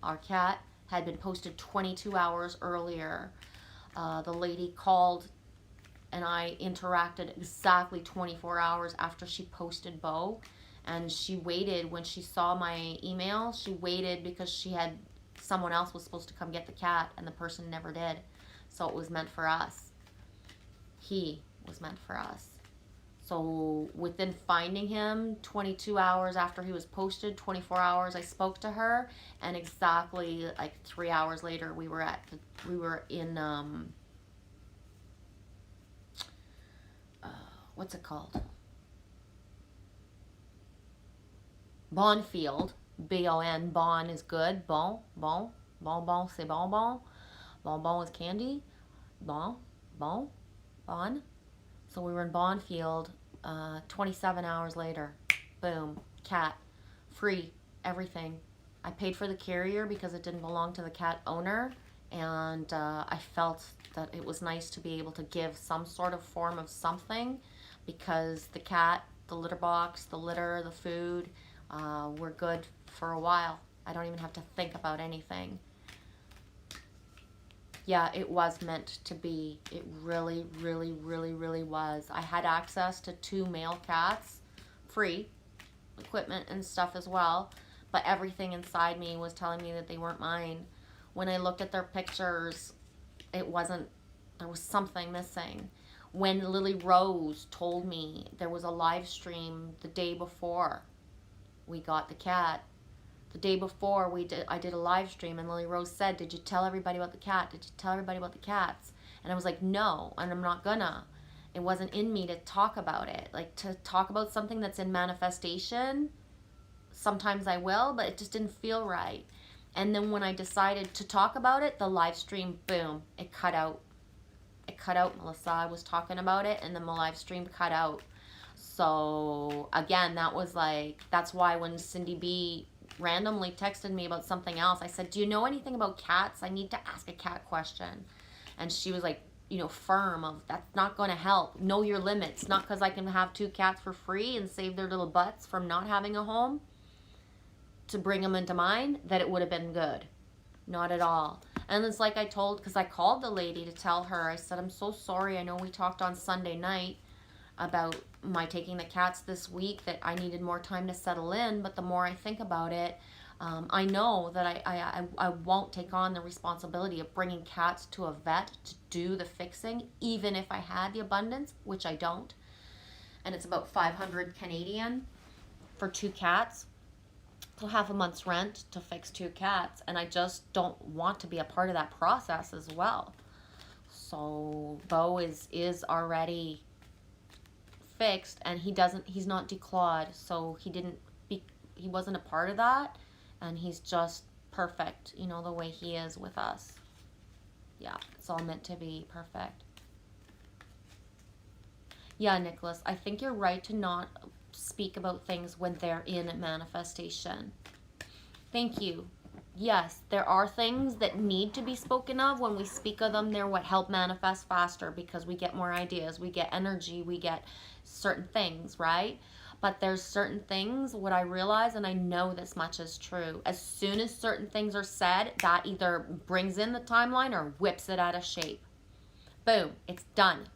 our cat, had been posted 22 hours earlier. The lady called and I interacted exactly 24 hours after she posted Bo. And she waited when she saw my email. She waited because she had someone else was supposed to come get the cat, and the person never did. So it was meant for us. He was meant for us. So within finding him, 22 hours after he was posted, 24 hours, I spoke to her, and exactly like 3 hours later, we were in what's it called? Bonfield. B-O-N. Bon is good. Bon, c'est bonbon. Bonbon is candy. Bon. So we were in Bonfield. 27 hours later, boom, cat, free, everything. I paid for the carrier because it didn't belong to the cat owner, and I felt that it was nice to be able to give some sort of form of something, because the cat, the litter box, the litter, the food, were good for a while. I don't even have to think about anything. Yeah, it was meant to be. It really, really, really, really was. I had access to 2 male cats, free, equipment and stuff as well, but everything inside me was telling me that they weren't mine. When I looked at their pictures, it wasn't, there was something missing. When Lily Rose told me there was a live stream the day before we got the cat, the day before I did a live stream, and Lily Rose said, "Did you tell everybody about the cat? Did you tell everybody about the cats?" And I was like, "No, and I'm not gonna." It wasn't in me to talk about it. Like, to talk about something that's in manifestation, sometimes I will, but it just didn't feel right. And then when I decided to talk about it, the live stream, boom, it cut out. It cut out. Melissa was talking about it, and then the live stream cut out. So again, that's why when Cindy B randomly texted me about something else, I said, "Do you know anything about cats? I need to ask a cat question." And she was like, firm of, "That's not going to help. Know your limits. Not because I can have 2 cats for free and save their little butts from not having a home to bring them into mine, that it would have been good. Not at all." And it's like because I called the lady to tell her, I said, "I'm so sorry. I know we talked on Sunday night about my taking the cats this week, that I needed more time to settle in, but the more I think about it, I know that I won't take on the responsibility of bringing cats to a vet to do the fixing, even if I had the abundance, which I don't." And it's about 500 Canadian for 2 cats. So half a month's rent to fix 2 cats, and I just don't want to be a part of that process as well. So Bo is already fixed, and he's not declawed, so he wasn't a part of that, and he's just perfect, the way he is with us. Yeah, it's all meant to be perfect. Yeah, Nicholas, I think you're right to not speak about things when they're in manifestation. Thank you. Yes, there are things that need to be spoken of. When we speak of them, they're what help manifest faster, because we get more ideas, we get energy, we get certain things, right? But there's certain things, what I realize, and I know this much is true, as soon as certain things are said, that either brings in the timeline or whips it out of shape. Boom, it's done.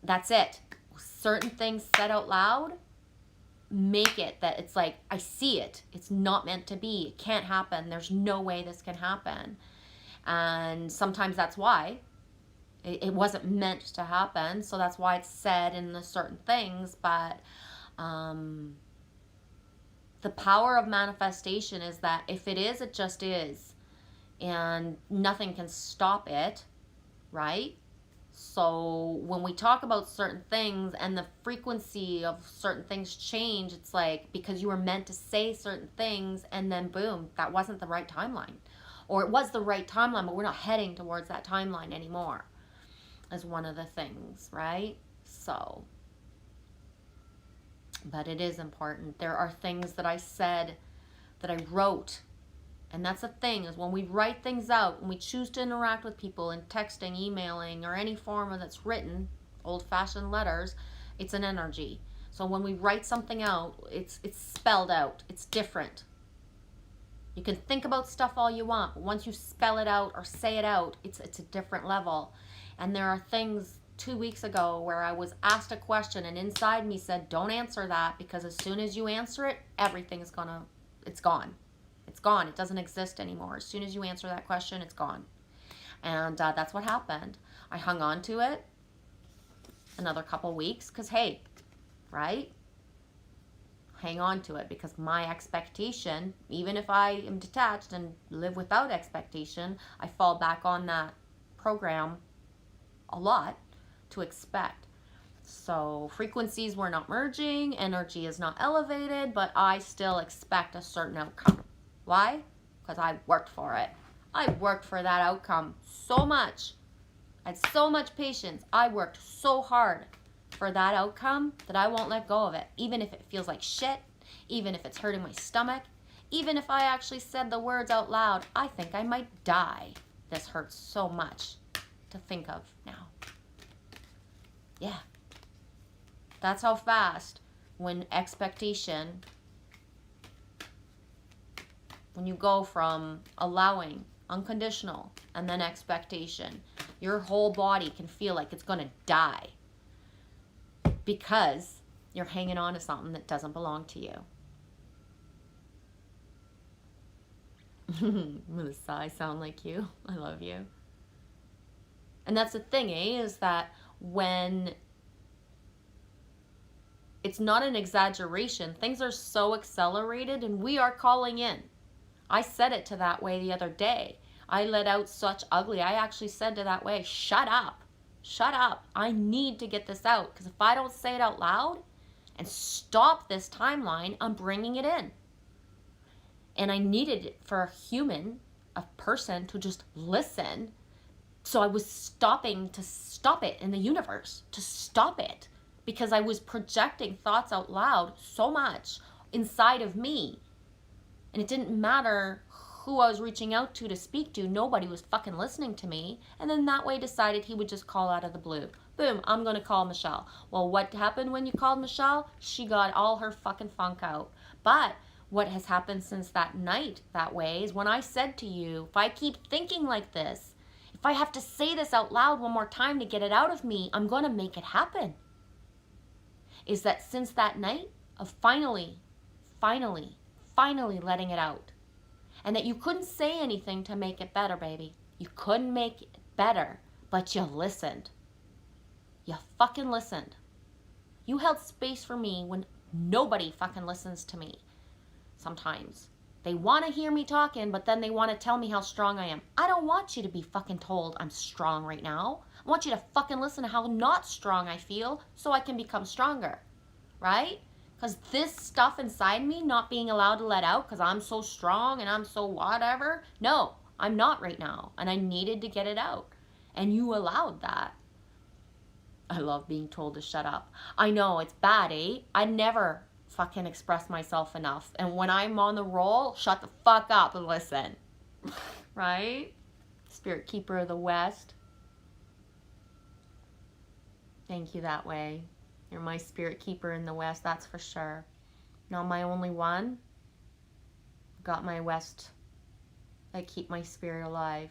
That's it. Certain things said out loud make it that it's like, I see it. It's not meant to be. It can't happen. There's no way this can happen. And sometimes that's why it wasn't meant to happen. So that's why it's said in the certain things. But the power of manifestation is that if it is, it just is. And nothing can stop it, right? So when we talk about certain things and the frequency of certain things change, it's like, because you were meant to say certain things, and then boom, that wasn't the right timeline. Or it was the right timeline, but we're not heading towards that timeline anymore, is one of the things, right? So, but it is important. There are things that I said, that I wrote. And that's the thing, is when we write things out, when we choose to interact with people in texting, emailing, or any form that's written, old-fashioned letters, it's an energy. So when we write something out, it's spelled out. It's different. You can think about stuff all you want, but once you spell it out or say it out, it's a different level. And there are things 2 weeks ago where I was asked a question and inside me said, don't answer that, because as soon as you answer it, everything's gonna, it's gone. It's gone. It doesn't exist anymore. As soon as you answer that question, it's gone. And that's what happened. I hung on to it another couple weeks because, hey, right? Hang on to it, because my expectation, even if I am detached and live without expectation, I fall back on that program a lot to expect. So frequencies were not merging, energy is not elevated, but I still expect a certain outcome. Why? Because I worked for it. I worked for that outcome so much. I had so much patience. I worked so hard for that outcome that I won't let go of it, even if it feels like shit, even if it's hurting my stomach, even if I actually said the words out loud, I think I might die. This hurts so much to think of now. Yeah. That's how fast, when expectation, when you go from allowing, unconditional, and then expectation, your whole body can feel like it's gonna die because you're hanging on to something that doesn't belong to you. Melissa, I sound like you. I love you. And that's the thing, is that when it's not an exaggeration, things are so accelerated and we are calling in. I said it to that way the other day. I let out such ugly. I actually said to that way, shut up. Shut up. I need to get this out, because if I don't say it out loud and stop this timeline, I'm bringing it in. And I needed it for a human, a person, to just listen. So I was stopping to stop it in the universe, to stop it, because I was projecting thoughts out loud so much inside of me. And it didn't matter who I was reaching out to speak to. Nobody was fucking listening to me. And then that way decided he would just call out of the blue. Boom, I'm going to call Michelle. Well, what happened when you called Michelle? She got all her fucking funk out. But what has happened since that night that way is when I said to you, if I keep thinking like this, if I have to say this out loud one more time to get it out of me, I'm going to make it happen. Is that since that night of finally letting it out. And that you couldn't say anything to make it better, baby. You couldn't make it better, but you listened. You fucking listened. You held space for me when nobody fucking listens to me. Sometimes. They want to hear me talking, but then they want to tell me how strong I am. I don't want you to be fucking told I'm strong right now. I want you to fucking listen to how not strong I feel so I can become stronger. Right? Because this stuff inside me not being allowed to let out because I'm so strong and I'm so whatever. No, I'm not right now. And I needed to get it out. And you allowed that. I love being told to shut up. I know, it's bad, eh? I never fucking express myself enough. And when I'm on the roll, shut the fuck up and listen. Right? Spirit Keeper of the West. Thank you that way. You're my spirit keeper in the West, that's for sure. Not my only one. Got my West. I keep my spirit alive.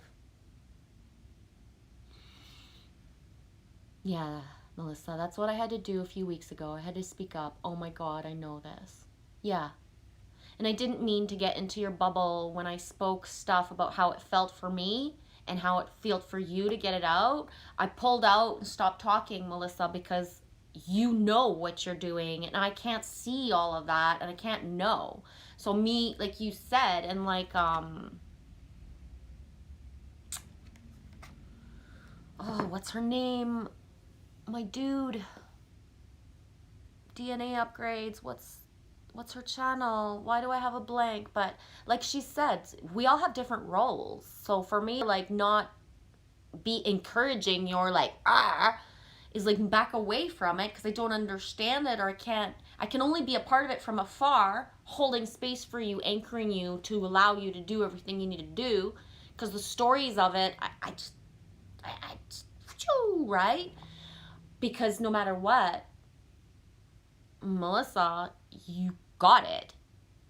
Yeah, Melissa, that's what I had to do a few weeks ago. I had to speak up. Oh my God, I know this. Yeah. And I didn't mean to get into your bubble when I spoke stuff about how it felt for me and how it felt for you to get it out. I pulled out and stopped talking, Melissa, because you know what you're doing and I can't see all of that and I can't know. So me, like you said, and like oh, what's her name, my dude, DNA upgrades, what's her channel, why do I have a blank? But like she said, we all have different roles. So for me, like, not be encouraging your like is like back away from it because I don't understand it, or I can only be a part of it from afar, holding space for you, anchoring you to allow you to do everything you need to do, because the stories of it, I just, right? Because no matter what, Melissa, you got it.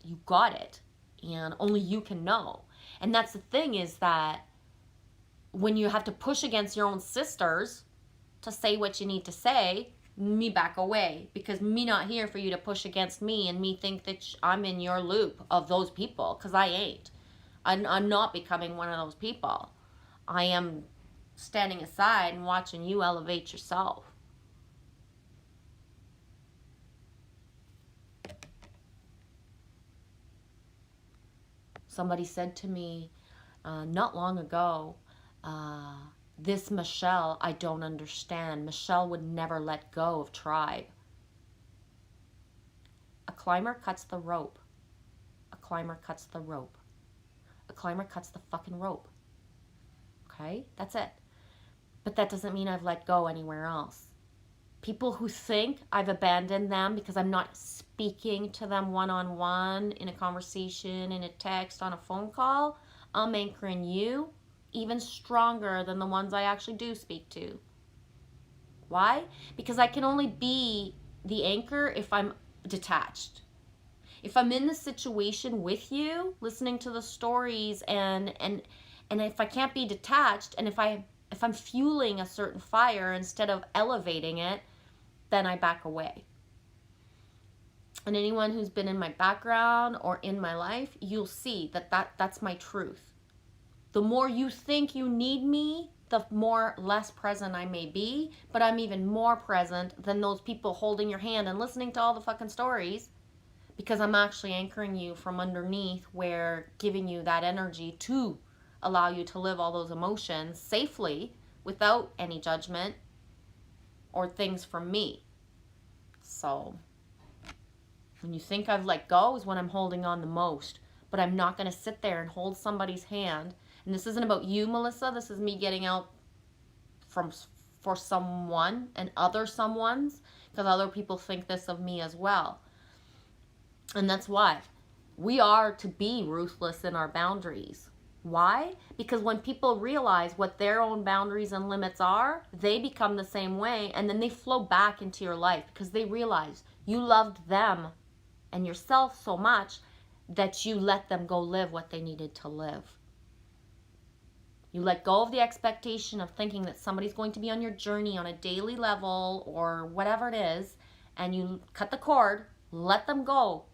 You got it. And only you can know. And that's the thing, is that when you have to push against your own sisters, to say what you need to say, me back away, because me not here for you to push against me and me think that I'm in your loop of those people, because I ain't. I'm not becoming one of those people. I am standing aside and watching you elevate yourself. Somebody said to me not long ago, this Michelle, I don't understand. Michelle would never let go of tribe. A climber cuts the rope. A climber cuts the rope. A climber cuts the fucking rope. Okay? That's it. But that doesn't mean I've let go anywhere else. People who think I've abandoned them because I'm not speaking to them one-on-one, in a conversation, in a text, on a phone call, I'm anchoring you even stronger than the ones I actually do speak to. Why? Because I can only be the anchor if I'm detached. If I'm in the situation with you, listening to the stories, and if I can't be detached, and if I'm fueling a certain fire instead of elevating it, then I back away. And anyone who's been in my background or in my life, you'll see that's my truth. The more you think you need me, the more less present I may be, but I'm even more present than those people holding your hand and listening to all the fucking stories, because I'm actually anchoring you from underneath, where giving you that energy to allow you to live all those emotions safely without any judgment or things from me. So when you think I've let go is when I'm holding on the most. But I'm not going to sit there and hold somebody's hand. And this isn't about you, Melissa. This is me getting out for someone and other someones, because other people think this of me as well. And that's why we are to be ruthless in our boundaries. Why? Because when people realize what their own boundaries and limits are, they become the same way, and then they flow back into your life because they realize you loved them and yourself so much that you let them go live what they needed to live. You let go of the expectation of thinking that somebody's going to be on your journey on a daily level or whatever it is, and you cut the cord, let them go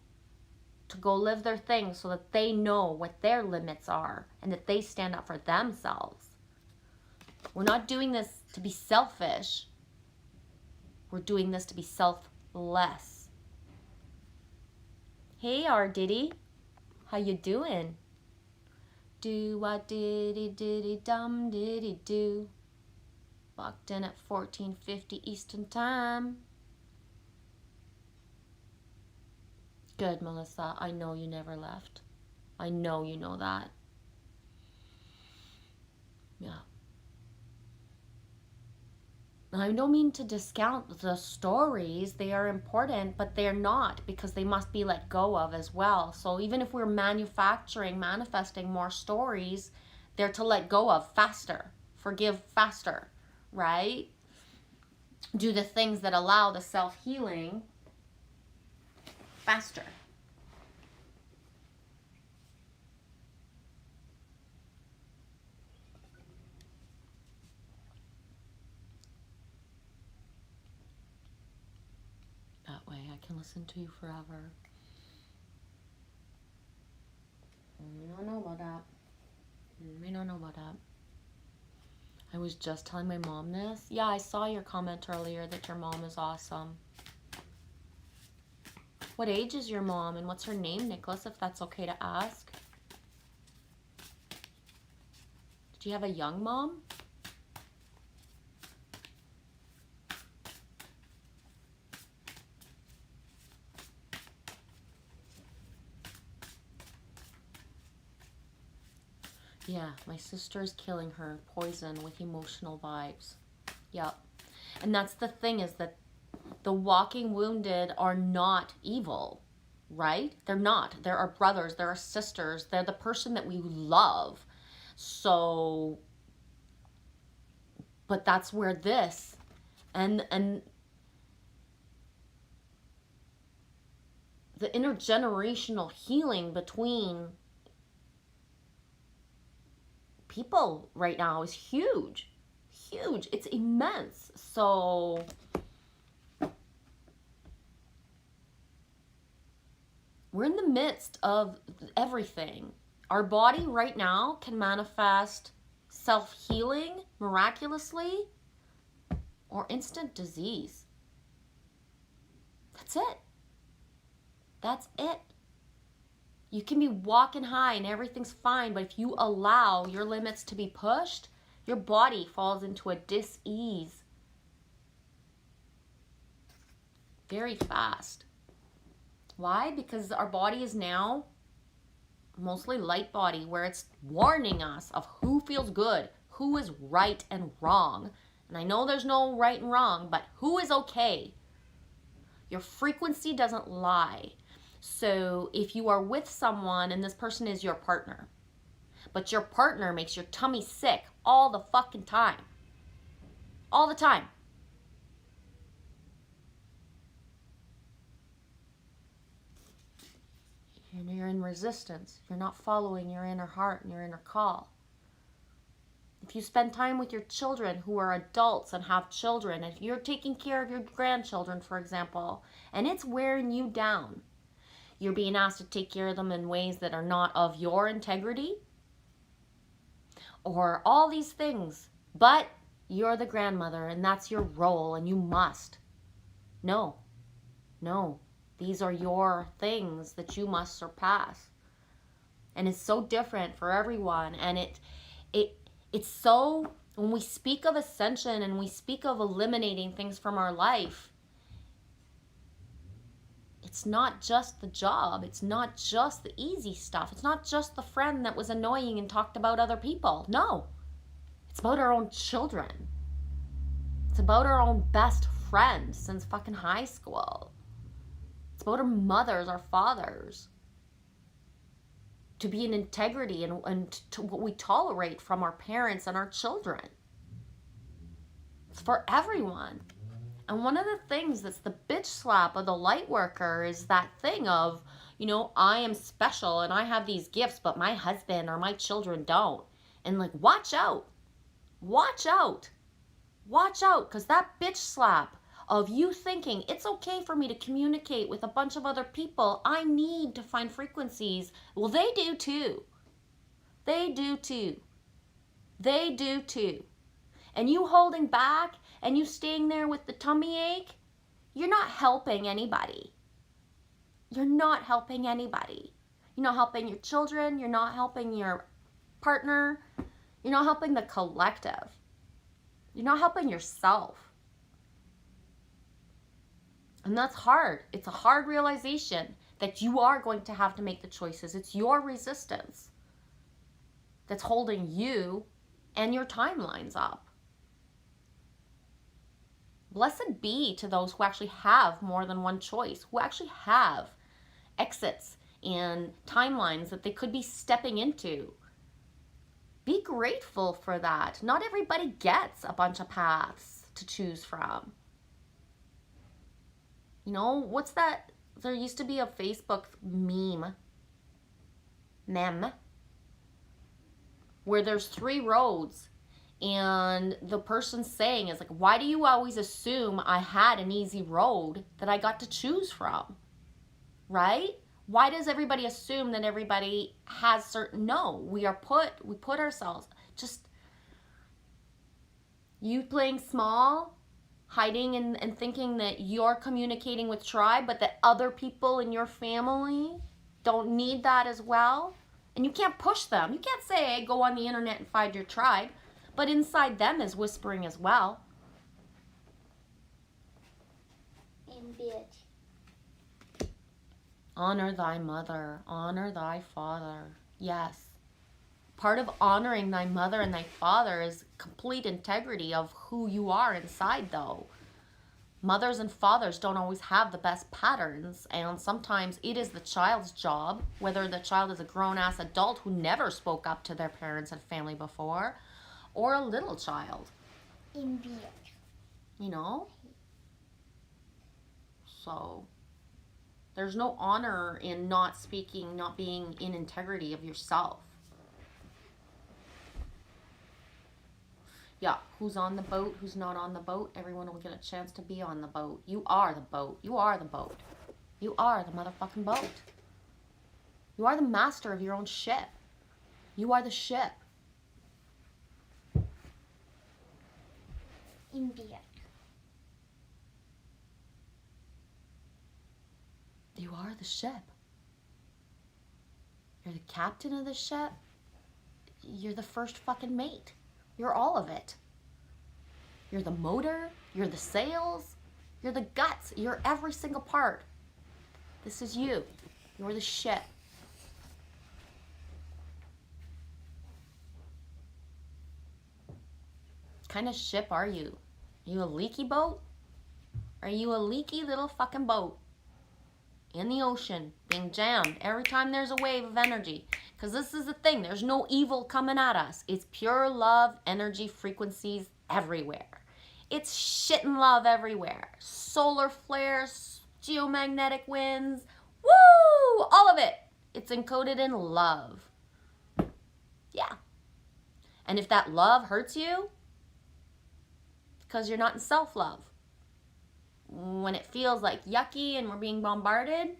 to go live their thing so that they know what their limits are and that they stand up for themselves. We're not doing this to be selfish. We're doing this to be selfless. Hey, R. Diddy. How you doing? Do what diddy diddy dum diddy do. Locked in at 14:50 Eastern Time. Good, Melissa. I know you never left. I know you know that. Yeah. I don't mean to discount the stories. They are important, but they're not, because they must be let go of as well. So even if we're manifesting more stories, they're to let go of faster. Forgive faster, right? Do the things that allow the self-healing faster. That way I can listen to you forever. We don't know about that. We don't know about that. I was just telling my mom this. Yeah, I saw your comment earlier that your mom is awesome. What age is your mom, and what's her name, Nicholas, if that's okay to ask? Did you have a young mom? Yeah, my sister's killing her, poison with emotional vibes. Yep. And that's the thing, is that the walking wounded are not evil, right? They're not. They're our brothers. They're our sisters. They're the person that we love. So, but that's where this, and the intergenerational healing between people right now is huge. huge. It's immense. So we're in the midst of everything. Our body right now can manifest self-healing miraculously or instant disease. That's it. That's it. You can be walking high and everything's fine, but if you allow your limits to be pushed, your body falls into a dis-ease very fast. Why? Because our body is now mostly light body, where it's warning us of who feels good, who is right and wrong. And I know there's no right and wrong, but who is okay? Your frequency doesn't lie. So if you are with someone and this person is your partner, but your partner makes your tummy sick all the fucking time, all the time, and you're in resistance, you're not following your inner heart and your inner call. If you spend time with your children who are adults and have children, if you're taking care of your grandchildren, for example, and it's wearing you down, you're being asked to take care of them in ways that are not of your integrity, or all these things, but you're the grandmother and that's your role and you must. No, these are your things that you must surpass. And it's so different for everyone. And it's so, when we speak of ascension and we speak of eliminating things from our life, it's not just the job. It's not just the easy stuff. It's not just the friend that was annoying and talked about other people. No, it's about our own children. It's about our own best friend since fucking high school. It's about our mothers, our fathers. To be in integrity and to what we tolerate from our parents and our children. It's for everyone. And one of the things that's the bitch slap of the light worker is that thing of, I am special and I have these gifts, but my husband or my children don't. And like, watch out. Watch out. Watch out, because that bitch slap of you thinking it's okay for me to communicate with a bunch of other people, I need to find frequencies. Well, they do too. They do too. They do too. And you holding back and you staying there with the tummy ache, you're not helping anybody. You're not helping anybody. You're not helping your children. You're not helping your partner. You're not helping the collective. You're not helping yourself. And that's hard. It's a hard realization that you are going to have to make the choices. It's your resistance that's holding you and your timelines up. Blessed be to those who actually have more than one choice, who actually have exits and timelines that they could be stepping into. Be grateful for that. Not everybody gets a bunch of paths to choose from. What's that? There used to be a Facebook meme, where there's 3 roads. And the person saying is like, why do you always assume I had an easy road that I got to choose from? Right? Why does everybody assume that everybody has certain, no, we put ourselves, just you playing small, hiding and thinking that you're communicating with tribe, but that other people in your family don't need that as well. And you can't push them. You can't say, hey, go on the internet and find your tribe. But inside them is whispering as well. And bitch. Honor thy mother. Honor thy father. Yes. Part of honoring thy mother and thy father is complete integrity of who you are inside, though. Mothers and fathers don't always have the best patterns, and sometimes it is the child's job, whether the child is a grown-ass adult who never spoke up to their parents and family before, or a little child. In beer. So there's no honor in not speaking, not being in integrity of yourself. Yeah, who's on the boat, who's not on the boat, everyone will get a chance to be on the boat. You are the boat. You are the boat. You are the motherfucking boat. You are the master of your own ship. You are the ship. India. You are the ship. You're the captain of the ship. You're the first fucking mate. You're all of it. You're the motor. You're the sails. You're the guts. You're every single part. This is you. You're the ship. What kind of ship are you? Are you a leaky boat? Are you a leaky little fucking boat in the ocean being jammed every time there's a wave of energy? Because this is the thing. There's no evil coming at us. It's pure love, energy, frequencies everywhere. It's shit and love everywhere. Solar flares, geomagnetic winds. Woo! All of it. It's encoded in love. Yeah. And if that love hurts you, because you're not in self-love. When it feels like yucky and we're being bombarded,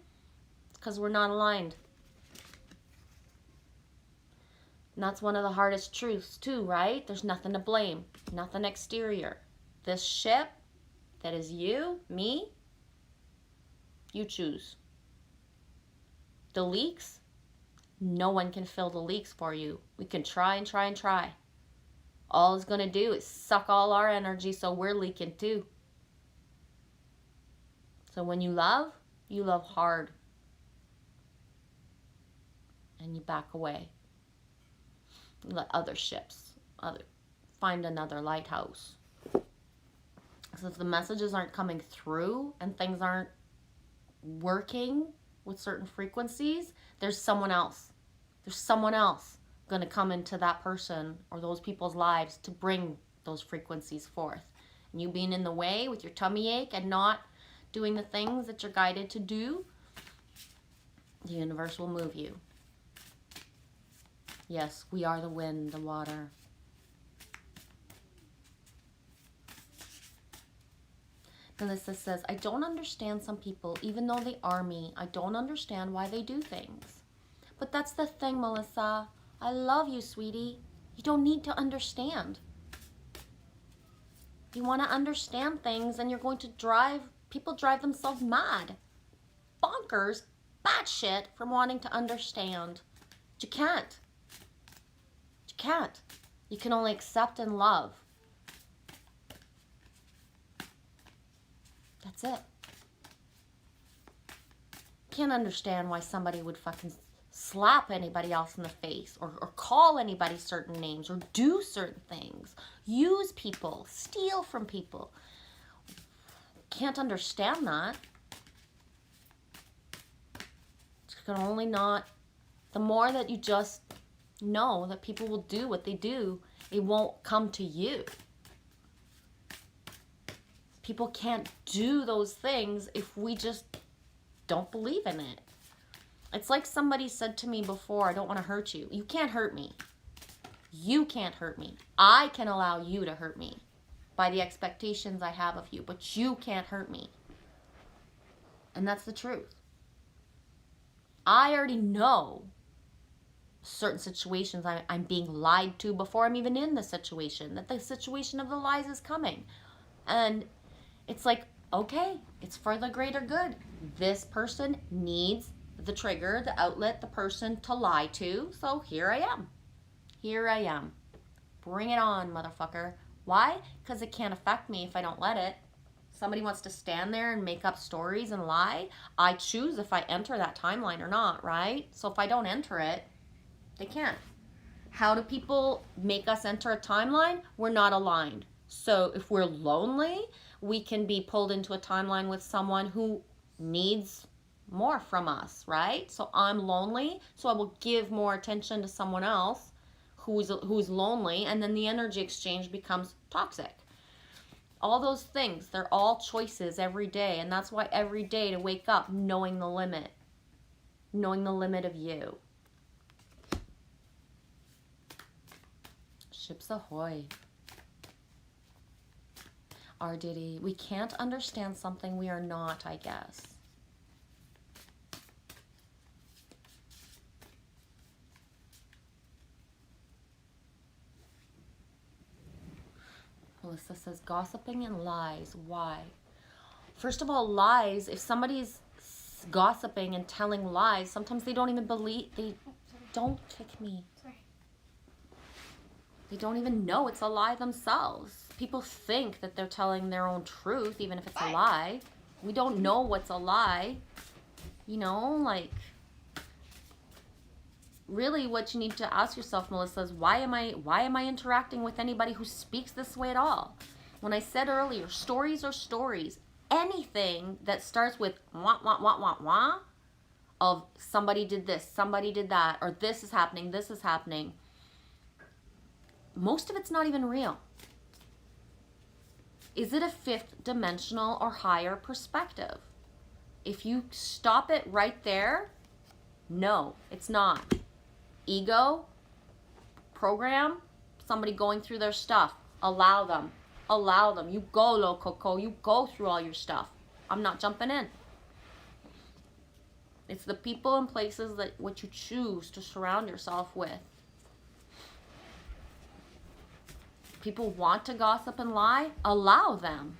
it's because we're not aligned. And that's one of the hardest truths too, right? There's nothing to blame, nothing exterior. This ship that is you, me, you choose. The leaks, no one can fill the leaks for you. We can try and try and try. All it's going to do is suck all our energy, so we're leaking too. So when you love hard. And you back away. You let other ships, find another lighthouse. Because if the messages aren't coming through and things aren't working with certain frequencies, there's someone else. There's someone else going to come into that person or those people's lives to bring those frequencies forth. And you being in the way with your tummy ache and not doing the things that you're guided to do, the universe will move you. Yes, we are the wind, the water. Melissa says, I don't understand some people, even though they are me. I don't understand why they do things. But that's the thing, Melissa. I love you, sweetie. You don't need to understand. You want to understand things and you're going to people drive themselves mad. Bonkers, batshit from wanting to understand. But you can't. You can't. You can only accept and love. That's it. Can't understand why somebody would fucking slap anybody else in the face or call anybody certain names or do certain things. Use people. Steal from people. Can't understand that. You can only not. The more that you just know that people will do what they do, it won't come to you. People can't do those things if we just don't believe in it. It's like somebody said to me before, I don't want to hurt you. You can't hurt me. You can't hurt me. I can allow you to hurt me by the expectations I have of you, but you can't hurt me. And that's the truth. I already know certain situations I'm being lied to before I'm even in the situation, that the situation of the lies is coming. And it's like, okay, it's for the greater good. This person needs the trigger, the outlet, the person to lie to. So here I am. Here I am. Bring it on, motherfucker. Why? Because it can't affect me if I don't let it. Somebody wants to stand there and make up stories and lie. I choose if I enter that timeline or not, right? So if I don't enter it, they can't. How do people make us enter a timeline? We're not aligned. So if we're lonely, we can be pulled into a timeline with someone who needs more from us, right? So I'm lonely, so I will give more attention to someone else who's lonely, and then the energy exchange becomes toxic. All those things, they're all choices every day, and that's why every day to wake up knowing the limit of you. Ships ahoy. R. Diddy. We can't understand something we are not, I guess. Melissa says, gossiping and lies. Why? First of all, lies, if somebody's gossiping and telling lies, sometimes they don't even believe, don't kick me. Sorry. They don't even know it's a lie themselves. People think that they're telling their own truth, even if it's a lie. We don't know what's a lie. You know, like, really what you need to ask yourself, Melissa, is why am I interacting with anybody who speaks this way at all? When I said earlier, stories are stories. Anything that starts with wah, wah, wah, wah, wah, of somebody did this, somebody did that, or this is happening, most of it's not even real. Is it a fifth dimensional or higher perspective? If you stop it right there, no, it's not. Ego, program, somebody going through their stuff, allow them. Allow them. You go, Lococo. You go through all your stuff. I'm not jumping in. It's the people and places that what you choose to surround yourself with. People want to gossip and lie. Allow them.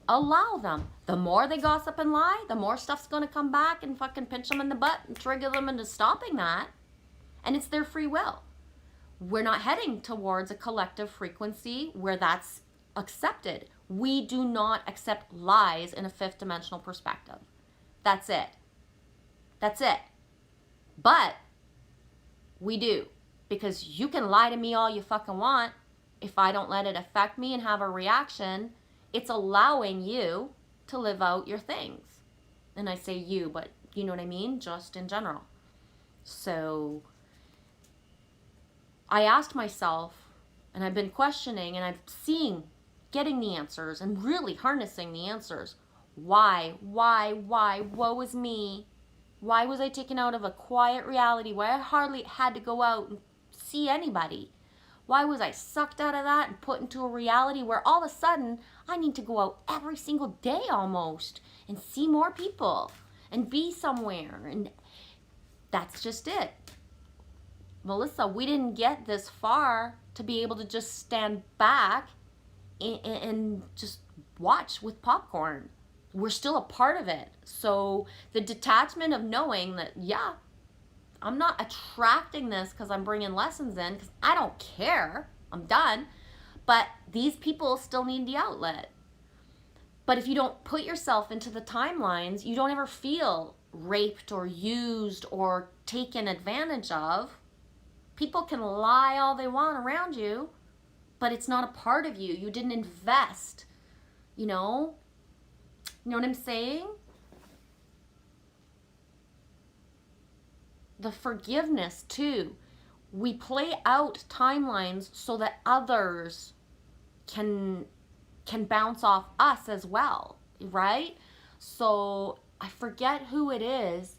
Allow them. The more they gossip and lie, the more stuff's going to come back and fucking pinch them in the butt and trigger them into stopping that. And it's their free will. We're not heading towards a collective frequency where that's accepted. We do not accept lies in a fifth dimensional perspective. That's it. That's it. But we do. Because you can lie to me all you fucking want. If I don't let it affect me and have a reaction, it's allowing you to live out your things. And I say you, but you know what I mean? Just in general. So I asked myself, and I've been questioning, and I'm getting the answers and really harnessing the answers. Why, woe is me? Why was I taken out of a quiet reality where I hardly had to go out and see anybody? Why was I sucked out of that and put into a reality where all of a sudden I need to go out every single day almost and see more people and be somewhere? And that's just it. Melissa, we didn't get this far to be able to just stand back and just watch with popcorn. We're still a part of it. So the detachment of knowing that, yeah, I'm not attracting this because I'm bringing lessons in, because I don't care. I'm done. But these people still need the outlet. But if you don't put yourself into the timelines, you don't ever feel raped or used or taken advantage of. People can lie all they want around you, but it's not a part of you. You didn't invest, you know? You know what I'm saying? The forgiveness, too. We play out timelines so that others can bounce off us as well, right? So I forget who it is.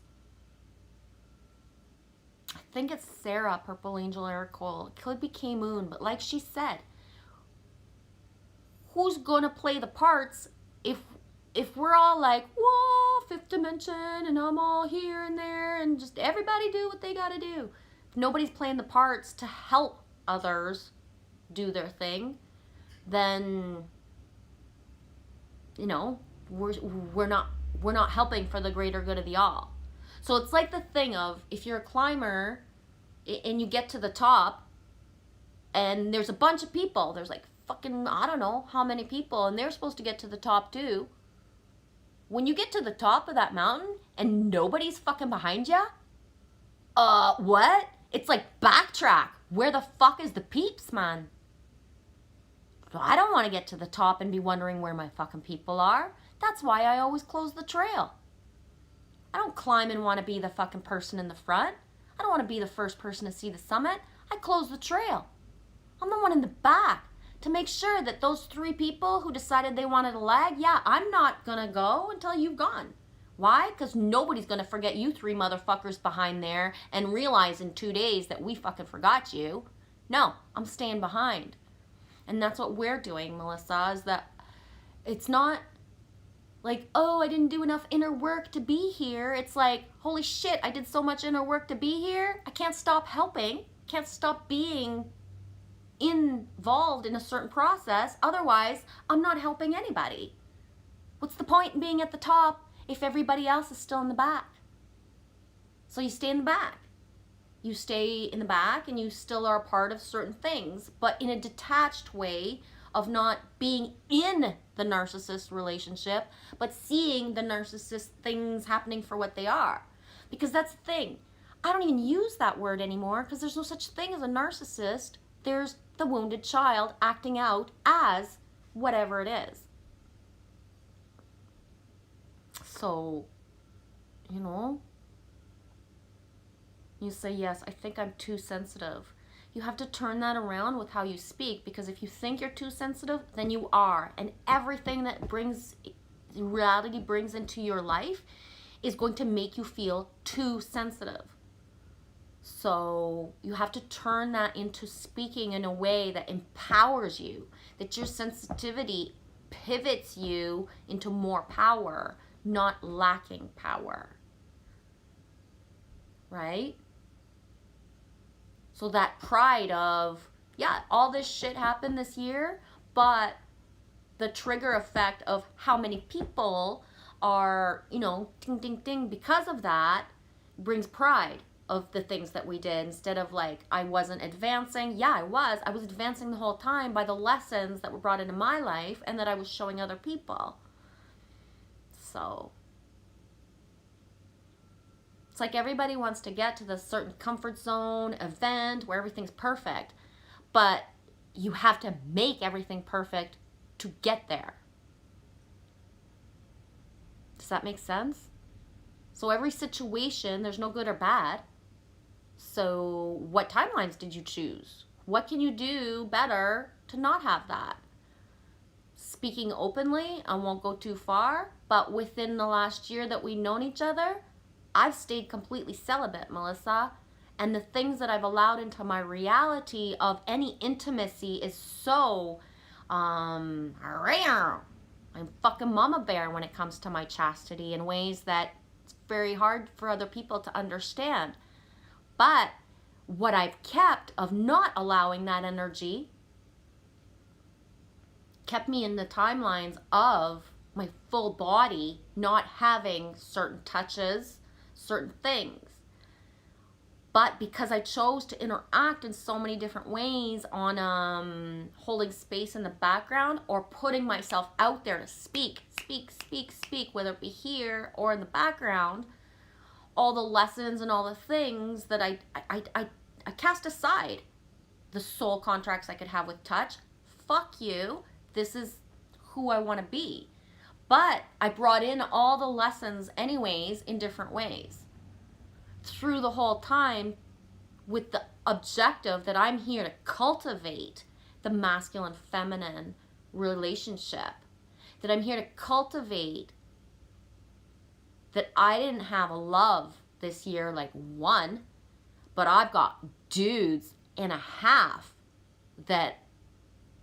I think it's Sarah, Purple Angel Eric Cole. It could be K Moon, but like she said, who's gonna play the parts if we're all like, whoa, fifth dimension, and I'm all here and there, and just everybody do what they gotta do. If nobody's playing the parts to help others do their thing, then, you know, we're not helping for the greater good of the all. So it's like the thing of, if you're a climber and you get to the top and there's a bunch of people, there's like fucking, I don't know how many people, and they're supposed to get to the top too. When you get to the top of that mountain and nobody's fucking behind you, what? It's like, backtrack. Where the fuck is the peeps, man? I don't want to get to the top and be wondering where my fucking people are. That's why I always close the trail. I don't climb and want to be the fucking person in the front. I don't want to be the first person to see the summit. I close the trail. I'm the one in the back to make sure that those 3 people who decided they wanted to lag, yeah, I'm not going to go until you've gone. Why? Because nobody's going to forget you 3 motherfuckers behind there and realize in 2 days that we fucking forgot you. No, I'm staying behind. And that's what we're doing, Melissa, is that It's not like, oh, I didn't do enough inner work to be here. It's like, holy shit, I did so much inner work to be here. I can't stop helping. Can't stop being involved in a certain process. Otherwise, I'm not helping anybody. What's the point in being at the top if everybody else is still in the back? So you stay in the back. You stay in the back and you still are a part of certain things, but in a detached way of not being in the narcissist relationship, but seeing the narcissist things happening for what they are. Because that's the thing. I don't even use that word anymore because there's no such thing as a narcissist. There's the wounded child acting out as whatever it is. So, you know, you say, yes, I think I'm too sensitive. You have to turn that around with how you speak, because if you think you're too sensitive, then you are. And everything that reality brings into your life is going to make you feel too sensitive. So you have to turn that into speaking in a way that empowers you, that your sensitivity pivots you into more power, not lacking power. Right? So that pride of, yeah, all this shit happened this year, but the trigger effect of how many people are, you know, ding, ding, ding, because of that brings pride of the things that we did, instead of like, I wasn't advancing. Yeah, I was advancing the whole time by the lessons that were brought into my life and that I was showing other people. So it's like everybody wants to get to this certain comfort zone event where everything's perfect, but you have to make everything perfect to get there. Does that make sense? So every situation, there's no good or bad. So what timelines did you choose? What can you do better to not have that? Speaking openly, I won't go too far, but within the last year that we've known each other, I've stayed completely celibate, Melissa. And the things that I've allowed into my reality of any intimacy is so rare. I'm fucking mama bear when it comes to my chastity in ways that it's very hard for other people to understand. But what I've kept of not allowing that energy kept me in the timelines of my full body not having certain touches, certain things. But because I chose to interact in so many different ways on holding space in the background or putting myself out there to speak, whether it be here or in the background, all the lessons and all the things that I cast aside. The soul contracts I could have with touch. Fuck you. This is who I want to be. But I brought in all the lessons anyways in different ways through the whole time, with the objective that I'm here to cultivate the masculine feminine relationship, that I'm here to cultivate that I didn't have a love this year like one, but I've got dudes and a half that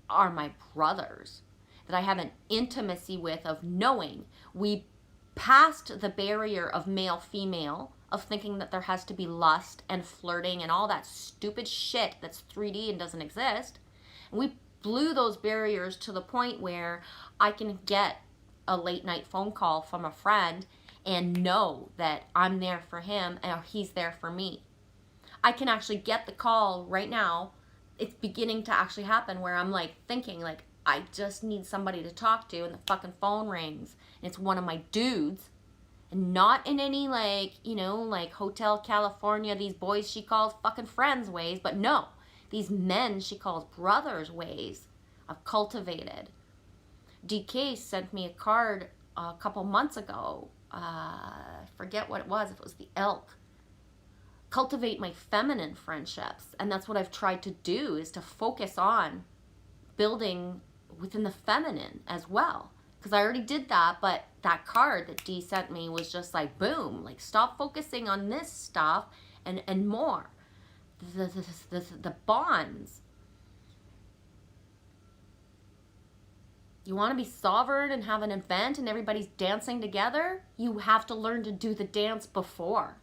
are my brothers, that I have an intimacy with, of knowing we passed the barrier of male-female, of thinking that there has to be lust and flirting and all that stupid shit that's 3D and doesn't exist. And we blew those barriers to the point where I can get a late night phone call from a friend and know that I'm there for him and he's there for me. I can actually get the call right now. It's beginning to actually happen where I'm like thinking like, I just need somebody to talk to, and the fucking phone rings and it's one of my dudes. And not in any like, you know, like Hotel California, these boys she calls fucking friends ways, but no, these men she calls brothers ways. I've cultivated. DK sent me a card a couple months ago. I forget what it was, if it was the elk. Cultivate my feminine friendships. And that's what I've tried to do, is to focus on building within the feminine as well. Because I already did that, but that card that D sent me was just like, boom, like stop focusing on this stuff and more. The bonds. You want to be sovereign and have an event and everybody's dancing together? You have to learn to do the dance before.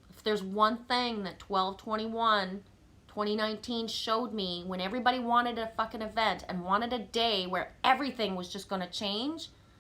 If there's one thing that 12/21 2019 showed me, when everybody wanted a fucking event and wanted a day where everything was just going to change,